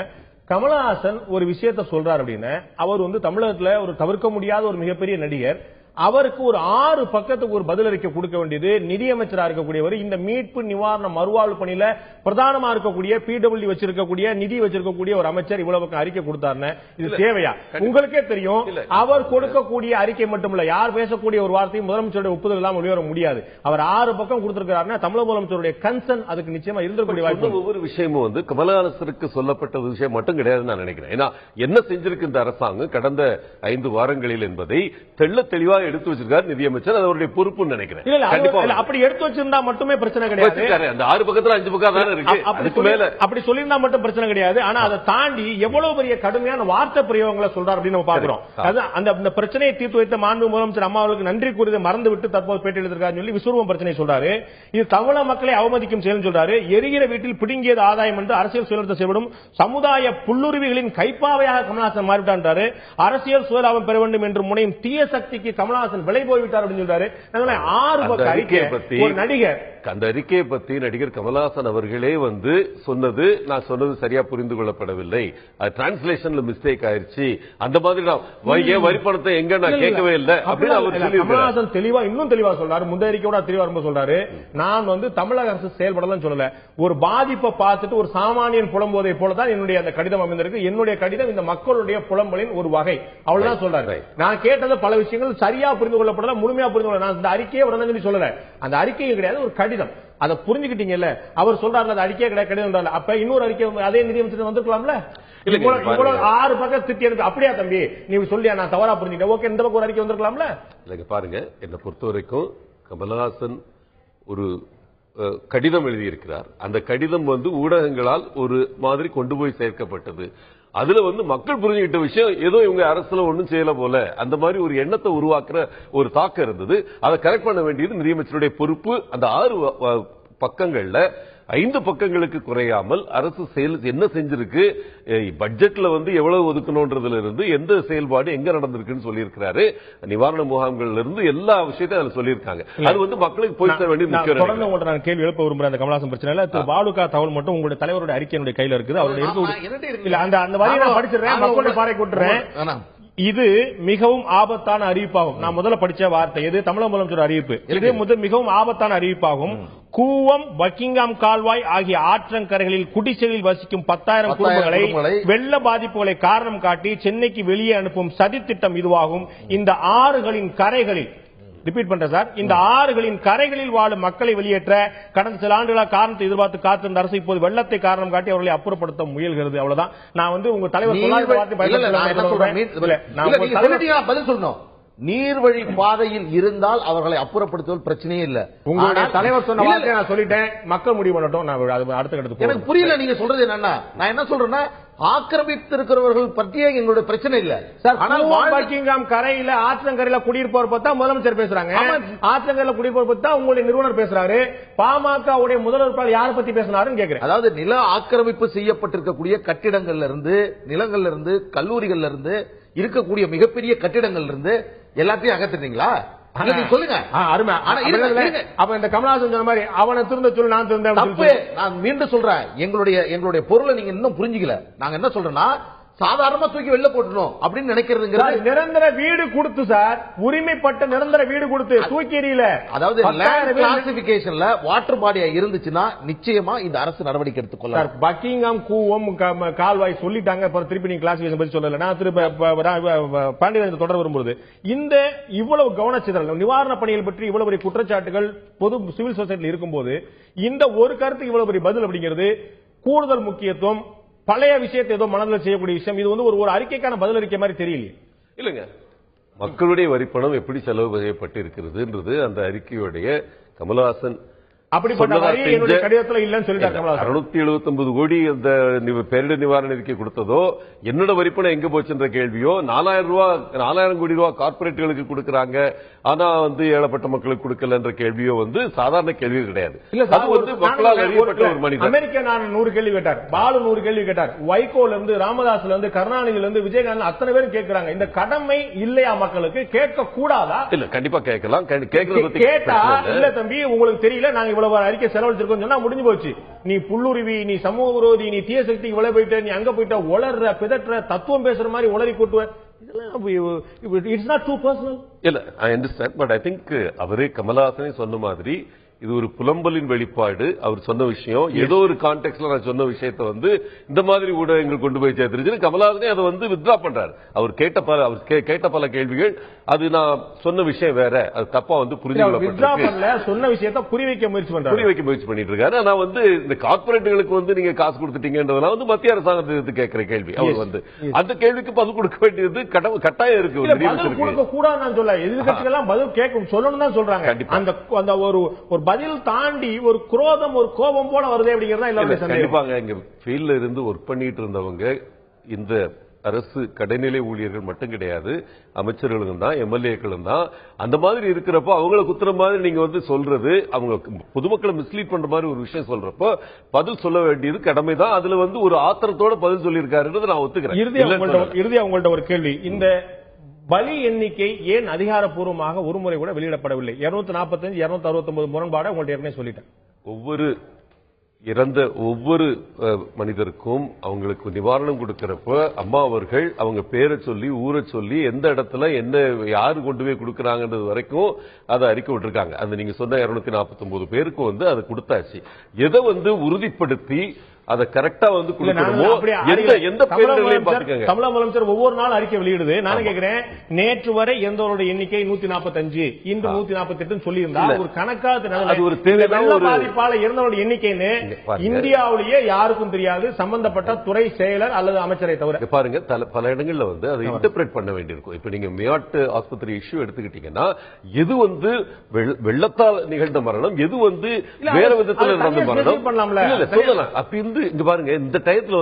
கமலஹாசன் ஒரு விஷயத்தை சொல்றாரு அப்படின்னா, அவர் தமிழகத்துல ஒரு தவிர்க்க முடியாத ஒரு மிகப்பெரிய நடிகர். அவருக்கு ஒரு 6 பக்கத்துக்கு ஒரு பதிலளிக்க கொடுக்க வேண்டியது நிதியமைச்சரா இருக்கக்கூடியவர். இந்த மீட்பு நிவாரண மறுவாழ்வு பணியில பிரதானமா இருக்கக்கூடிய பிடபிள்யூ வச்சிருக்கக்கூடிய நிதி வச்சிருக்கக்கூடிய ஒரு அமைச்சர் இவ்வளவு அறிக்கை கொடுத்தாருன்னு இது தேவையா? உங்களுக்கே தெரியும், அவர் கொடுக்கக்கூடிய அறிக்கை மட்டுமல்ல, யார் பேசக்கூடிய ஒரு வார்த்தையும் முதலமைச்சருடைய ஒப்புதல் இல்லாம வெளிவர முடியாது. அவர் 6 பக்கம் கொடுத்திருக்கிறாருன்னா தமிழக முதலமைச்சருடைய கன்சர்ன் அதுக்கு நிச்சயமா இருந்திருக்கக்கூடிய வாய்ப்பு. ஒவ்வொரு விஷயமும் கமலஹாசனுக்கு சொல்லப்பட்ட விஷயம் மட்டும் கிடையாதுன்னு நான் நினைக்கிறேன். ஏன்னா என்ன செஞ்சிருக்கு இந்த அரசாங்கம் கடந்த 5 வாரங்களில் என்பதை தெள்ள தெளிவா எடுத்து வச்சிருக்காரு நிதியமைச்சர். அவருடைய பொறுப்பு நினைக்கிறேன். அப்படி எடுத்து வச்சிருந்தா மட்டுமே பிரச்சனை கிடையாது. அந்த 6 பக்கத்துல 5 பக்கம் தானே இருக்கு. அப்படி சொல்லியிருந்தா மட்டும் பிரச்சனை கிடையாது. ஆனா அதை தாண்டி எவ்வளவு பெரிய கடுமையான வார்த்தை பிரயோகங்களை சொல்றாரு அப்படின்னு நம்ம பாக்குறோம். அந்த பிரச்சனையை தீர்த்து வைத்த மாண்பு முதலமைச்சர் அம்மா அவர்களுக்கு நன்றி கூறியதை மறந்து விட்டு தற்போது பேட்டி எடுத்திருக்காரு சொல்லி விஸ்வரூபம் பிரச்சனை சொல்றாரு. இது தமிழக மக்களை அவமதிக்கும் செயல் சொல்றாரு. எரிகிற வீட்டில் பிடுங்கியது ஆதாயம் என்று அரசியல் சுயநலத்தை செயல்படும் சமுதாய புல்லுருவிகளின் கைப்பாவையாக கமலஹாசன் மாறிவிட்டார். அரசியல் சுயலாபம் பெற வேண்டும் என்று முனையும் தீய சக்திக்கு கமலஹாசன் விலை போய்விட்டார் அப்படின்னு சொல்றாரு. 6 பக்க அறிக்கை ஒரு நடிகர். அந்த அறிக்கையை பத்தி நடிகர் கமலஹாசன் அவர்களே சொன்னது, நான் சொன்னது சரியா புரிந்து கொள்ளப்படவில்லை, டிரான்ஸ்லேஷன்ல மிஸ்டேக் ஆயிருச்சு, அந்த மாதிரி வரி பணத்தை எங்க நான் கேட்கவே இல்லை அப்படின்னு அவர் சொல்லி கமலஹாசன் இன்னும் தெளிவா சொல்றாரு. முந்தைய அறிக்கையோட தெளிவா ரொம்ப சொல்றாரு. நான் தமிழக அரசு செயல்படலாம் சொல்லல, ஒரு பாதிப்பை பார்த்துட்டு ஒரு சாமானியன் புலம்புவதை போலதான் என்னுடைய அந்த கடிதம் அமைந்திருக்கு. என்னுடைய கடிதம் இந்த மக்களுடைய புலம்பலின் ஒரு வகை, அவ்வளவுதான் சொல்றாரு. நான் கேட்டது பல விஷயங்கள் சரியா புரிந்து கொள்ளப்படல, முழுமையா புரிந்து கொள்ள. நான் இந்த அறிக்கையை உடனே சொல்லல, அந்த அறிக்கையும் கிடையாது, ஒரு கடிதம். அதை புரிஞ்சுக்கிட்டீங்கல்ல. அவர் சொல்றாரு அது அறிக்கையே கிடையாது, கடிதம். அப்ப இன்னொரு அறிக்கை அதே நிதியமைச்சர் வந்திருக்கலாம்ல. 6 பக்கம் திட்டி எடுத்து அப்படியா தம்பி நீ சொல்லியா, நான் தவறா புரிஞ்சுக்கிட்டேன், ஓகே, இந்த பக்கம் ஒரு அறிக்கை வந்திருக்கலாம்ல. பாருங்க, என்னை பொறுத்த வரைக்கும் கமலஹாசன் ஒரு கடிதம் எழுதியிருக்கிறார். அந்த கடிதம் ஊடகங்களால் ஒரு மாதிரி கொண்டு போய் சேர்க்கப்பட்டது. அதுல மக்கள் புரிஞ்சுக்கிட்ட விஷயம் ஏதோ இவங்க அரசுல ஒண்ணும் செய்யல போல, அந்த மாதிரி ஒரு எண்ணத்தை உருவாக்குற ஒரு தாக்கம் இருந்தது. அதை கரெக்ட் பண்ண வேண்டியது நிதியமைச்சருடைய பொறுப்பு. அந்த 6 பக்கங்கள்ல 5 பக்கங்களுக்கு குறையாமல் அரசு என்ன செஞ்சிருக்கு, பட்ஜெட்ல எவ்வளவு ஒதுக்கணும்ன்றதுல இருந்து எந்த செயல்பாடு எங்க நடந்திருக்குன்னு சொல்லியிருக்கிறாரு. நிவாரண முகாம்கள்ல இருந்து எல்லா விஷயத்தையும் அதுல சொல்லியிருக்காங்க. அது மக்களுக்கு போய் சேர வேண்டிய முக்கியம். தொடர்ந்து உங்கள்ட்ட நான் கேள்வி எழுப்ப விரும்புறேன். அந்த கமலஹாசன் பிரச்சனையில பாலுகா தகவல் மட்டும் உங்களுடைய தலைவருடைய அறிக்கையினுடைய கையில இருக்குது. அவருடைய அந்த வரியை நான் படிச்சிடுறேன், மக்களுடைய பாறை கூட்டுறேன். இது மிகவும் ஆபத்தான அறிவிப்பாகும். நான் முதல்ல படிச்ச வார்த்தை இது தமிழக முதலமைச்சர் அறிவிப்பு. இது மிகவும் ஆபத்தான அறிவிப்பாகும். கூவம், பக்கிங்காம் கால்வாய் ஆகிய ஆற்றங்கரைகளில் குடிசைகளில் வசிக்கும் 10,000 குடும்பங்களை வெள்ள பாதிப்புகளை காரணம் காட்டி சென்னைக்கு வெளியே அனுப்பும் சதித்திட்டம் இதுவாகும். இந்த ஆறுகளின் கரைகளில் ரிப்பீட் பண்றேன் சார், இந்த ஆறுகளின் கரைகளில் வாழும் மக்களை வெளியேற்ற கடந்த சில ஆண்டுகளாக காரணத்தை எதிர்பார்த்து காத்திருந்த அரசு இப்போது வெள்ளத்தை காரணம் காட்டி அவர்களை அப்புறப்படுத்த முயல்கிறது. அவ்வளவுதான். நான் உங்க தலைவர் பதில் சொல்லணும். நீர்வழி பாதையில் இருந்தால் அவர்களை அப்புறப்படுத்துவது பிரச்சனையே இல்ல. உங்களுடைய தலைவர் சொன்ன வார்த்தையை நான் சொல்லிட்டேன், மக்கள் முடிவு பண்ணட்டும். நான் அடுத்த கட்டத்துக்கு எனக்கு புரியல நீங்க சொல்றது என்னன்னா. நான் என்ன சொல்றேன்னா, ஆக்கிரமித்திருக்கிறவர்கள் பற்றிய எங்களுடைய பிரச்சனை இல்ல சார். ஆனால் பக்கிங்காம் கரையில ஆற்றங்கரையில குடியிருப்பவர் பார்த்தா முதலமைச்சர் பேசுறாங்க, ஆற்றங்கரையில குடியிருப்பவர் பார்த்தா உங்களுடைய நிறுவனர் பேசுறாரு. பாமகவுடைய முதல்வர் யாரை பத்தி பேசினாருன்னு கேட்கிறேன். அதாவது நில ஆக்கிரமிப்பு செய்யப்பட்டிருக்கக்கூடிய கட்டிடங்கள்ல இருந்து, நிலங்கள்ல இருந்து, கல்லூரிகள்ல இருந்து, இருக்கக்கூடிய மிகப்பெரிய கட்டிடங்கள்ல இருந்து எல்லாத்தையும் அகற்றுறீங்களா? சொல்லுங்க. அப்ப இந்த கமலஹாசன் சொன்ன மாதிரி அவனை திருந்த சொல்லு, நான் திருந்த. நான் மீண்டும் சொல்றேன், எங்களுடைய பொருளை நீங்க இன்னும் புரிஞ்சுக்கல. நாங்க என்ன சொல்றோம்னா, சாதாரணமா தூக்கி வெளில போட்டணும் அப்படின்னு நினைக்கிறது. நிரந்தர வீடு கொடுத்து சார், உரிமைப்பட்ட நிரந்தர வீடு கொடுத்து தூக்கி எறியல. அதாவது லேண்ட் கிளாசிபிகேஷன்ல வாட்டர் பாடியா இருந்துச்சுன்னா நிச்சயமா இந்த அரசு நடவடிக்கை எடுத்துக்கொள்ள. பக்கிங்காம் கூவம் கால்வாய் சொல்லிட்டாங்க, திருப்பி நீங்க கிளாசிபிகேஷன் பத்தி சொல்லல. நான் திருப்பி பாண்டியராஜன் தொடர் வரும்போது இந்த இவ்வளவு கவனச்சிதறல் நிவாரண பணிகள் பற்றி இவ்வளவு பெரிய குற்றச்சாட்டுகள் பொது சிவில் சொசைட்டியில் இருக்கும்போது இந்த ஒரு கருத்துக்கு இவ்வளவு பெரிய பதில் அப்படிங்கிறது கூடுதல் முக்கியத்துவம். பழைய விஷயத்தை ஏதோ மனதில் செய்யக்கூடிய விஷயம். இது ஒரு அறிக்கைக்கான பதில் அறிக்கை மாதிரி தெரியலையே. இல்லங்க, மக்களுடைய வரிப்பணம் எப்படி செலவு செய்யப்பட்டு இருக்கிறது அந்த அறிக்கையுடைய கமலஹாசன் அப்படிப்பட்ட கடிதத்தில் இல்லன்னு சொல்லிட்டாங்க. 679 கோடி அந்த பேரிடர் நிவாரண அறிக்கை கொடுத்ததோ, என்னோட வரிப்பணம் எங்க போச்சுன்ற கேள்வியோ, 4000 கோடி ரூபாய் கார்பரேட்டுகளுக்கு கொடுக்கறாங்க, ஆனா ஏழப்பட்ட மக்களுக்கு கொடுக்கலன்ற கேள்வியோ சாதாரண கேள்வி கிடையாது. மக்களால் அறியப்பட்ட ஒரு மனிதன். அமெரிக்கா நான் 100 கேள்வி கேட்டார், பாலு 100 கேள்வி கேட்டார், வைகோல இருந்து ராமதாஸ்ல இருந்து கருணாநிதியில இருந்து விஜயகாந்த் அத்தனை பேரும் கேட்கிறாங்க. இந்த கடமை இல்லையா மக்களுக்கு? கேட்க கூடாதா? இல்ல, கண்டிப்பா கேட்கலாம். கேட்டா இல்ல தம்பி உங்களுக்கு தெரியல, நாங்க அறிக்கை செலவழிச்சிருக்கோம் சொன்னா முடிஞ்சு போச்சு. நீ புல்லுருவி, நீ சமூக விரோதி, நீ தீய சக்தி இவ்வளவு போயிட்ட, நீ அங்க போயிட்ட, உளர்ற பிதற்ற தத்துவம் பேசுற மாதிரி உளறி கூட்டுவ. It's not too personal. இல்ல, I understand. But I think அவரே கமலஹாசனே சொன்ன மாதிரி இது ஒரு புலம்பலின் வெளிப்பாடு. அவர் சொன்ன விஷயம் ஏதோ ஒரு கான்டெக்ட்ல நான் சொன்ன விஷயத்தை இந்த மாதிரி ஊடகங்கள் கொண்டு போய் சேர்த்துருச்சு. கமலஹாசனே அதை வித்ரா பண்றாரு. அவர் கேட்ட பல கேள்விகள், அது நான் சொன்ன விஷயம் வேற, அது தப்பா புரிஞ்சு சொன்ன விஷயத்தை புரிய வைக்க முயற்சி பண்ணிட்டு இருக்காரு. ஆனா இந்த கார்பரேட்டுகளுக்கு நீங்க காசு கொடுத்துட்டீங்கன்றதெல்லாம் மத்திய அரசாங்கத்தை கேட்கிற கேள்வி. அவர் அந்த கேள்விக்கு பதில் கொடுக்க வேண்டியது கட்டாயம் இருக்கு. கொடுக்க கூடாது சொல்ல, எதிர்கட்சிகள் பதில் கேட்கும் சொல்லணும் தான் சொல்றாங்க. அந்த ஒரு பதில் தாண்டி ஒரு குரோதம், ஒரு கோபம் போல வருது அப்படிங்கறத கண்டிப்பாங்க. இங்க ஃபீல்ட்ல இருந்து ஒர்க் பண்ணிட்டு இருந்தவங்க இந்த அரசு கடைநிலை ஊழியர்கள் மட்டும் கிடையாது, அமைச்சர்களும் தான், எம்எல்ஏக்களும் தான். அந்த மாதிரி இருக்கிறப்போ அவங்களை குத்துற மாதிரி நீங்க சொல்றது, அவங்க பொதுமக்களை மிஸ்லீட் பண்ற மாதிரி ஒரு விஷயம் சொல்றப்போ பதில் சொல்ல வேண்டியது கடமைதான். அதுல ஒரு ஆத்திரத்தோட பதில் சொல்லியிருக்காருன்றது நான் ஒத்துக்கிறேன். இறுதியா உங்கள்ட்ட ஒரு கேள்வி, இந்த பலி எண்ணிக்கை ஏன் அதிகாரப்பூர்வமாக ஒருமுறை கூட வெளியிடப்படவில்லை? 245, 269 முரண்பாடு உங்கள்ட்ட ஏற்கனவே சொல்லிட்டேன். இறந்த ஒவ்வொரு மனிதருக்கும் அவங்களுக்கு நிவாரணம் கொடுக்கிறப்ப அம்மா அவர்கள் அவங்க பேரை சொல்லி, ஊரை சொல்லி, எந்த இடத்துல என்ன யாரு கொண்டு போய் கொடுக்கறாங்கன்றது வரைக்கும் அதை அறிக்கை விட்டுருக்காங்க. அந்த நீங்க சொன்ன 249 பேருக்கு அதை கொடுத்தாச்சு. எதை உறுதிப்படுத்தி அதை கரெக்டா கொடுக்கணுமோ, எந்த பேர்களையும் பாத்துக்கங்க. தமிழக முதலமைச்சர் ஒவ்வொரு நாள் அறிக்கை வெளியிடுது. நான் கேட்கிறேன், நேற்று வரை எந்தவருடைய எண்ணிக்கை 145, இன்று 148 சொல்லி இருந்தா ஒரு கணக்கா பாதிப்பால இருந்தவருடைய எண்ணிக்கைன்னு இந்தியாவிலேயே யாருக்கும் தெரியாது, சம்பந்தப்பட்ட துறை செயலர் அல்லது அமைச்சரை தவிர. பாருங்க, பல இடங்கள்ல அதை இன்டர்பிரேட் பண்ண வேண்டியிருக்கும். இப்ப நீங்க மேயாட்டு ஆஸ்பத்திரி இஷ்யூ எடுத்துக்கிட்டீங்கன்னா, எது வெள்ளத்தால் நிகழ்ந்த மரணம், எது வேற விதத்தில் நடந்த மரணம் சொல்லலாம். அப்ப இங்க பாருங்க, இந்த டயத்துல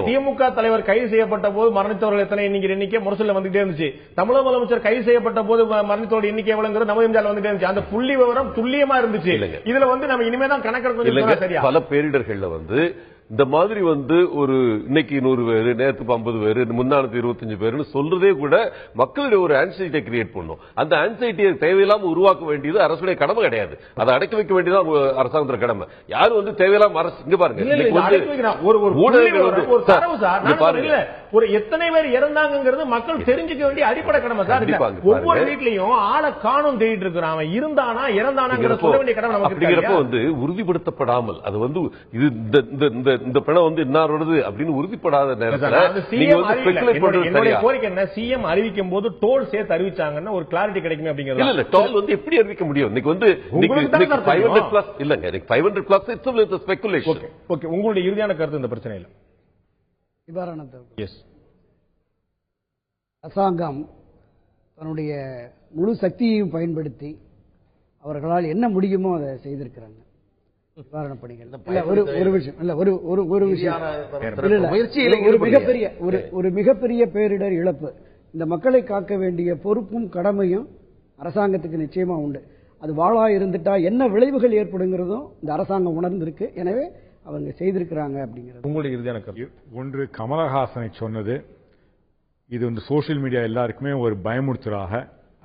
திமுக தலைவர் கைது செய்யப்பட்ட போது மரணித்தவர்கள் எத்தனை எண்ணிக்கை முரசொல்ல வந்துட்டே இருந்துச்சு. தமிழக முதலமைச்சர் கைது செய்யப்பட்ட போது மரணித்தவர்கள் எண்ணிக்கை எவ்வளவுங்கிறது நம்ம வந்துட்டே இருந்துச்சு. அந்த புள்ளி விவரம் துல்லியமா இருந்துச்சு. இதுல நம்ம இனிமேதான் கணக்கெடுக்க சரியா. பல பேரிடர்கள்ல இந்த மாதிரி ஒரு இன்னைக்கு 100 பேரு, நேற்று 50 பேரு, முன்னாடி 25 பேருன்னு சொல்றதே கூட மக்களுடைய ஒரு ஆன்சைட்டியை கிரியேட் பண்ணும். அந்த ஆன்சைட்டியை தேவையில்லாம உருவாக்க வேண்டியது அரசுடைய கடமை கிடையாது. அதை அடக்கி வைக்க வேண்டியது அரசாங்கத்தோட கடமை. யாரு தேவையில்லாம அரசு இங்க பாருங்க, ஊடகங்கள் பாருங்க, ஒரு எத்தனை பேர் இறந்தாங்கிறது மக்கள் தெரிஞ்சுக்க வேண்டிய அடிப்படை கடமை சார். ஒவ்வொரு வீட்லயும் ஆளை காணும் தேடிட்டு இருக்கிறான், அவன் இருந்தானா இறந்தானாங்கிற சொல்ல வேண்டிய கடமை நமக்கு உறுதிப்படுத்தப்படாமல் அது வந்து இது இந்த பணம் வந்து இன்னாரோடது அப்படின்னு உறுதிப்படாத நேரத்தில் கோரிக்கை என்ன, சிஎம் அறிவிக்கும் போது டோல் சேர்த்து அறிவிச்சாங்கன்னா ஒரு கிளாரிட்டி கிடைக்கும் அப்படிங்கிறது. இல்ல டோல் வந்து எப்படி அறிவிக்க முடியும்? இன்னைக்கு வந்து 500+ இல்லங்க, 500+ இட்ஸ் ஸ்பெகுலேஷன். ஓகே, உங்களுடைய இறுதியான கருத்து இந்த பிரச்சனையில்? அரசாங்கம் தன்னுடைய முழு சக்தியையும் பயன்படுத்தி அவர்களால் என்ன முடியுமோ அதை செய்திருக்கிறாங்க. நிவாரண பணிகள் ஒரு விஷயம் இல்ல, ஒரு விஷயம் ஒரு மிகப்பெரிய பேரிடர் இழப்பு. இந்த மக்களை காக்க வேண்டிய பொறுப்பும் கடமையும் அரசாங்கத்துக்கு நிச்சயமா உண்டு. அது வாளா இருந்துட்டா என்ன விளைவுகள் ஏற்படுங்கிறதும் இந்த அரசாங்கம் உணர்ந்திருக்கு. எனவே அவங்க செய்திருக்கிறாங்க அப்படிங்கிறது உங்களுடைய இறுதியான கருத்து. ஒன்று, கமலஹாசனை சொன்னது இது வந்து சோசியல் மீடியா எல்லாருக்குமே ஒரு பயமுறுத்தலாக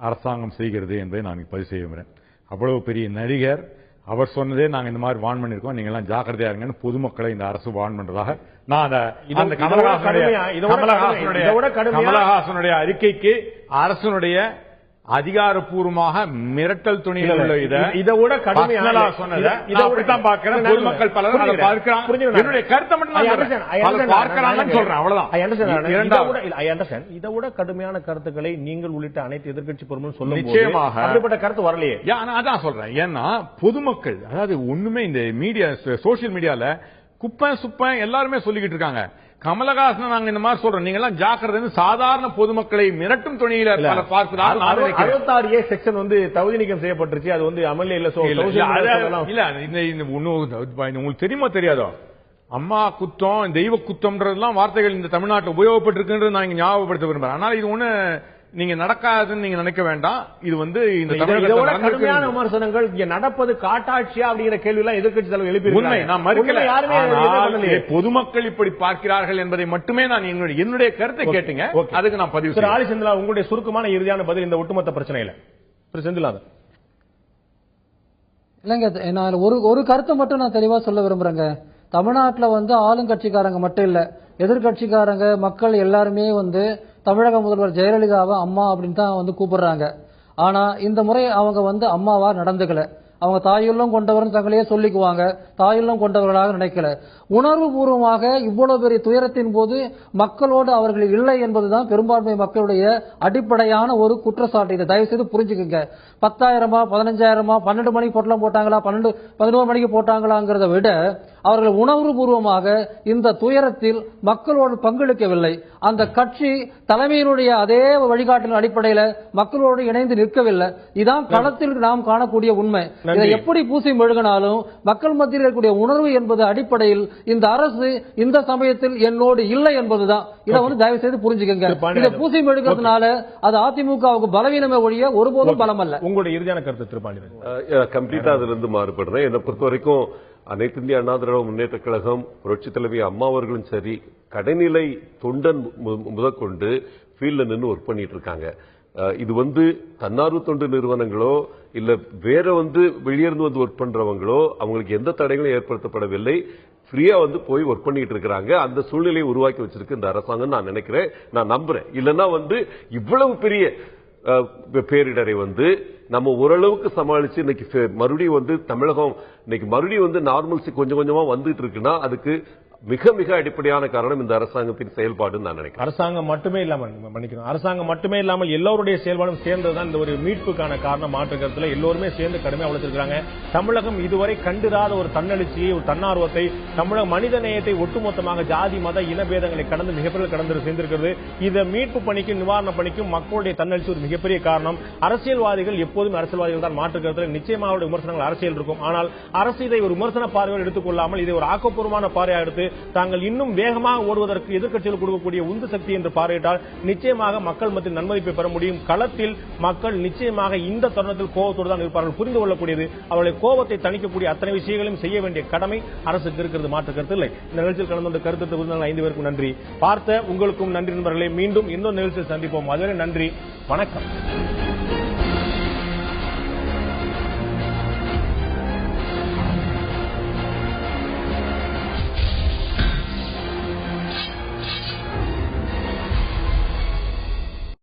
அரசாங்கம் செய்கிறது என்பதை நான் பதிவு செய்ய விரும்புகிறேன். அவ்வளவு பெரிய நடிகர், அவர் சொன்னதே நாங்க இந்த மாதிரி வான் பண்ணிருக்கோம், நீங்க எல்லாம் ஜாக்கிரதையா இருங்கன்னு பொதுமக்களை இந்த அரசு வான் பண்றதாக நான் அந்த கமலஹாசனுடைய அறிக்கைக்கு அரசனுடைய அதிகாரப்பூர்வமாக மிரட்டல் துணியில் உள்ள இதை விட கடுமையாக சொன்னதை அப்படித்தான் பார்க்கிறேன். பொதுமக்கள் பலரும் அதை பார்க்கிறாங்க. என்னுடைய கருத்தை மட்டும் பார்க்கிறாங்கன்னு சொல்றேன், அவ்வளவுதான். இதை விட கடுமையான கருத்துக்களை நீங்கள் உள்ளிட்ட அனைத்து எதிர்க்கட்சி பொறுப்பும் சொல்ல நிச்சயமாக அப்படிப்பட்ட கருத்து வரலையே. அதான் சொல்றேன். ஏன்னா பொதுமக்கள், அதாவது ஒண்ணுமே இந்த மீடியா சோசியல் மீடியால குப்பை சுப்பை எல்லாருமே சொல்லிக்கிட்டு இருக்காங்க. கமலஹாசன் நாங்க இந்த மாதிரி சொல்றோம், நீங்க எல்லாம் ஜாக்கிரதை, சாதாரண பொதுமக்களை மிரட்டும் துணியில பார்க்கிறார். 66A செக்ஷன் வந்து தகுதி நீக்கம் செய்யப்பட்டுருச்சு, அது வந்து அமல்ல இல்ல. உங்களுக்கு தெரியுமா தெரியாதோ, அம்மா குத்தம் தெய்வ குத்தம்ன்றதெல்லாம் வார்த்தைகள் இந்த தமிழ்நாட்டில் உபயோகப்பட்டிருக்குன்றது நான் இங்க ஞாபகப்படுத்த விரும்புறேன். ஆனால் இது ஒண்ணு நீங்க நடக்காதுன்னு நீங்க நினைக்க வேண்டாம். இது வந்து இந்த கடுமையான விமர்சனங்கள் இங்க நடப்பது காட்டாட்சியா அப்படிங்கிற கேள்வி எல்லாம் எதிர்க்கட்சி தலைவர் எழுப்பி உண்மை நான் மறுக்கல. பொதுமக்கள் இப்படி பார்க்கிறார்கள் என்பதை மட்டுமே நான் என்னுடைய கருத்தை கேட்டுங்க, அதுக்கு நான் பதிவு. ஆலி செந்திலா, உங்களுடைய சுருக்கமான இறுதியான பதில் இந்த ஒட்டுமொத்த பிரச்சனையில செந்திலா? இல்லைங்க, நான் ஒரு கருத்தை மட்டும் நான் தெளிவா சொல்ல விரும்புறேங்க. தமிழ்நாட்டில் வந்து ஆளுங்கட்சிக்காரங்க மட்டும் இல்ல, எதிர்கட்சிக்காரங்க மக்கள் எல்லாருமே வந்து தமிழக முதல்வர் ஜெயலலிதாவை அம்மா அப்படின்னு தான் வந்து கூப்பிடுறாங்க. ஆனா இந்த முறை அவங்க வந்து அம்மாவா நடந்துக்கல. அவங்க தாயுள்ளம் கொண்டவர் தங்களையே சொல்லிக்குவாங்க, தாயுள்ளம் கொண்டவர்களாக நினைக்கல. உணர்வு பூர்வமாக இவ்வளவு பெரிய துயரத்தின் போது மக்களோடு அவர்கள் இல்லை என்பதுதான் பெரும்பான்மை மக்களுடைய அடிப்படையான ஒரு குற்றச்சாட்டு. இதை தயவு செய்து புரிஞ்சுக்குங்க. 10,000 15,000 12 மணிக்கு பொட்டலம் போட்டாங்களா 11 மணிக்கு போட்டாங்களாங்கிறத விட அவர்கள் உணர்வு பூர்வமாக இந்த துயரத்தில் மக்களோடு பங்களிக்கவில்லை. அந்த கட்சி தலைமையினுடைய அதே வழிகாட்டின் அடிப்படையில் மக்களோடு இணைந்து நிற்கவில்லை. இதான் களத்தில் நாம் காணக்கூடிய உண்மை. இதை எப்படி பூசி மெழுகினாலும் மக்கள் மத்தியில் இருக்கக்கூடிய உணர்வு என்பது அடிப்படையில் இந்த அரசு இந்த சமயத்தில் என்னோடு இல்லை என்பதுதான். இதை வந்து தயவு செய்து புரிஞ்சுக்கங்க. இதை பூசி மெழுகிறதுனால அது அதிமுகவுக்கு பலவீனமே ஒழிய ஒருபோதும் பலம் அல்ல. உங்களுடைய இறுதியான கருத்து திருப்பாண்டி? கம்ப்ளீட்டா அதுல இருந்து மாறுபடுறேன். என்னை பொறுத்த வரைக்கும் அனைத்து இந்திய அண்ணா திராவிட முன்னேற்ற கழகம், புரட்சி தலைவி அம்மா அவர்களும் சரி, கடைநிலை தொண்டன் முதற்கொண்டு ஃபீல்ட்ல நின்று ஒர்க் பண்ணிட்டு இருக்காங்க. இது வந்து தன்னார்வ தொண்டு நிறுவனங்களோ இல்ல வேற வந்து வெளியிருந்து வந்து ஒர்க் பண்றவங்களோ அவங்களுக்கு எந்த தடைகளும் ஏற்படுத்தப்படவில்லை. ஃப்ரீயா வந்து போய் ஒர்க் பண்ணிட்டு இருக்காங்க. அந்த சூழ்நிலையை உருவாக்கி வச்சிருக்கு இந்த அரசாங்கம் நான் நினைக்கிறேன், நான் நம்புறேன். இல்லைன்னா வந்து இவ்வளவு பெரிய பேரிடரை வந்து நம்ம ஓரளவுக்கு சமாளிச்சு இன்னைக்கு மறுபடியும் வந்து தமிழகம் இன்னைக்கு மறுபடியும் வந்து நார்மல்சி கொஞ்சம் கொஞ்சமா வந்துட்டு இருக்குன்னா அதுக்கு மிக மிக அடிப்படையான காரணம் இந்த அரசாங்கத்தின் செயல்பாடுன்னு நான் நினைக்கிறேன். அரசாங்கம் மட்டுமே இல்லாமல் மன்னிக்கணும், அரசாங்கம் மட்டுமே இல்லாமல் எல்லோருடைய செயல்பாடும் சேர்ந்ததுதான் இந்த ஒரு மீட்புக்கான காரணம். மாற்று கருத்துல எல்லோருமே சேர்ந்து கடுமையா உழைச்சிருக்காங்க. தமிழகம் இதுவரை கண்டிராத ஒரு தன்னெழுச்சியை, ஒரு தன்னார்வத்தை, தமிழக மனித நேயத்தை ஒட்டுமொத்தமாக ஜாதி மத இனபேதங்களை கடந்து மிகப்பெரிய கடந்து சேர்ந்திருக்கிறது. இந்த மீட்பு பணிக்கும் நிவாரண பணிக்கும் மக்களுடைய தன்னெழுச்சி ஒரு மிகப்பெரிய காரணம். அரசியல்வாதிகள் எப்போதும் அரசியல்வாதிகள் தான், மாற்று கருத்துல நிச்சயமாக விமர்சனங்கள் அரசியல் இருக்கும். ஆனால் அரசு இதை ஒரு விமர்சன பார்வையோடு எடுத்துக்கொள்ளாமல் இதை ஒரு ஆக்கப்பூர்வமான பார்வையாக எடுத்து தாங்கள் இன்னும் வேகமாக ஓடுவதற்கு எதிர்க்கட்சிகள் கொடுக்கக்கூடிய உந்து சக்தி என்று பார்வையிட்டால் நிச்சயமாக மக்கள் மத்தியில் நன்மதிப்பை பெற முடியும். களத்தில் மக்கள் நிச்சயமாக இந்த தருணத்தில் கோபத்தோடு தான் இருப்பார்கள். புரிந்து கொள்ளக்கூடியது அவர்களை கோபத்தை தணிக்கக்கூடிய அத்தனை விஷயங்களையும் செய்ய வேண்டிய கடமை அரசுக்கு இருக்கிறது, மாற்று கருத்து இல்லை. இந்த நிகழ்ச்சியில் கலந்து கொண்ட கருத்து 5 பேருக்கும் நன்றி. பார்த்த உங்களுக்கும் நன்றி நண்பர்களே. மீண்டும் இன்னொரு நிகழ்ச்சியில் சந்திப்போம். அதுவரை நன்றி, வணக்கம்.